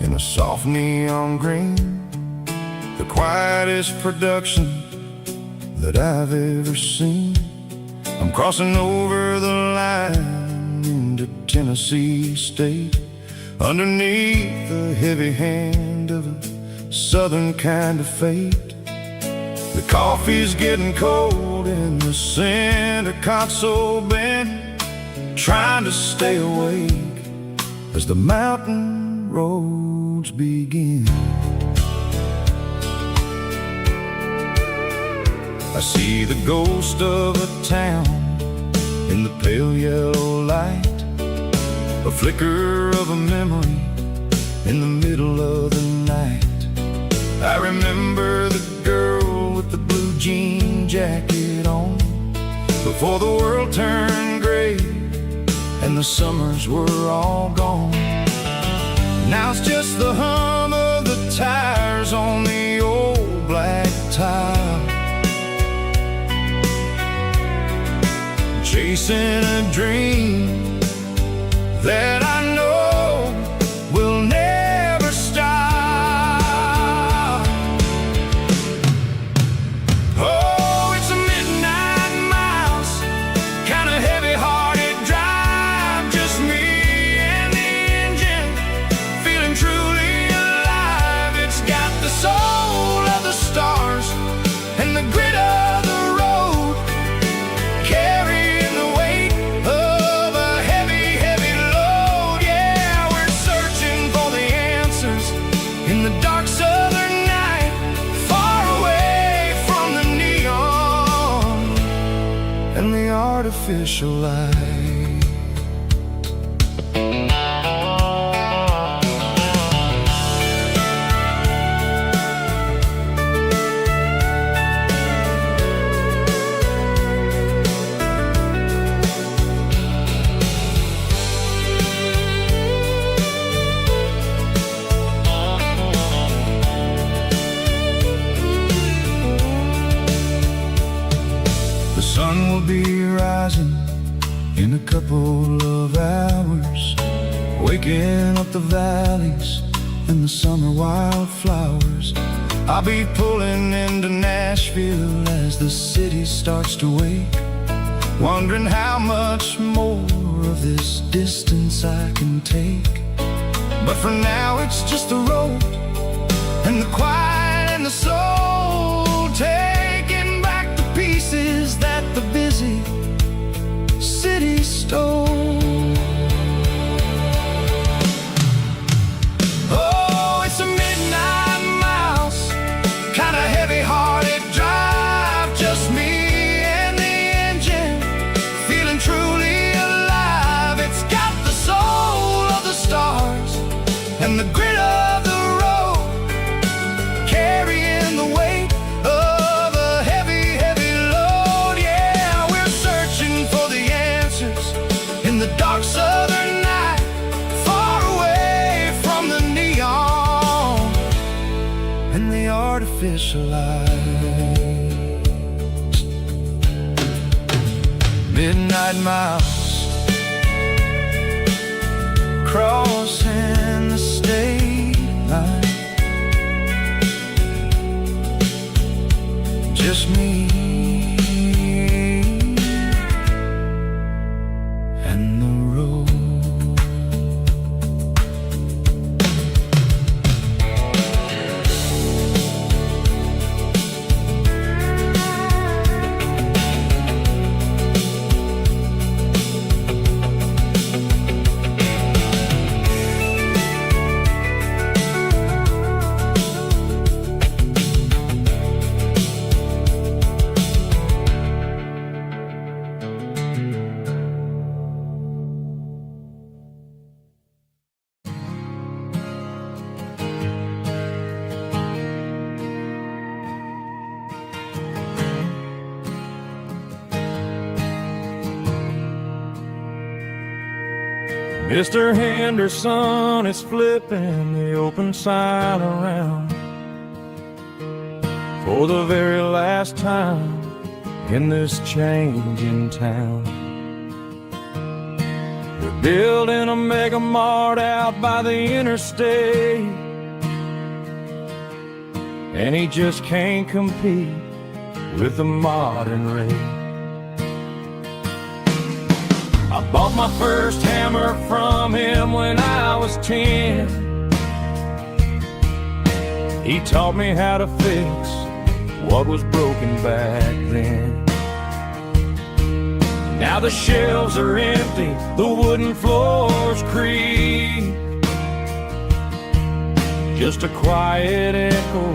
in a soft neon green, the quietest production that I've ever seen. I'm crossing over the line into Tennessee State, underneath the heavy hand of a southern kind of fate. The coffee's getting cold in the center console bin, trying to stay awake as the mountain roads begin. I see the ghost of a town in the pale yellow light, a flicker of a memory in the middle of the night. I remember the girl with the blue jean jacket on, before the world turned gray and the summers were all gone. Now it's just the hum of the tires on the old black tile, chasing a dream that I know will never stop. Oh, it's a midnight miles, kind of heavy-hearted drive, just me and the engine, feeling truly alive. It's got the soul of the stars and the grit of the road, carrying the weight of a heavy, heavy load. Yeah, we're searching for the answers in the dark southern night, far away from the neon and the artificial light. The sun will be rising in a couple of hours, waking up the valleys and the summer wildflowers. I'll be pulling into Nashville as the city starts to wake, wondering how much more of this distance I can take But for now it's just the road and the quiet and the soul, taking back the pieces that the busy city stole. Oh, it's a midnight mouse, kinda heavy-hearted drive, just me and the engine, feeling truly alive. It's got the soul of the stars and the grit of the road, carrying the weight of a heavy, heavy load. Yeah, we're searching for the answers in the dark southern night, far away from the neon and the artificial lights. Midnight mouse, crossing the state line, just me and the road. Mr. Henderson is flipping the open sign around for the very last time in this changing town. They're building a mega mart out by the interstate, and he just can't compete with the modern rate. I bought my first hammer from him when I was 10. He taught me how to fix what was broken back then. Now the shelves are empty, the wooden floors creak, just a quiet echo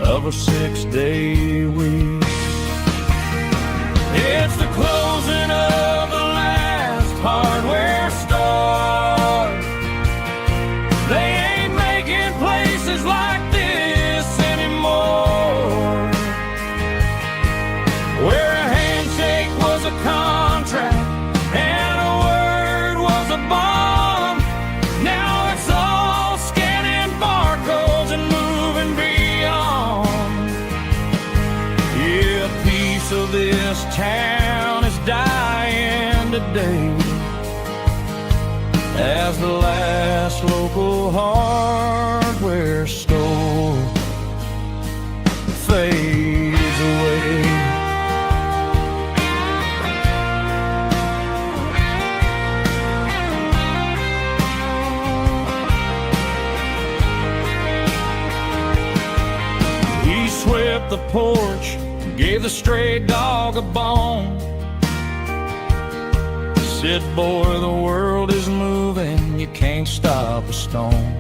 of a 6-day week. It's the closing of the hardware store. They ain't making places like this anymore, where a handshake was a contract and a word was a bond. Now it's all scanning barcodes and moving beyond. Yeah, a piece of this town is dying today as the last local hardware store fades away. He swept the porch, gave the stray dog a bone, said, boy, the world is moving, you can't stop a stone.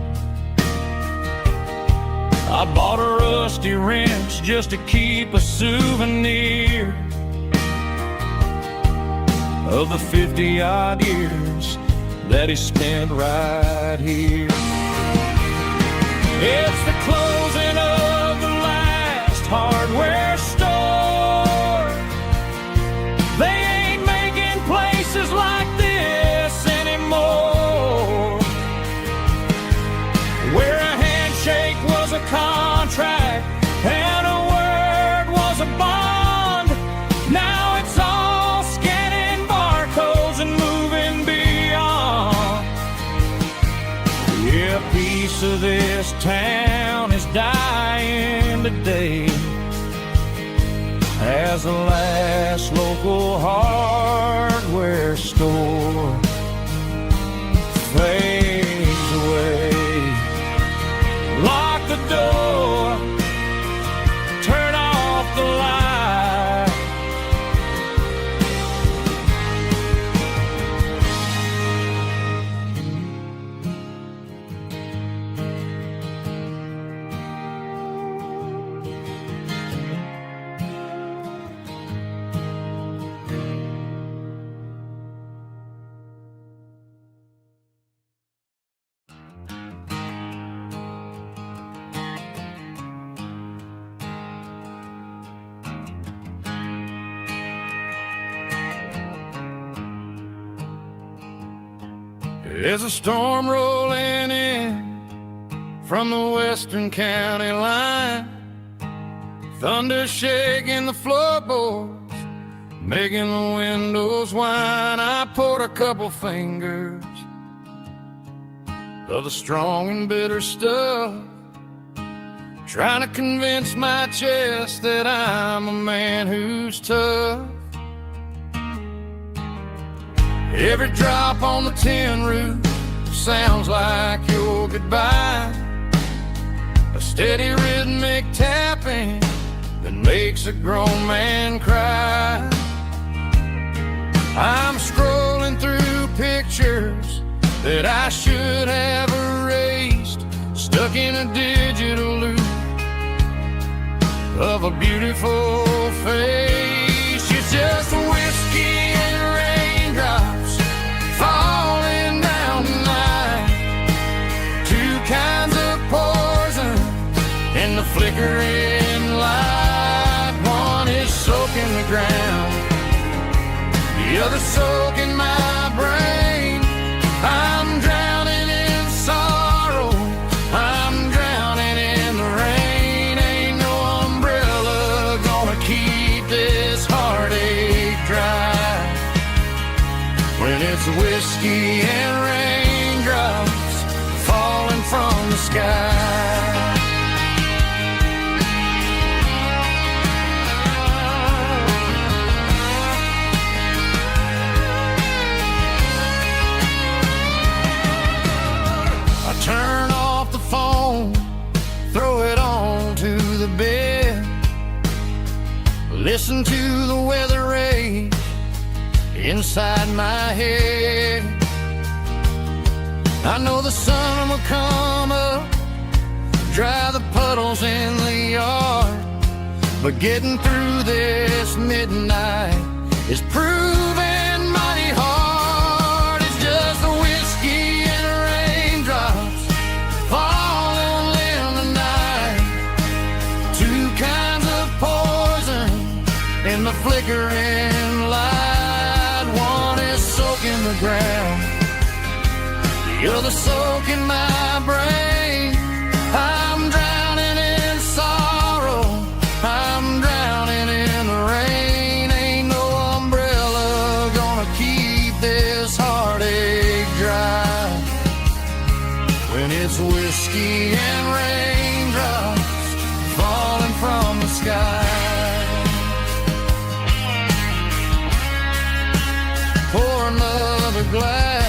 I bought a rusty wrench just to keep a souvenir of the 50-odd years that he spent right here. It's the closing of the last hardware store. They ain't making places like this anymore, where a handshake was a contract and a word was a bond. Now it's all scanning barcodes and moving beyond. Yeah, a piece of this town is dying today as the last local hardware store fades away. There's a storm rolling in from the western county line, thunder shaking the floorboards, making the windows whine. I poured a couple fingers of the strong and bitter stuff, trying to convince my chest that I'm a man who's tough. Every drop on the tin roof sounds like your goodbye, a steady rhythmic tapping that makes a grown man cry. I'm scrolling through pictures that I should have erased, stuck in a digital loop of a beautiful face. It's just whiskey and raindrops falling down tonight, two kinds of poison in the flickering light. One is soaking the ground, the other soaking my brain. I'm drowning in sorrow, I'm drowning in the rain. Ain't no umbrella gonna keep this heartache dry when it's whiskey and raindrops falling from the sky. Turn off the phone, throw it on to the bed, listen to the weather rage inside my head. I know the sun will come up, dry the puddles in the yard, but getting through this midnight is proving mighty hard. It's just a whiskey and raindrops falling in the night, two kinds of poison in the flickering light. One is soaking the ground, the other soaking my brain. I'm drowning in sorrow, I'm drowning in the rain. Ain't no umbrella gonna keep this heartache dry when it's whiskey and raindrops falling from the sky. Pour another glass,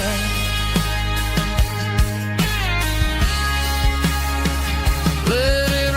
let it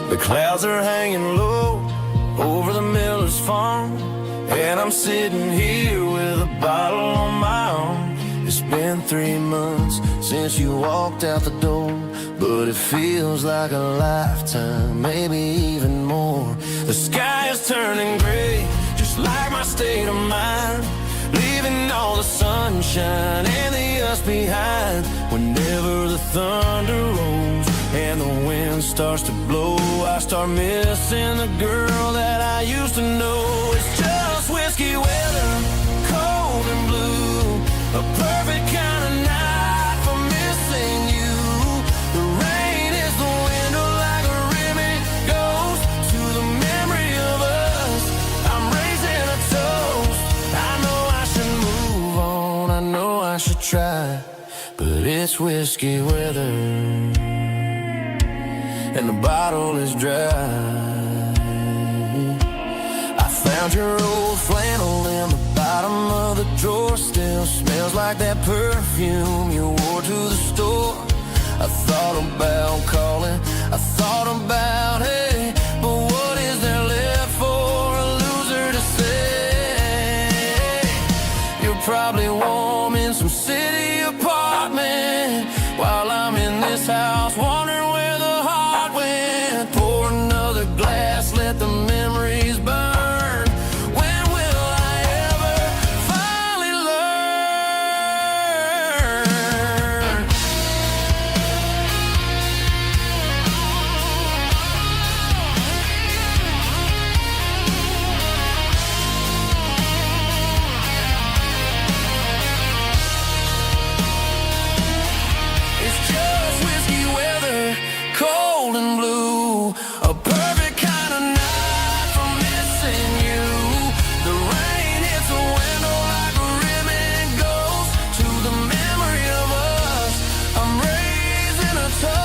The clouds are hanging low over the miller's farm, and I'm sitting here with a bottle on my arm. It's been 3 months since you walked out the door, but it feels like a lifetime, maybe even more. The sky is turning gray, just like my state of mind, leaving all the sunshine and the us behind. Whenever the thunder rolls and the wind starts to blow, I start missing the girl that I used to know. It's just whiskey weather, cold and blue, a perfect kind of night for missing you. The rain is the window I should try, but it's whiskey weather, and the bottle is dry. I found your old flannel in the bottom of the drawer. Still smells like that perfume you wore to the store. I thought about calling, I thought about, hey, but what is there left for a loser to say? You're probably warm in some city apartment, while I'm in this house wondering where the heart went. Pour another glass, let the memories burn. When will I ever finally learn? It's just whiskey weather, cold and blue, a perfect kind of night for missing you. The rain hits the window like a ribbon goes to the memory of us. I'm raising a toast.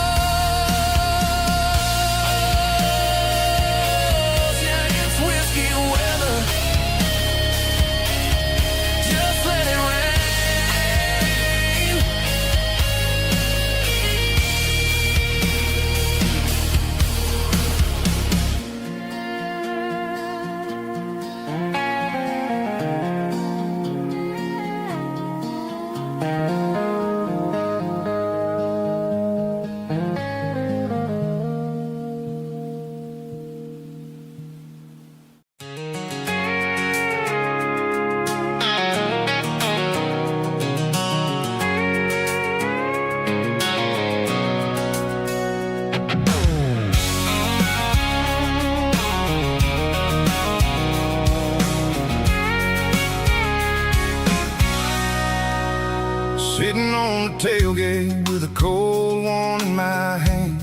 Yeah, it's whiskey weather. Just let it rain. Sitting on the tailgate with a cold one in my hand,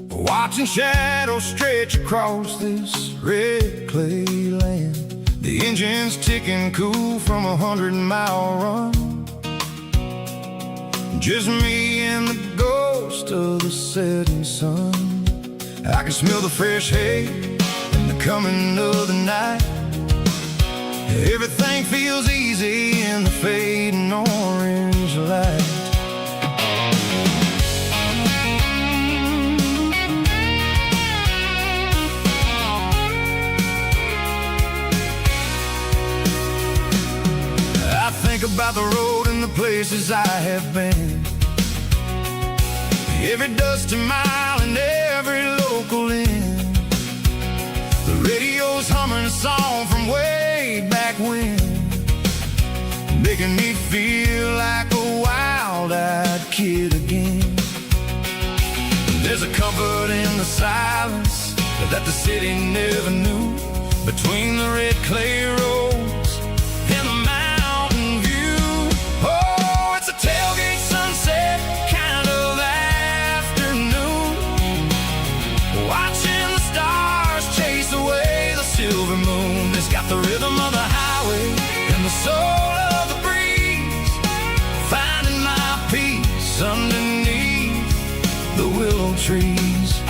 watching shadows stretch across this red clay land. The engine's ticking cool from 100-mile run. Just me and the ghost of the setting sun. I can smell the fresh hay and the coming of the night. Everything feels easy in the fading orange light. I think about the road and the places I have been, every dusty mile and every local inn. The radio's humming a song from way back when, making me feel like a wild-eyed kid again. There's a comfort in the silence that the city never knew, between the red clay roads and the mountain view. Oh, it's a tailgate sunset kind of afternoon, watching the stars chase away the silver moon. It's got the rhythm of the highway and the soul of the breeze, finding my peace underneath the willow trees.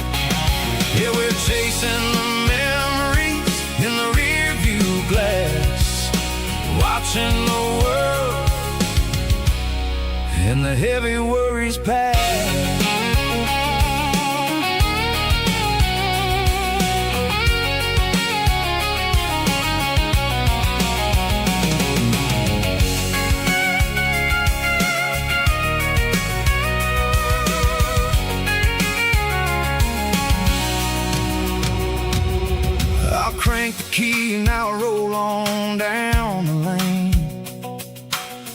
Yeah, we're chasing the memories in the rear view glass, watching the world and the heavy worries pass. Crank the key and I'll roll on down the lane,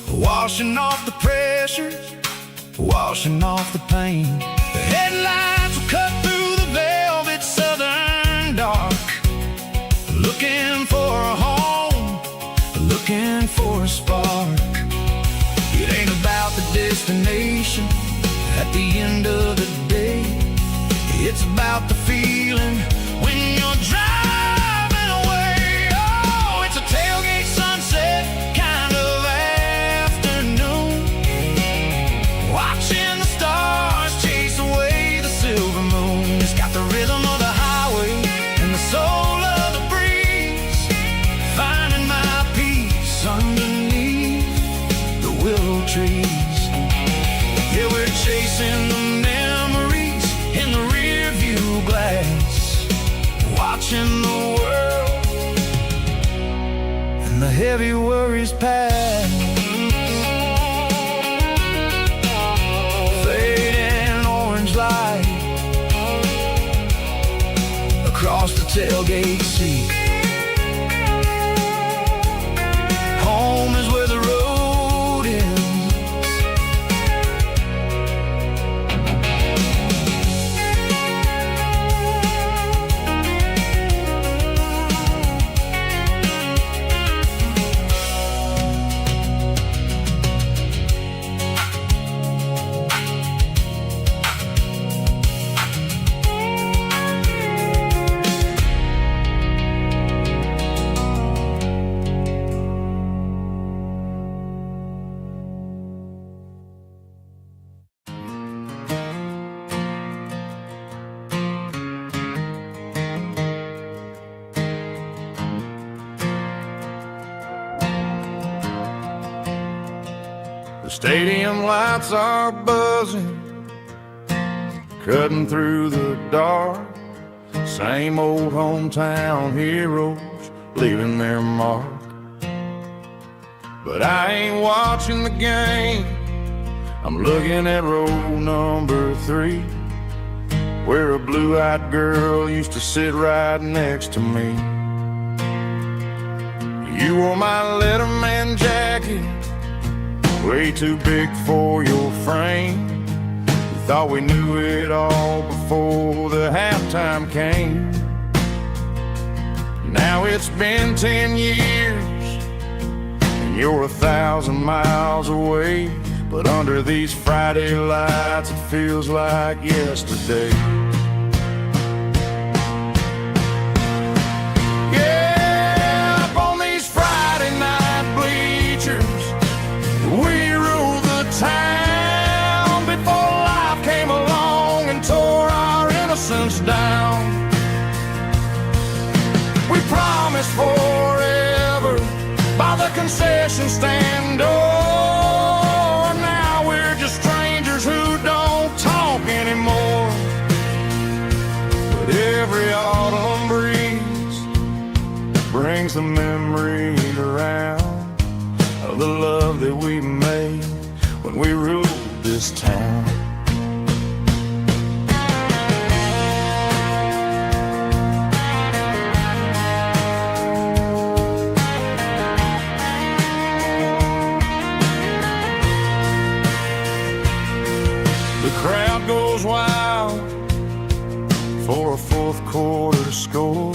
washing off the pressure, washing off the pain. The headlights will cut through the velvet southern dark, looking for a home, looking for a spark. It ain't about the destination at the end of the day, it's about the feeling when you're driving. Tailgate sunset kind of afternoon, trees. Yeah, we're chasing the memories in the rear view glass, watching the world and the heavy worries pass. Fading orange light across the tailgate seat. Home is where the road ends. The stadium lights are buzzing, cutting through the dark. Same old hometown heroes leaving their mark. But I ain't watching the game, I'm looking at row number 3, where a blue-eyed girl used to sit right next to me. You wore my Letterman jacket, way too big for your frame. We thought we knew it all before the halftime came. Now it's been 10 years and you're 1,000 miles away, but under these Friday lights it feels like yesterday. Yeah, up on these Friday night bleachers, we ruled the town before life came along and tore our innocence down. We promised forever by the concession stand door. Now we're just strangers who don't talk anymore. But every autumn breeze brings the memory around of the love that we made when we ruled this town. The crowd goes wild for a fourth quarter score,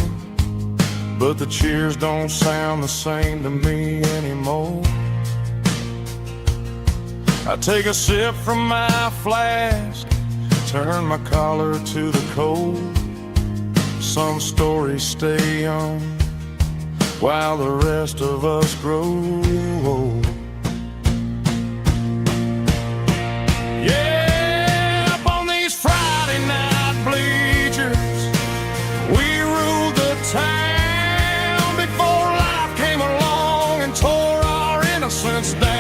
but the cheers don't sound the same to me anymore. I take a sip from my flask, turn my collar to the cold. Some stories stay young while the rest of us grow old. Yeah, up on these Friday night bleachers, we ruled the town before life came along and tore our innocence down.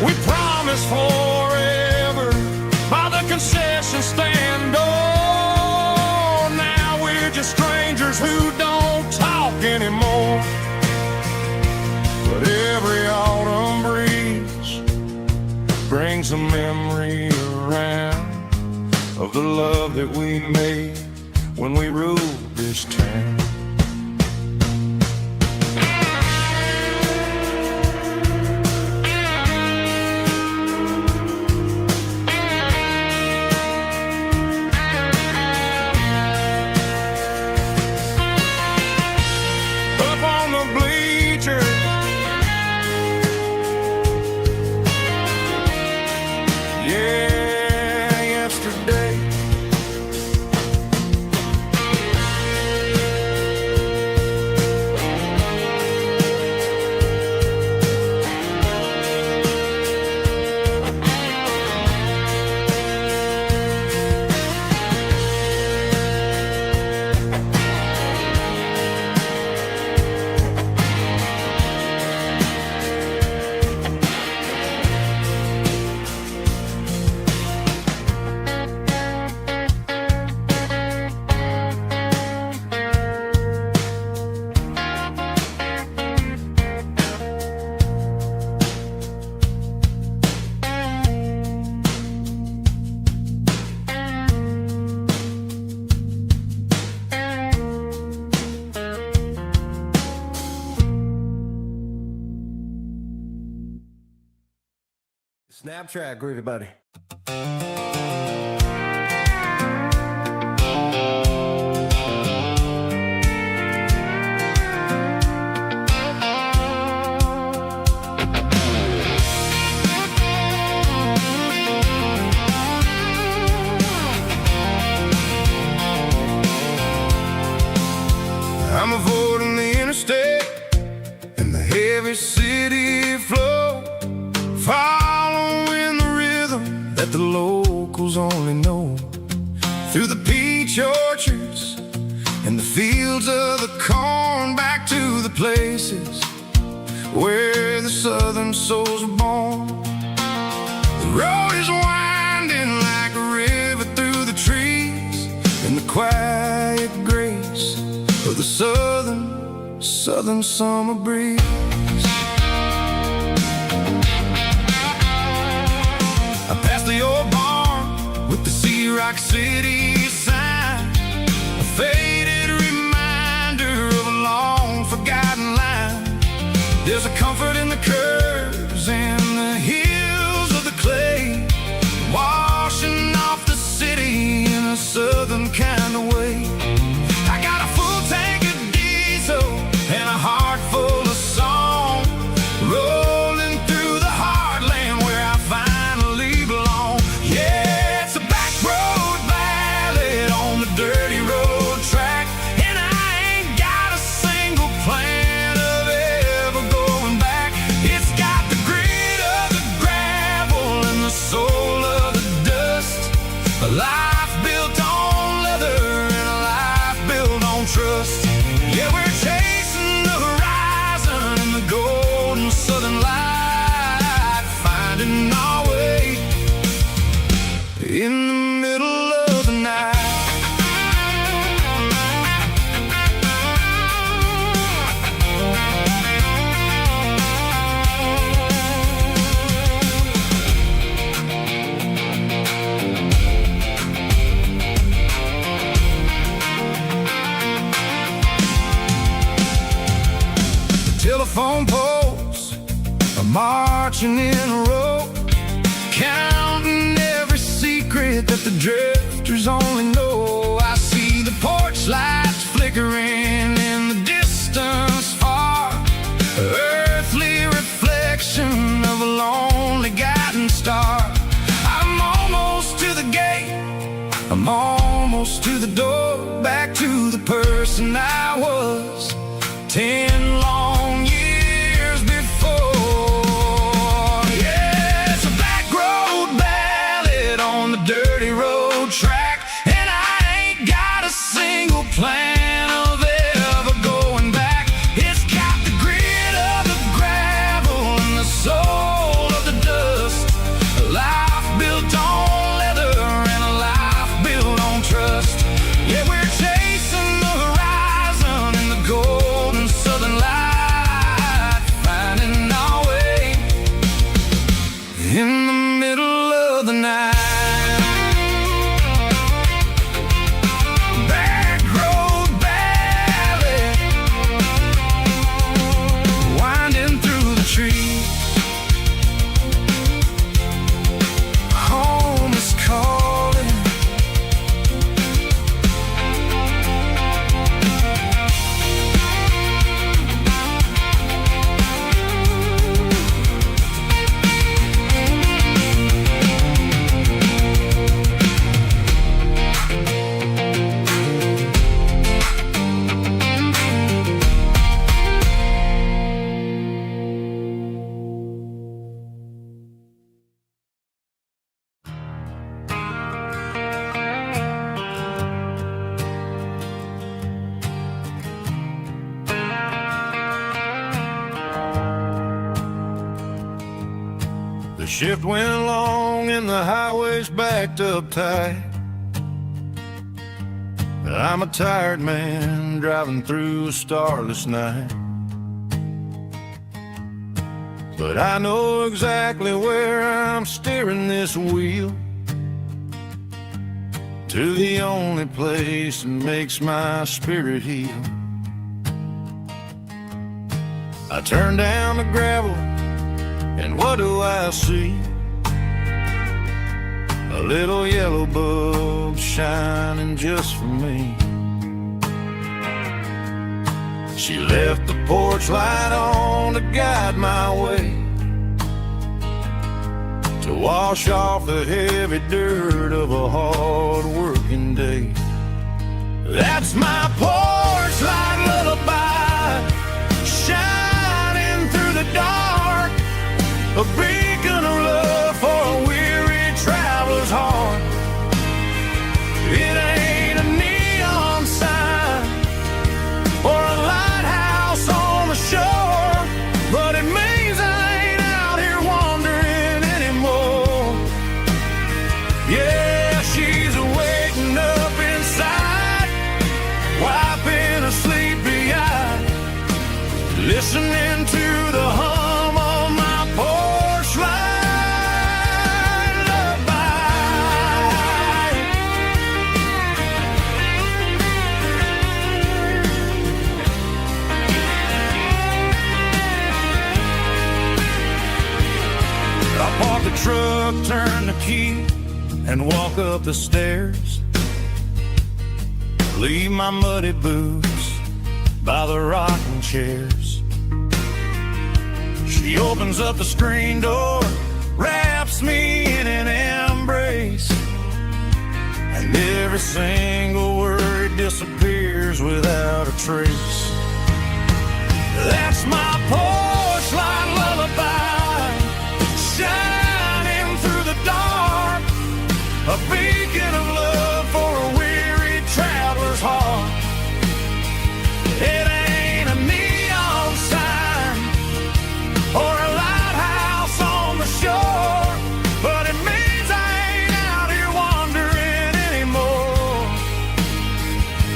We promised forever by the concession stand door. Now we're just strangers who don't talk anymore. But every autumn breeze brings a memory around of the love that we made when we ruled this town. Snap track, groovy buddy. I'm avoiding the interstate and the heavy city flow, following the rhythm that the locals only know. Through the peach orchards and the fields of the corn, back to the places where the southern souls are born. The road is winding like a river through the trees, in the quiet grace of the southern summer breeze. I passed the old barn with the Sea Rock City sign, a faded reminder of a long forgotten line. There's a comfort in the curves and the hills of the clay, washing off the city in a southern kind of way. I got a full tank of diesel and a heart full of song, rolling through the heartland where I finally belong. Yeah, it's a back road ballad on the dirty road track, and I ain't got a single plan of ever going back. It's got the grit of the gravel and the soul of the dust, a life built on leather and a life built on trust. Yeah, we're chasing the horizon in the golden southern light, finding our way in the middle of the night. Telephone poles are marching in a row, counting every secret that the drifters only know. I see the porch lights flickering in the distance far, earthly reflection of a lonely guiding star. I'm almost to the gate, I'm almost to the door, back to the person I was 10 long years before. Yeah, it's a back road ballad on the dirty road track, and I ain't got a single plan of ever going back. It's got the grit of the gravel and the soul of the dust, a life built on leather and a life built on trust. Yeah, we're chasing the horizon in the golden southern light, finding our way in the middle of the night. Back road ballad, winding through the trees. Home is calling. The shift went along and the highway's backed up tight. I'm a tired man driving through a starless night, but I know exactly where I'm steering this wheel, to the only place that makes my spirit heal. I turn down the gravel, and what do I see? little yellow bulb shining just for me. She left the porch light on to guide my way, to wash off the heavy dirt of a hard-working day. That's my porch light lullaby, shining through the dark, a beacon of love for a weary traveler's heart. It ain't a neon sign or a lighthouse on the shore, but it means I ain't out here wandering anymore. Yeah, she's waking up inside, wiping a sleepy eye, listening to the hum of my porch light lullaby. I park the truck, turn the key, and walk up the stairs. Leave my muddy boots by the rocking chairs. She opens up the screen door, wraps me in an embrace, and every single word disappears without a trace. That's my porch light lullaby, shining through the dark, a beacon of love for a weary traveler's heart. It ain't a neon sign or a lighthouse on the shore, but it means I ain't out here wandering anymore.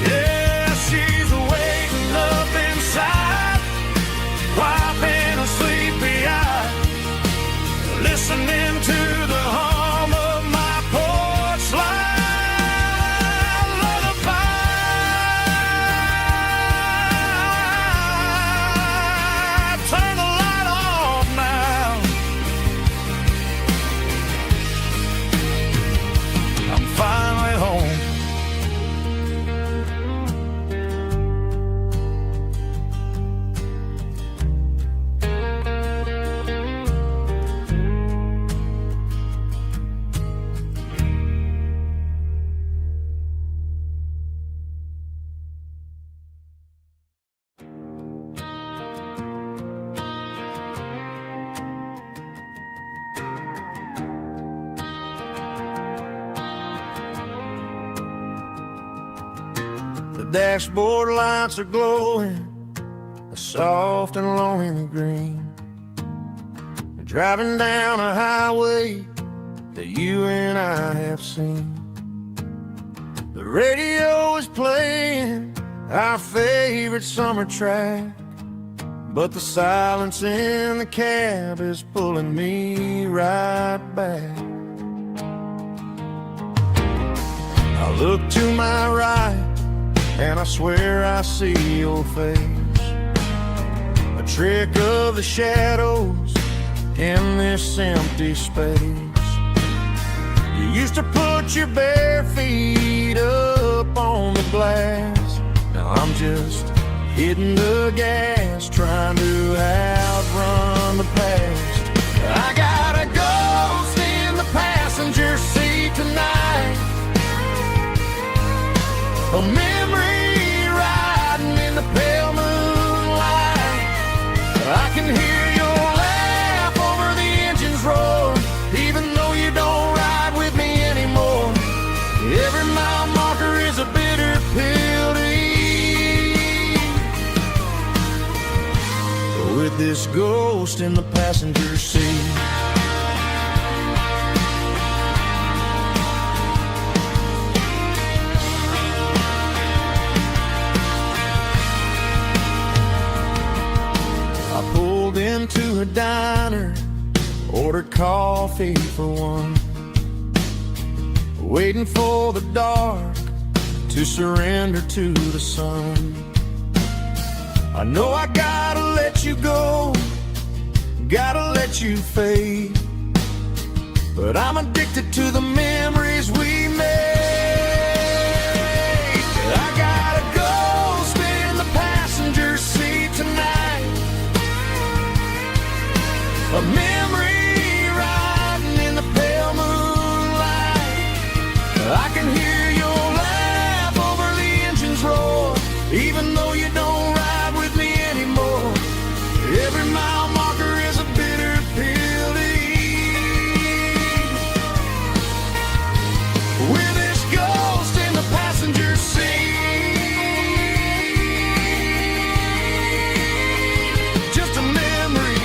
Yeah, she's waking up inside, wiping a sleepy eye, listening to the hum of my porch light lullaby. Turn the light off now. I'm finally home. The dashboard lights are glowing, a soft and lonely green. Driving down a highway that you and I have seen. The radio is playing our favorite summer track, but the silence in the cab is pulling me right back. I look to my right and I swear I see your face, a trick of the shadows in this empty space. You used to put your bare feet up on the glass. Now I'm just hitting the gas, trying to outrun the past. I got a ghost in the passenger seat tonight, a memory riding in the pale moonlight. I can hear your laugh over the engine's roar, even though you don't ride with me anymore. Every mile marker is a bitter pill to eat, with this ghost in the passenger seat. I pulled into a diner, ordered coffee for one, waiting for the dark to surrender to the sun. I know I gotta let you go, gotta let you fade, but I'm addicted to the memories we made. I got a ghost in the passenger seat tonight, a memory riding in the pale moonlight. I can hear your laugh over the engine's roar, even though you don't ride with me anymore. Every mile marker is a bitter pill to eat. With this ghost in the passenger seat, just a memory.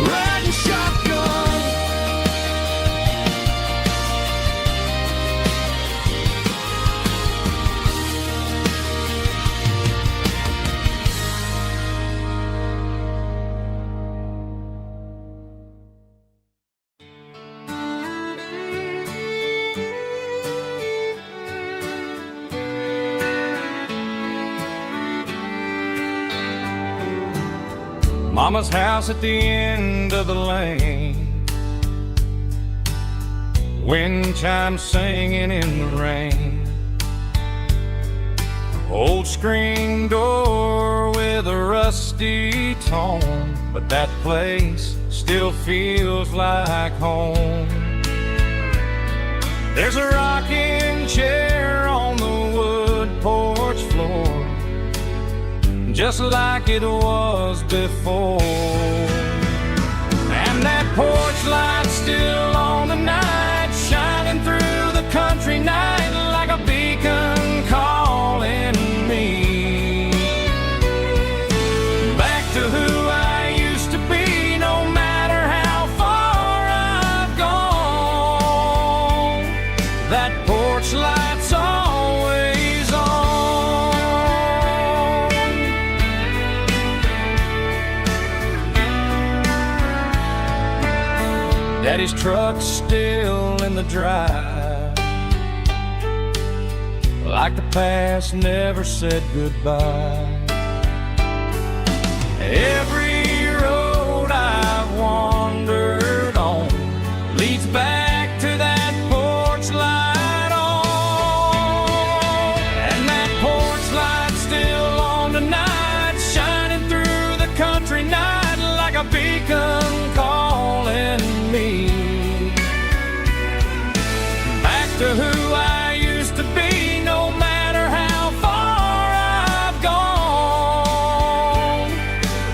Riding shotgun, Mama's house at the end of the lane, wind chimes singing in the rain. Old screen door with a rusty tone, but that place still feels like home. There's a rocking chair on the wood porch floor, just like it was before. And that porch light's still on the night, shining through the country night like a beacon calling me back to who I used to be, no matter how far I've gone. That porch light's always on. Daddy's truck's still in the drive, like the past never said goodbye. Every road I've wandered on leads back to that porch light on. And that porch light's still on tonight, shining through the country night like a beacon calling me back to who I used to be, no matter how far I've gone.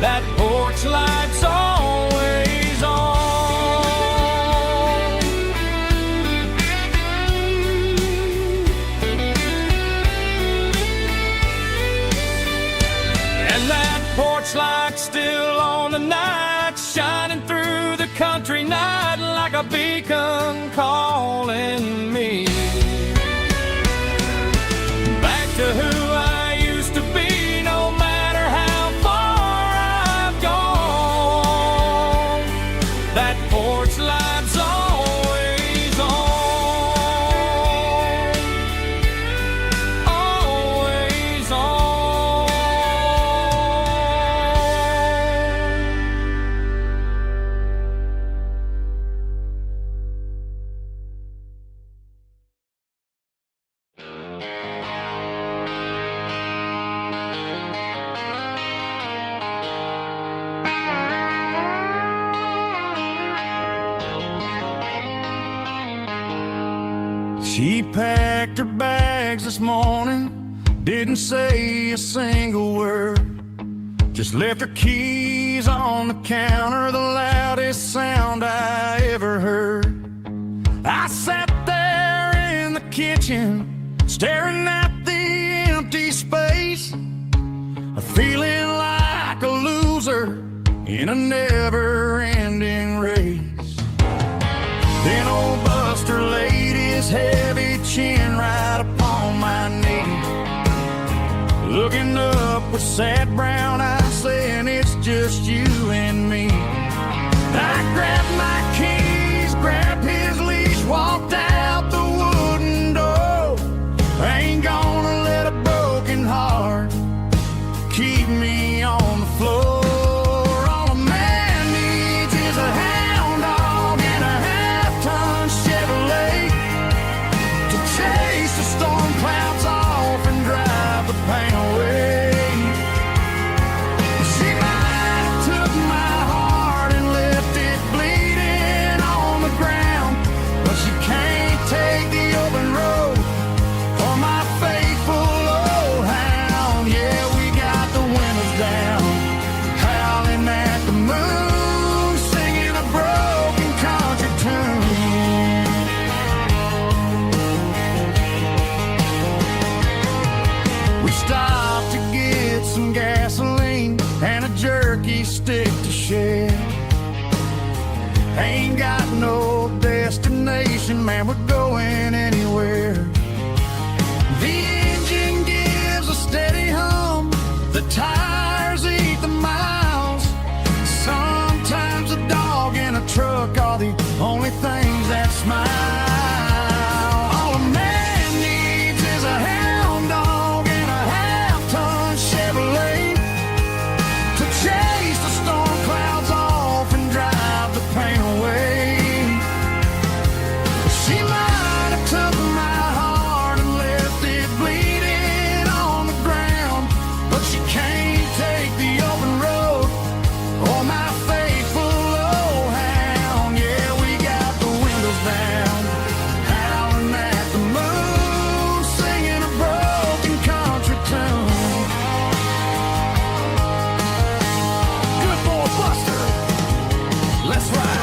That porch light's always on. And that porch light's still on tonight, shining through the country night like a beacon calling me back to who I used to be, no matter how far I've gone. That porch light's always on, always on. She packed her bags this morning, didn't say a single word, just left her keys on the counter, the loudest sound I ever heard. I sat there in the kitchen, staring at the empty space, feeling like a loser in a never-ending race. Then old Buster laid his heavy chin right upon my knee, looking up with sad brown eyes, saying it's just you and me. I grabbed my keys, grabbed his leash, walked out the wooden door. I ain't gonna let a broken heart keep me on the floor on a some gasoline and a jerky stick to share. Ain't got no destination, man, we're going anywhere. The engine gives a steady hum, the tires eat the miles. Sometimes a dog and a truck are the only things that smile. All a man needs is a hound dog and a half-ton Chevrolet to chase the storm clouds off and drive the pain away. She might have took my heart and left it bleeding on the ground, but she can't take the open road or my faithful old hound. Yeah, we got the windows down, howling at the moon, singing a broken country tune. Good boy Buster, let's ride.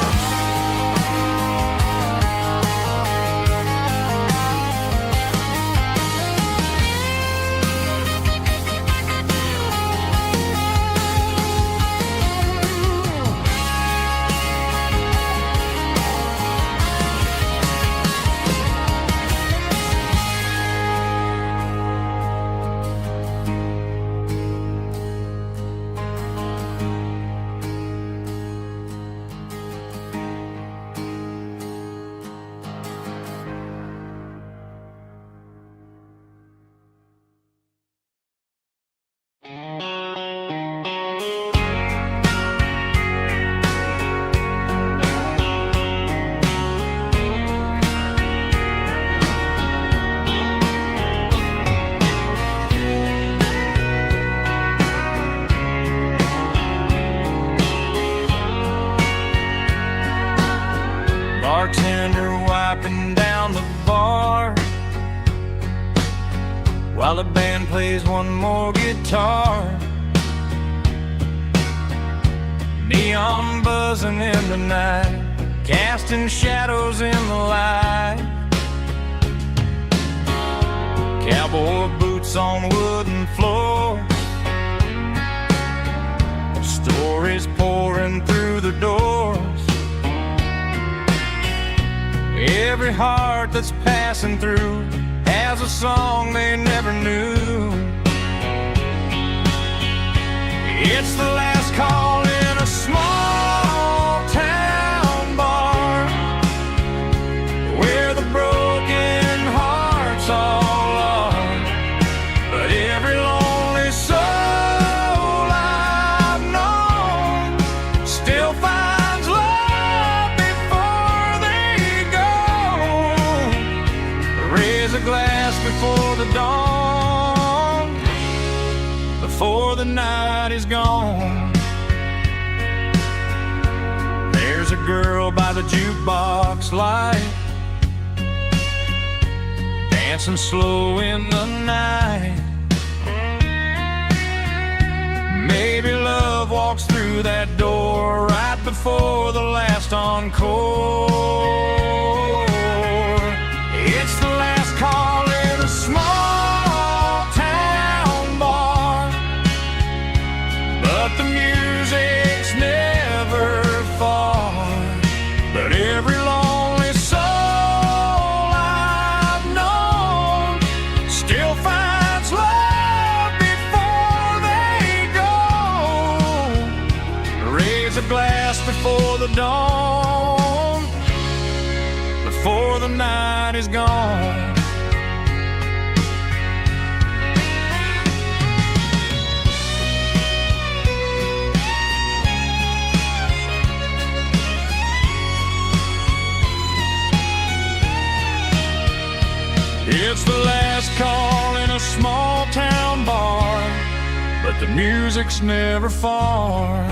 Bartender wiping down the bar while the band plays one more guitar. Neon buzzing in the night, casting shadows in the light. Cowboy boots on wooden floors, stories pouring through the doors. Every heart that's passing through has a song they never knew. It's the last call in a small town bar where the broken hearts all are. But every lonely soul I've known still finds love before they go. Raise a glass before the dawn, before the night is gone. There's a girl by the jukebox light, dancing slow in the night. Maybe love walks through that door right before the last encore. It's the last call in a small town bar, but the music's never far. But every lonely soul I've known still finds love before they go. Raise a glass before the dawn, before the night is gone. It's the last call in a small town bar, but the music's never far.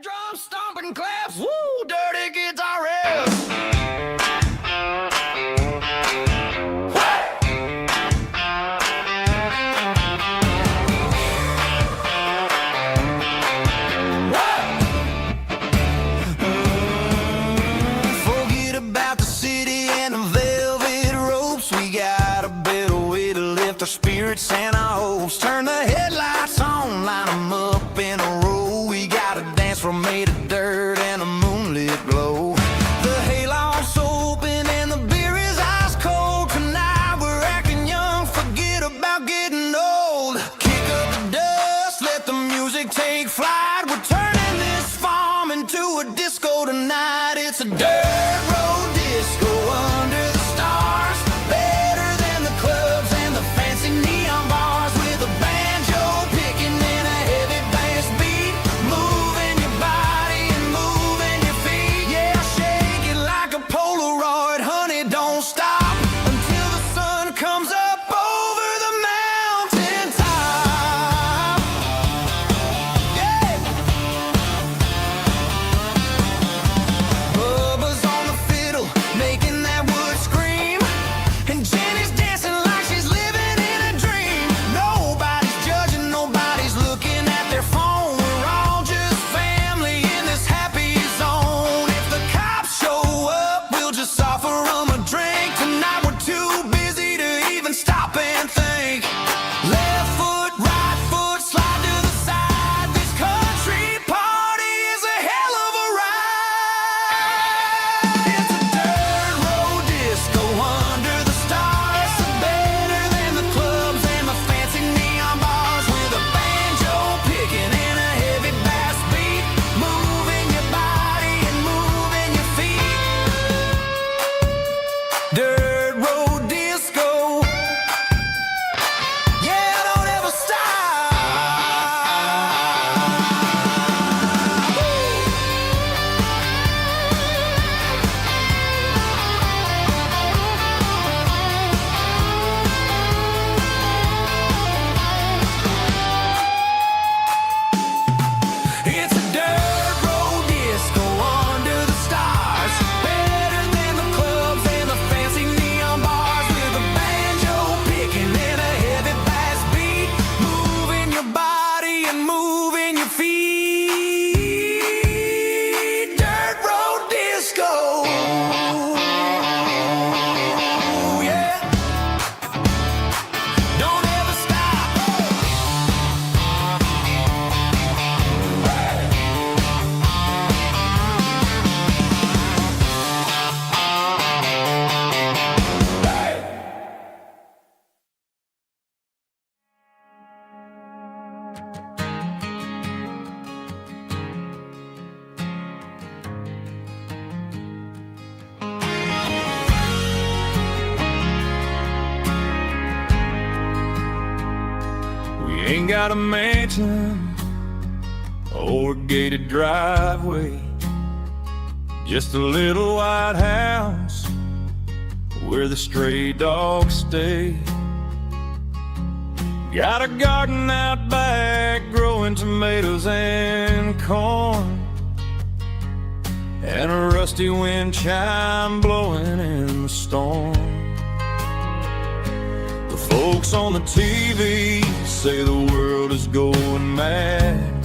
Drum stomping claps, woo, dirty ride. We're turning this farm into a disco tonight. It's a dirt road disco under the stars. Better than the clubs and the fancy neon bars. With a banjo picking and a heavy bass beat. Moving your body and moving your feet. Yeah, shake it like a Polaroid, honey, don't stop until the sun comes up over the mountain top. Yeah. Bubba's on the fiddle, making that wood scream. And Jenny's dancing like she's living in a dream. Nobody's judging, nobody's looking at their phone. We're all just family in this happy zone. If the cops show up, we'll just offer them a drink. Tonight we're too busy to even stop and think. Left foot, right foot, slide to the side. This country party is a hell of a ride. It's a dirt road disco under the stars. Better than the clubs and the fancy neon bars. With a banjo picking and a heavy bass beat. Moving your body and moving your feet. Dirt road disco. Yeah, don't ever stop. It's a dirt road disco under the stars. Better than the clubs and the fancy neon bars. With a banjo picking and a heavy bass beat. Moving your body and moving your feet. Dirt road disco. Yeah. Don't ever stop. We ain't got a mansion or a gated driveway, just a little white house where the stray dogs stay. Got a garden out back growing tomatoes and corn, and a rusty wind chime blowing in the storm. The folks on the TV say the world is going mad,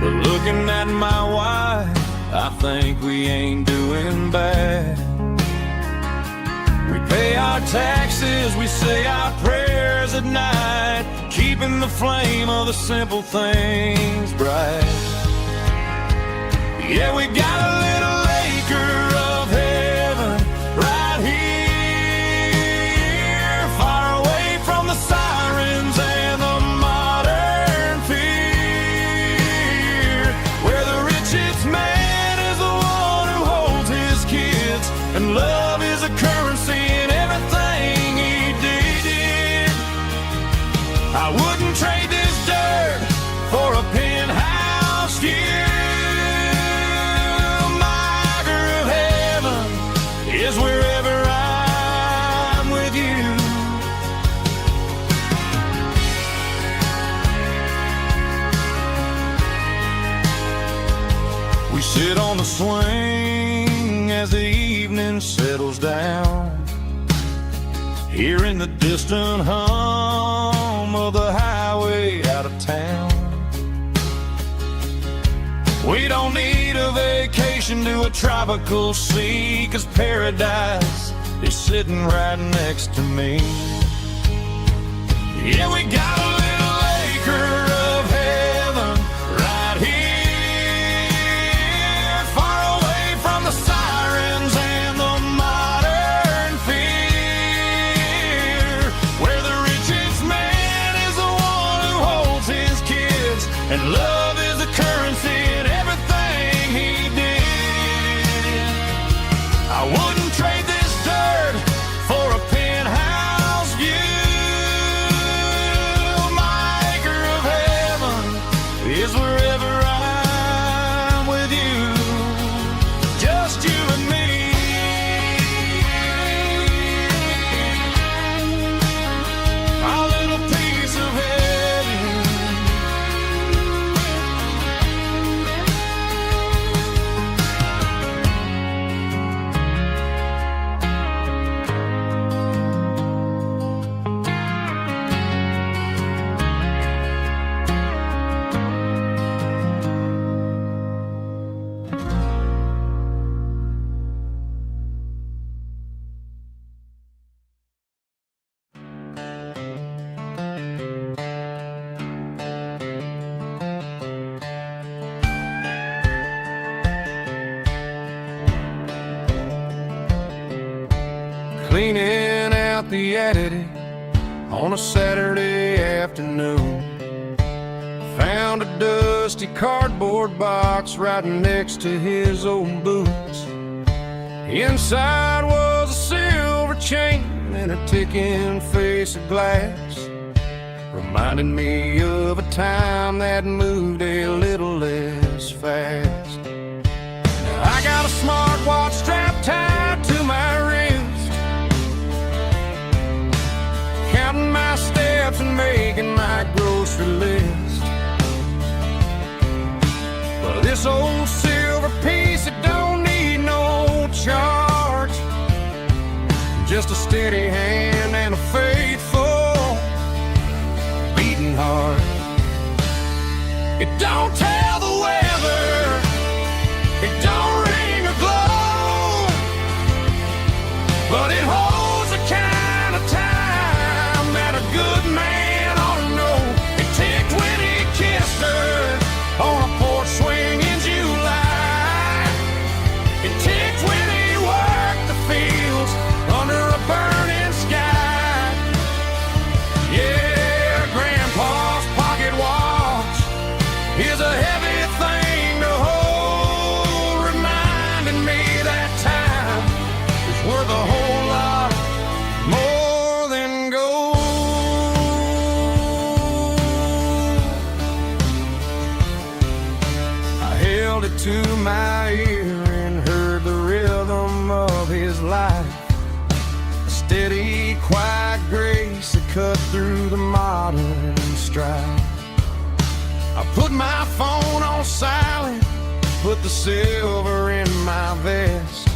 but looking at my wife, I think we ain't doing bad. We pay our taxes, we say our prayers at night, keeping the flame of the simple things bright. Yeah, we got a little acre of heaven right here, far away from the sirens and the modern fear, where the richest man is the one who holds his kids, and love is a currency in everything he did. I wouldn't trade this dirt for a penthouse view. Is wherever I'm with you. We sit on the swing as the evening settles down, hearing the distant hum of the highway out of town. We don't need a vacation to a tropical sea, 'cause paradise is sitting right next to me. Yeah, we got a little acre of heaven right here, far away from the sirens and the modern fear, where the richest man is the one who holds his kids, and love cleaning out the attic on a Saturday afternoon. Found a dusty cardboard box right next to his old boots. Inside was a silver chain and a ticking face of glass, reminding me of a time that moved a little less fast. Now I got a smartwatch strapped tied to my wrist, counting my steps and making my grocery list. Well, this old silver piece, it don't need no charge, just a steady hand and a faithful beating heart. It don't tell the weather, it don't ring or glow, but it holds the kind of time that a good man ought to know. It ticked when he kissed her on a porch swing in July. It ticked when he worked the fields under a burning sky. Yeah, Grandpa's pocket watch is a heavy thing to hold, reminding me that time is worth a whole lot more than gold. I held it to my ear and heard the rhythm of his life, a steady, quiet grace that cut through the modern strife. I put my phone on silent, put the silver in my vest.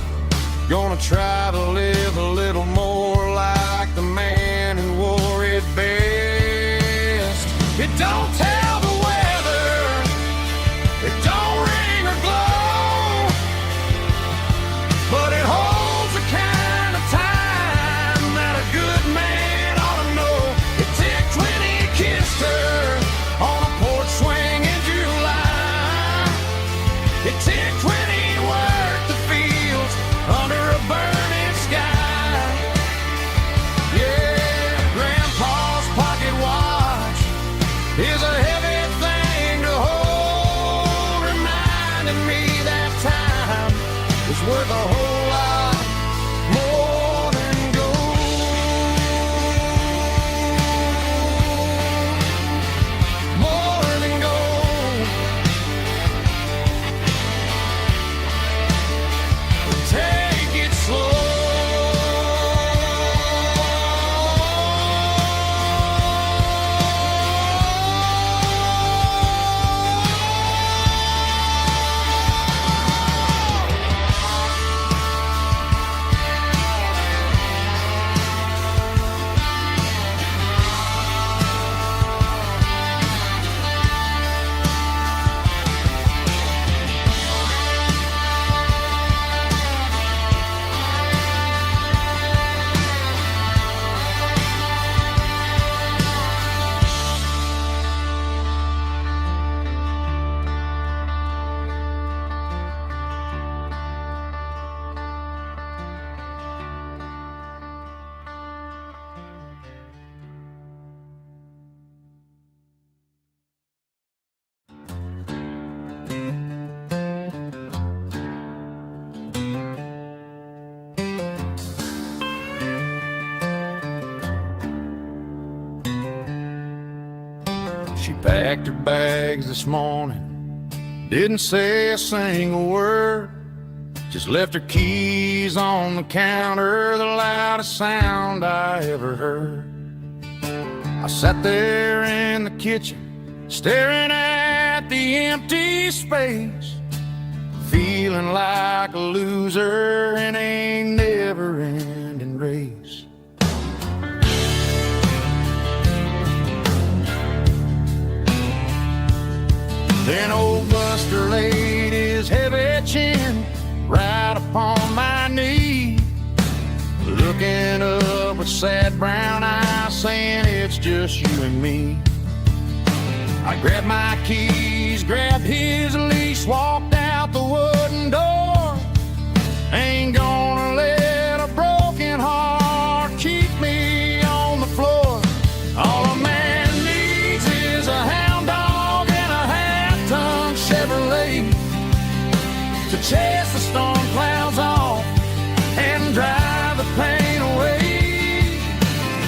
Gonna try to live a little more like the man who wore it best. It don't tell the weather, it don't ring or glow, but it holds the kind of time that a good man ought to know. It ticked when he kissed her on a porch swing in July. It ticked when he worked the fields under a burning sky. Yeah, Grandpa's pocket watch is a heavy thing to hold, reminding me that time is worth a whole lot more than gold. More than gold. Take it slow. She packed her bags this morning, didn't say a single word, just left her keys on the counter, the loudest sound I ever heard. I sat there in the kitchen, staring at the empty space, feeling like a loser in a never-ending race. Then old Buster laid his heavy chin right upon my knee, looking up with sad brown eyes, saying it's just you and me. I grabbed my keys, grabbed his leash, walked out the wooden door. Ain't gonna let a broken heart to chase the storm clouds off and drive the pain away.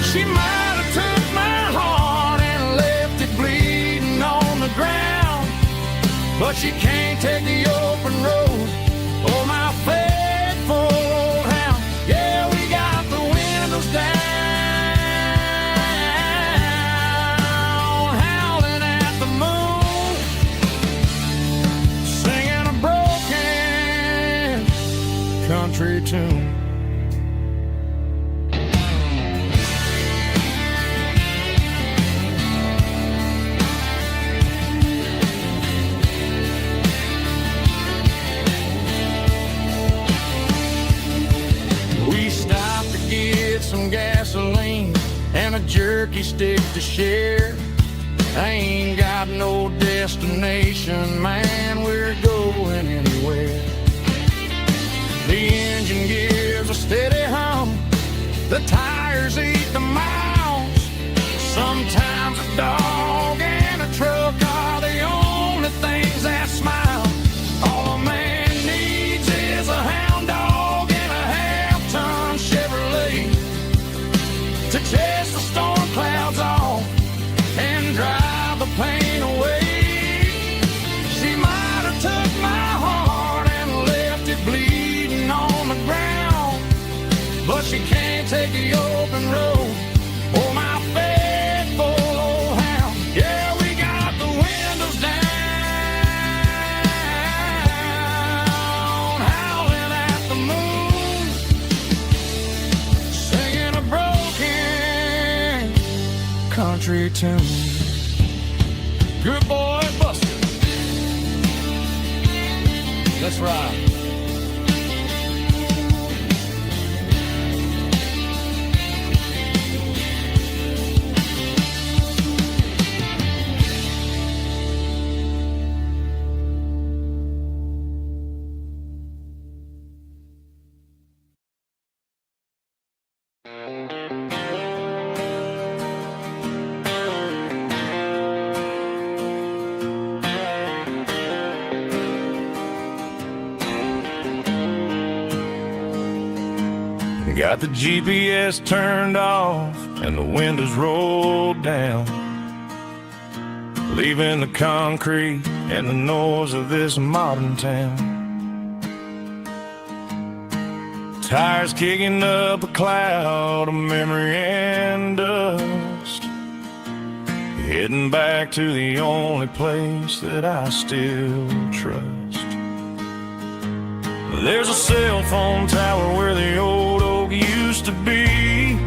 She might have took my heart and left it bleeding on the ground, but she can't take the open road or my faithful old hound. Yeah, we got the windows down, howling at the moon, singing a broken country tune. Some gasoline and a jerky stick to share. I ain't got no destination, man, we're going anywhere. The engine gives a steady hum, the tires eat the miles. Sometimes a dog and a truck are the only things that smile. All a man needs is a hound dog and a half-ton Chevrolet to chase the storm clouds off and drive the pain away. She might have took my heart and left it bleeding on the ground, but she can't take the open road or my faithful old hound. Yeah, we got the windows down, howling at the moon, singing a broken country tune. Good boy, Buster. Let's ride. Got the GPS turned off and the windows rolled down, leaving the concrete and the noise of this modern town. Tires kicking up a cloud of memory and dust, heading back to the only place that I still trust. There's a cell phone tower where the old oak used to be,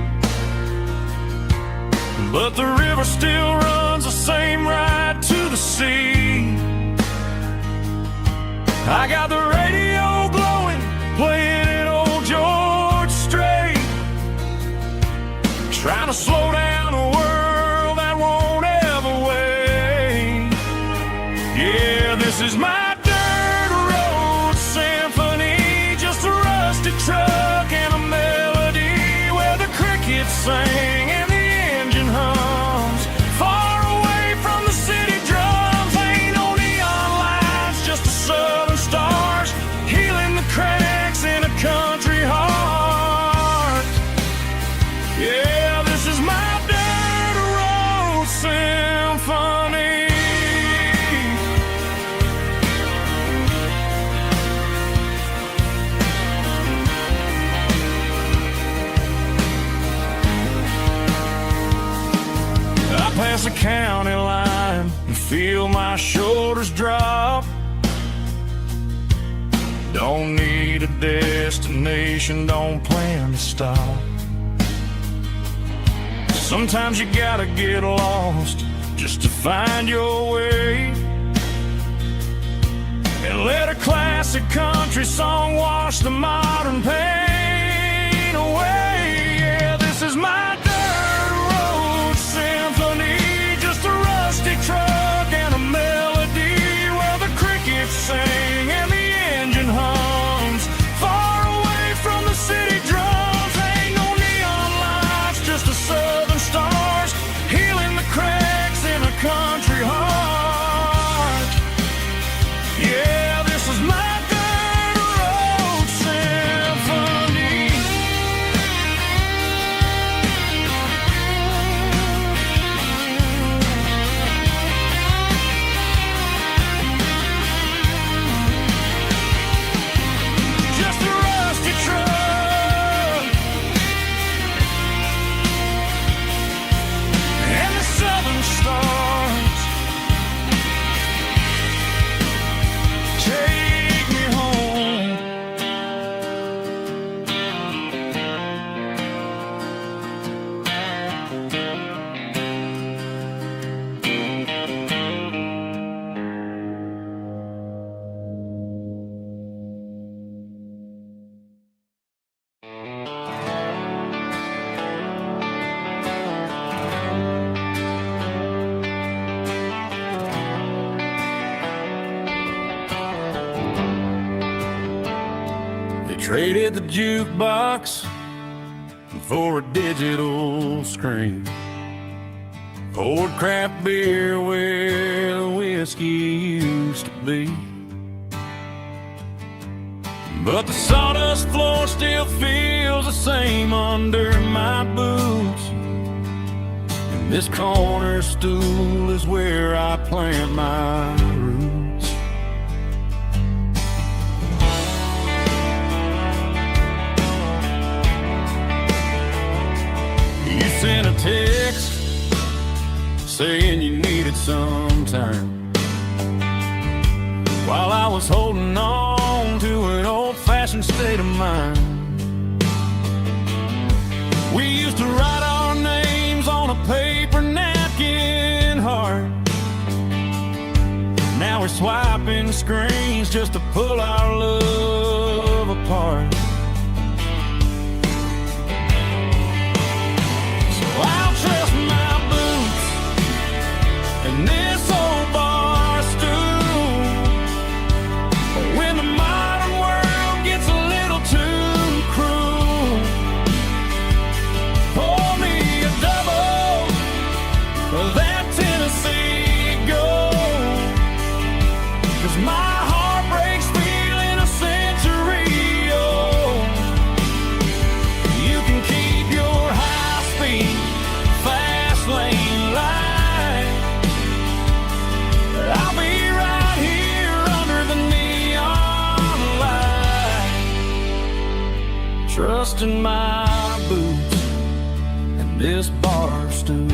but the river still runs the same right to the sea. I got the radio glowing, playing an old George Strait, trying to slow down a world that won't ever wait. Yeah, this is my truck and a melody where the crickets sing and the engine hums, far away from the city drums. Ain't no neon lights, just the southern stars healing the cracks in a country heart. Yeah, this is my dirt road symphony. Past the county line and feel my shoulders drop. Don't need a destination, don't plan to stop. Sometimes you gotta get lost just to find your way, and let a classic country song wash the modern pain away. Yeah, this is my truck and a melody where the crickets sing and the engine hums, far away from the city drums. Ain't no neon lights, just the southern stars healing the cracks in a country heart. Yeah, this is my dirt Traded the jukebox for a digital screen. Poured craft beer where the whiskey used to be. But the sawdust floor still feels the same under my boots. And this corner stool is where I plant my roots. You sent a text saying you needed some time, while I was holding on to an old-fashioned state of mind. We used to write our names on a paper napkin heart. Now we're swiping screens just to pull our love apart. So I'll trust my boots and this old bar stool. When the modern world gets a little too cruel, pour me a double of that Tennessee Gold. 'Cause my heart breaks feeling a century old. You can keep your high-speed, fast lane light. I'll be right here under the neon light, trusting my boots and this bar stool.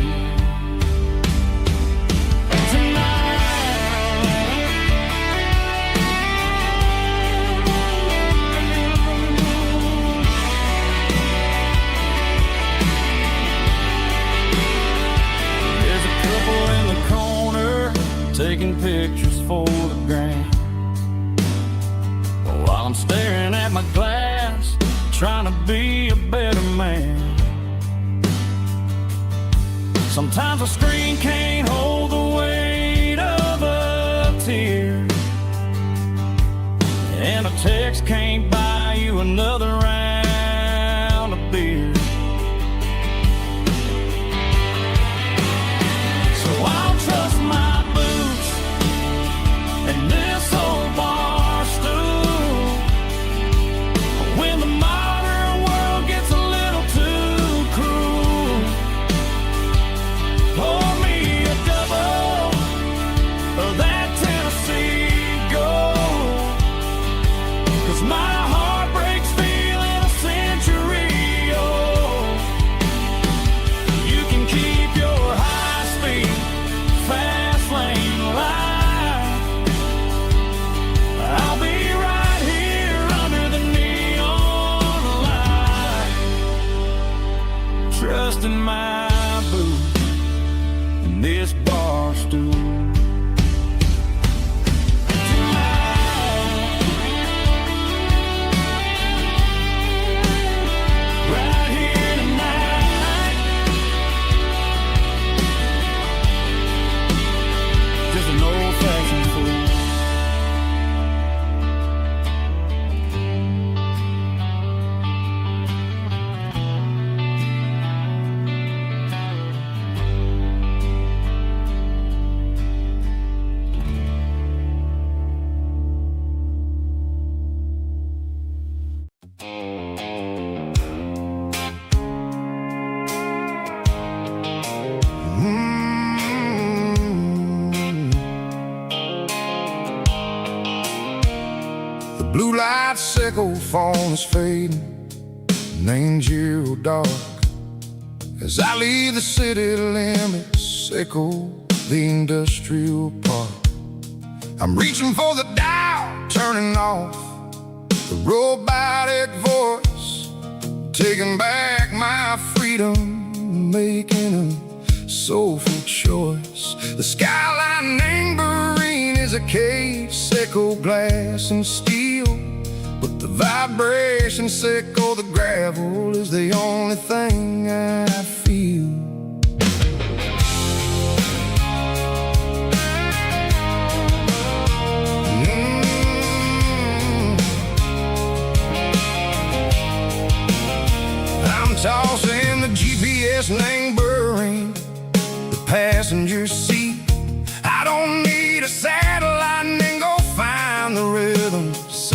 There's a couple in the corner taking pictures for the gram, while I'm staring at my glass, trying to be a better man. Sometimes a screen can't hold the weight of a tear, and a text can't buy you another round of beer. So I'll trust my boots and this old bar stool. When the modern world gets a little too cruel, pour me a double of that Tennessee Gold. 'Cause my heart breaks feeling a century old. You can keep your high-speed, fast lane light. I'll be right here under the neon light, trusting my boots and this bar stool. Right here tonight, just an old-fashioned fool. The blue light sickle phone is fading, and angel dark. As I leave the city limits, sickle the industrial park. I'm reaching for the dial, turning off the robotic voice, taking back my freedom, making a soulful choice. The skyline neighboring is a cave, sickle glass and steel, but the vibration sickle, the gravel is the only thing I feel.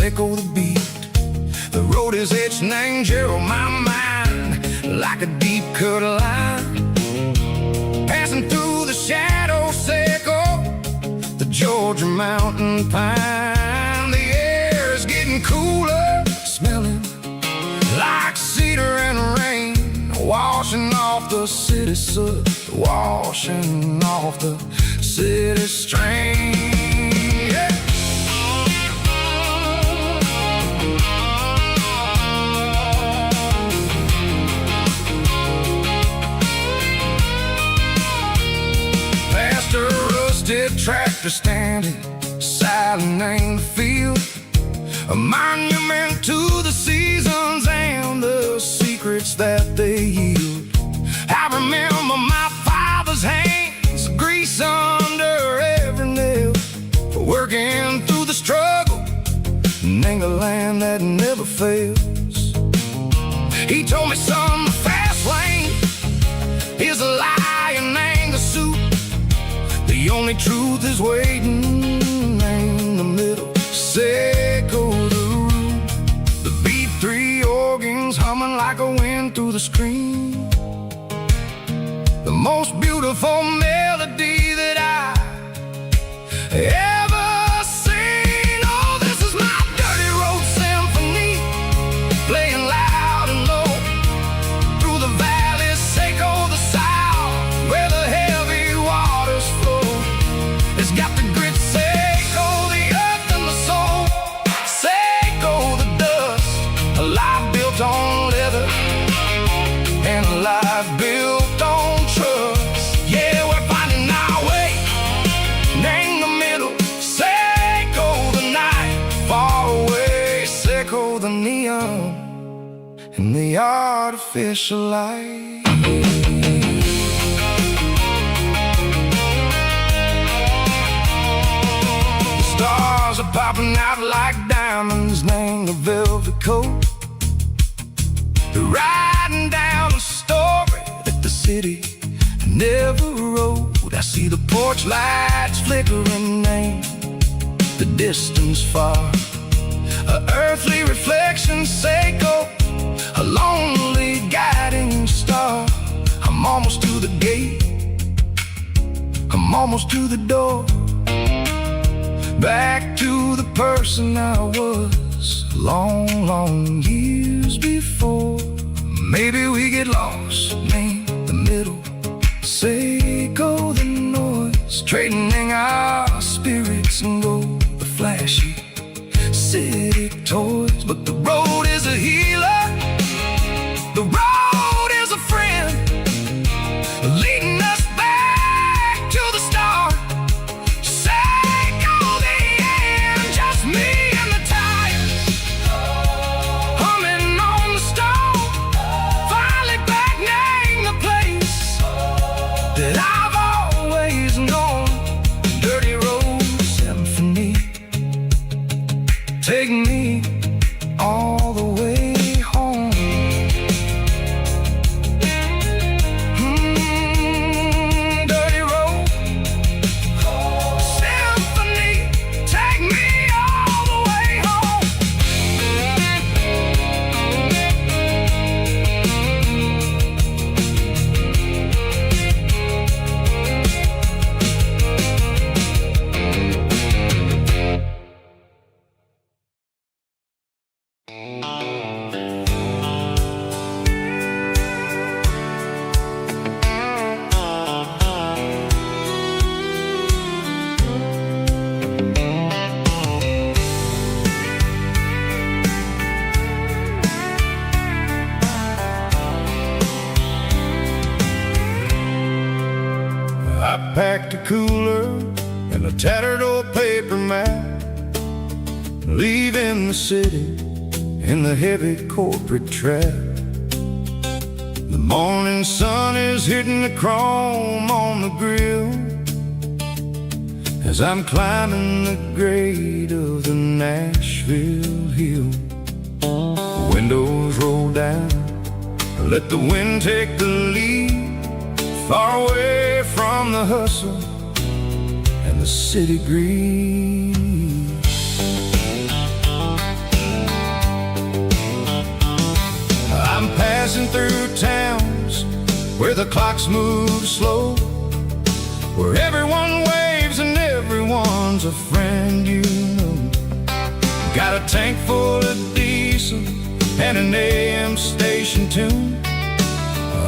echo the beat. The road is etched and angel on my mind like a deep cut line, passing through the shadows echo the Georgia mountain pine. The air is getting cooler, smelling like cedar and rain, washing off the city soot, washing off the city strain. Yeah. Past a rusted tractor standing silent in the field, a monument to the seasons and the secrets that they yield. I remember my father's hands, grease under every nail, working through the struggle in a land that never fails. He told me, son, the fast lane is a lie and anger suit. The only truth is waiting in the middle. Say, go the root. The B3 organs humming like a wind through the screen. The most beautiful melody that I ever seen. Oh, this is my dirty road symphony, playing loud and low through the valleys, Seiko the south, where the heavy waters flow. It's got the grit, Seiko the earth and the soul, Seiko the dust, a life built on leather and a life built on trust. Yeah, we're finding our way in the middle. Seiko the night, far away. Seiko the neon and the artificial light. The stars are popping out like diamonds, named the velvet coat. They're riding down a story that the city never wrote. I see the porch lights flickering in the distance far, a earthly reflection, Seiko, a lonely guiding star. I'm almost to the gate, I'm almost to the door, back to the person I was long, long years before. Maybe we get lost in the middle, Seiko the noise, trading our spirits and go the flashy city toys. But the road is a healer, the road is a friend, leading us back to the start. Seiko the end, just me and the tires, humming on the stone, finally back name the place that I've always known. Dirty road symphony, take me all the way home. Dirty road symphony, take me all the way home. I packed a cooler and a tattered old paper map, leaving the city in the heavy corporate trap. The morning sun is hitting the chrome on the grill as I'm climbing the grade of the Nashville hill. The windows roll down, let the wind take the lead, far away from the hustle and the city greed. where the clocks move slow, where everyone waves and everyone's a friend you know. Got a tank full of diesel and an AM station tune,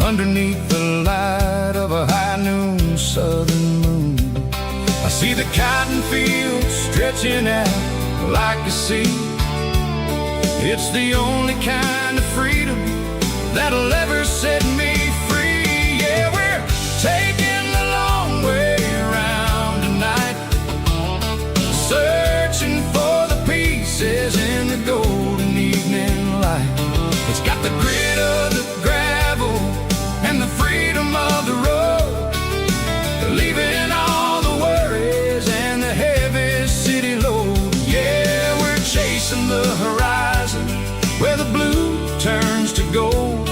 underneath the light of a high noon southern moon. I see the cotton fields stretching out like a sea. It's the only kind of freedom that'll ever set me free. Yeah, we're taking the long way around tonight, searching for the pieces in the golden evening light. It's got the grit of the gravel and the freedom of the road, leaving all the worries and the heavy city load. Yeah, we're chasing the horizon where the blue turns to gold,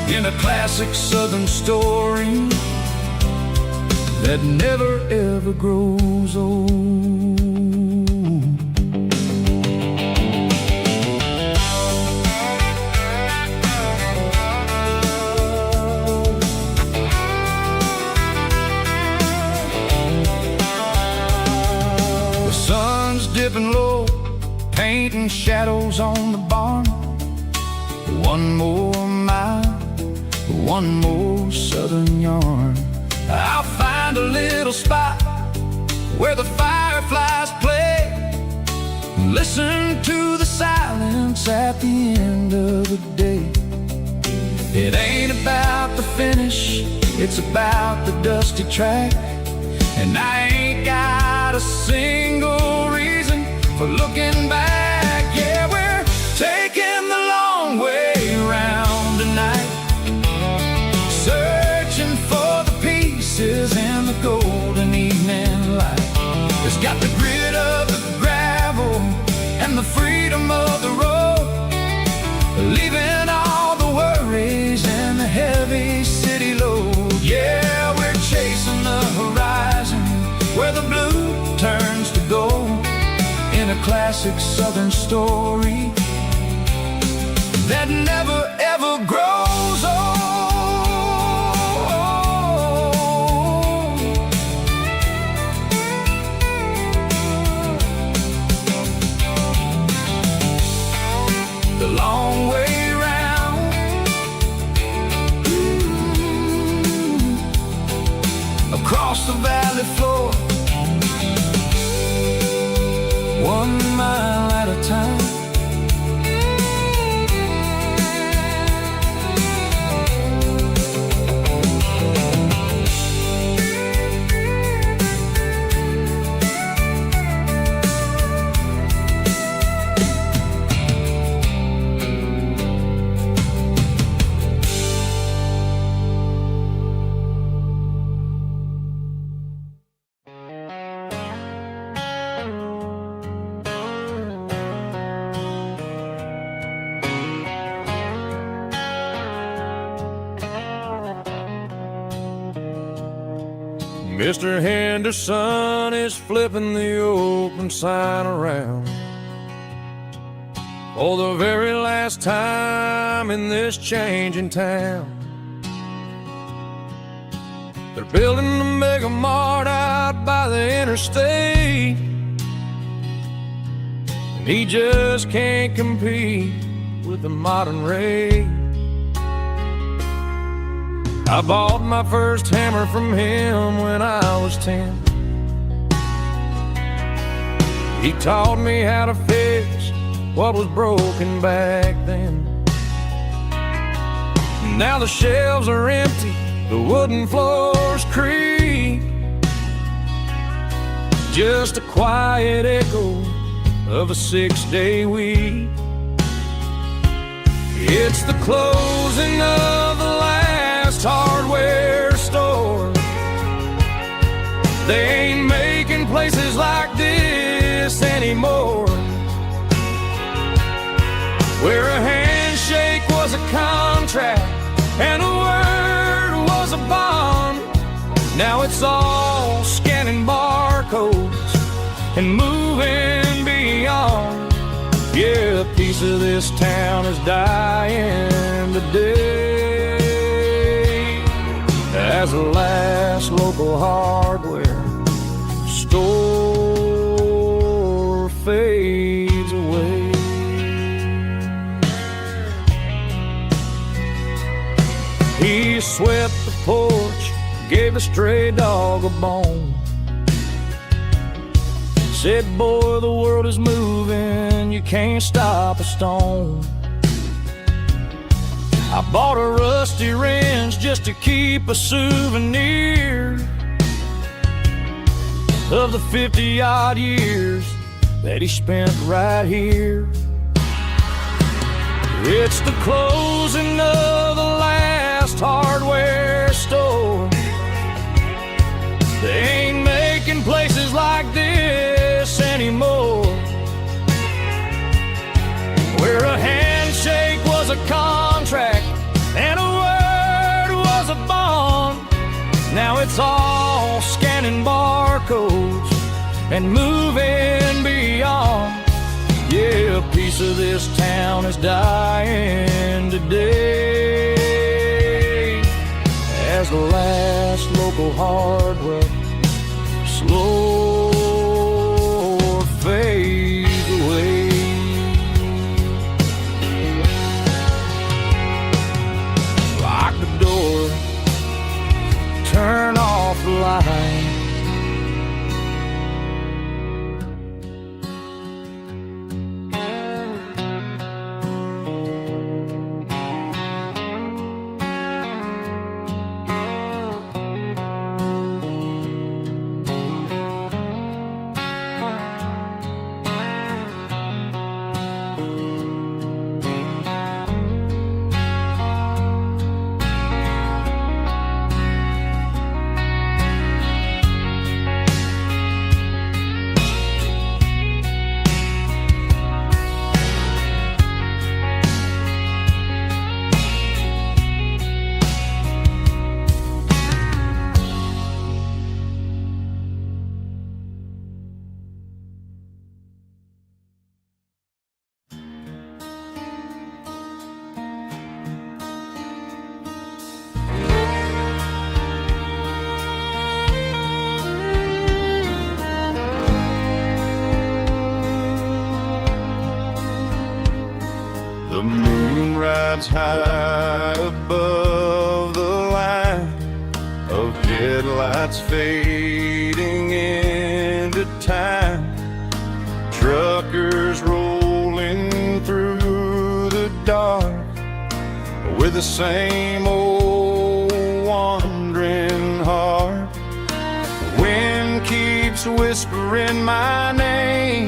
in a classic southern story that never ever grows old. The sun's dipping low, painting shadows on the barn. One more mile, one more southern yarn. I'll find a little spot where the fireflies play, listen to the silence at the end of the day. It ain't about the finish, it's about the dusty track. And I ain't got a single reason for looking back. Yeah, we're taking the long way around tonight, searching for the pieces in the golden evening light. It's got the grit of the gravel and the freedom of the road, leaving all the worries and the heavy city load. Yeah, we're chasing the horizon where the blue turns to gold, in a classic southern story that never ever grows old. The long way round, across the valley floor, 1 mile at a time. Mr. Henderson is flipping the open sign around for the very last time in this changing town. They're building a mega mart out by the interstate, and he just can't compete with the modern rate. I bought my first hammer from him when I was 10. He taught me how to fix what was broken back then. Now the shelves are empty, the wooden floors creak, just a quiet echo of a 6-day week. It's the closing of the last hardware store. They ain't making places like this anymore, where a handshake was a contract and a word was a bond. Now it's all scanning barcodes and moving beyond. Yeah, a piece of this town is dying today. as the last local hardware store fades away. He swept the porch, gave a stray dog a bone. Said, boy, the world is moving, you can't stop a stone. I bought a rusty wrench just to keep a souvenir of the 50-odd years that he spent right here. It's the closing of the last hardware store. They ain't making places like this anymore, where a handshake was a contract and a word was a bond. Now it's all scanning barcodes and moving beyond. Yeah, a piece of this town is dying today as the last local hardware slow fades away. Lock the door, turn off the light. The moon rides high above the line of headlights fading into time. Truckers rolling through the dark with the same old wandering heart. The wind keeps whispering my name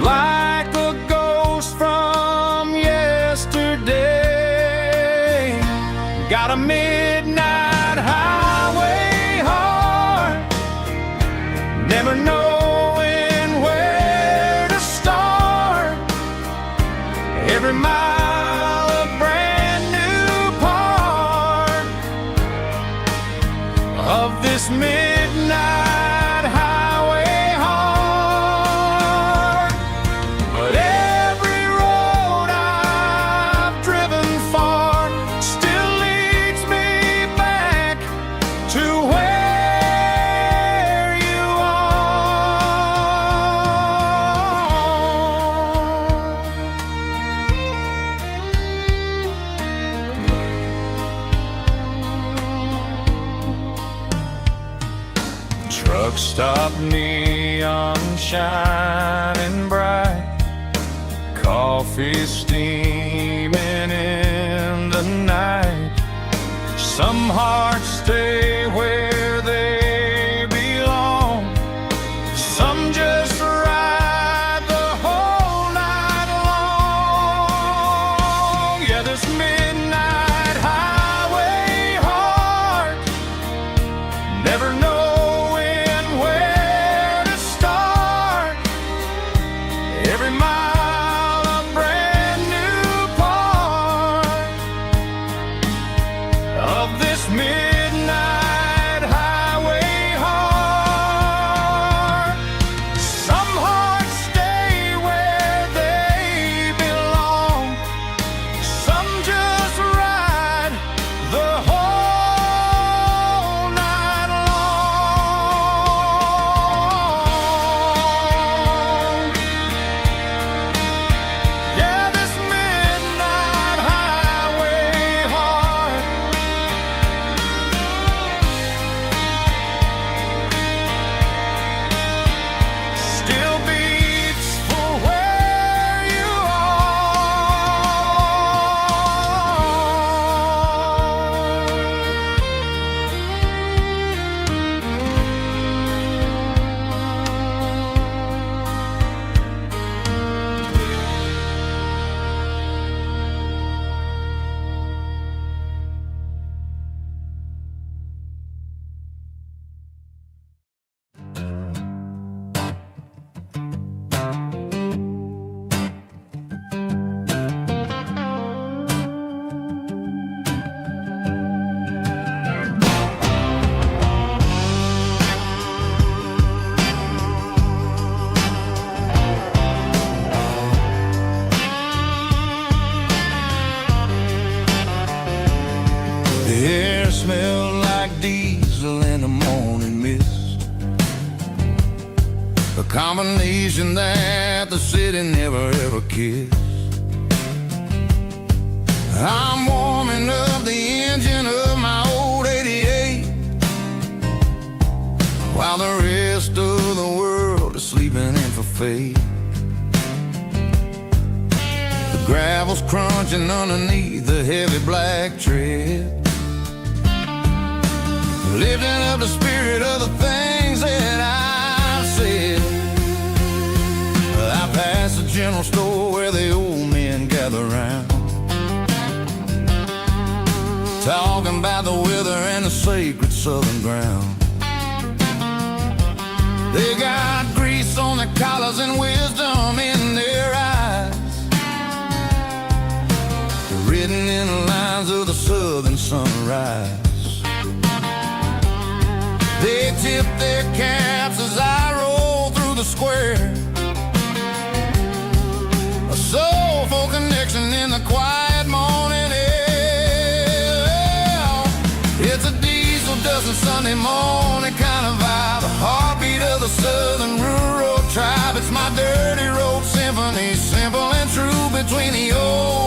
like a ghost from yesterday. Got a midnight highway heart, never knowing where to start. Every mile a brand new part of this midnight highway heart. But every road I've driven far still leads me back to where you are. Truck stop, neon shining bright, coffee steaming in the night. Some hearts stay where they belong, some just ride the whole night long. Yeah, this midnight highway heart, never knowing where to start. Every mile a brand new part of this midnight combination that the city never ever kissed. I'm warming up the engine of my old 88, while the rest of the world is sleeping in for fate. The gravel's crunching underneath the heavy black tread, lifting up the spirit of the things that I've said. I pass the general store where the old men gather round, talking about the weather and the sacred southern ground. They got grease on their collars and wisdom in their eyes, written in the lines of the southern sunrise. They tip their caps as I roll through the square, a soulful connection in the quiet morning air. It's a diesel dusting Sunday morning kind of vibe, the heartbeat of the southern rural tribe. It's my dirty road symphony, simple and true between the old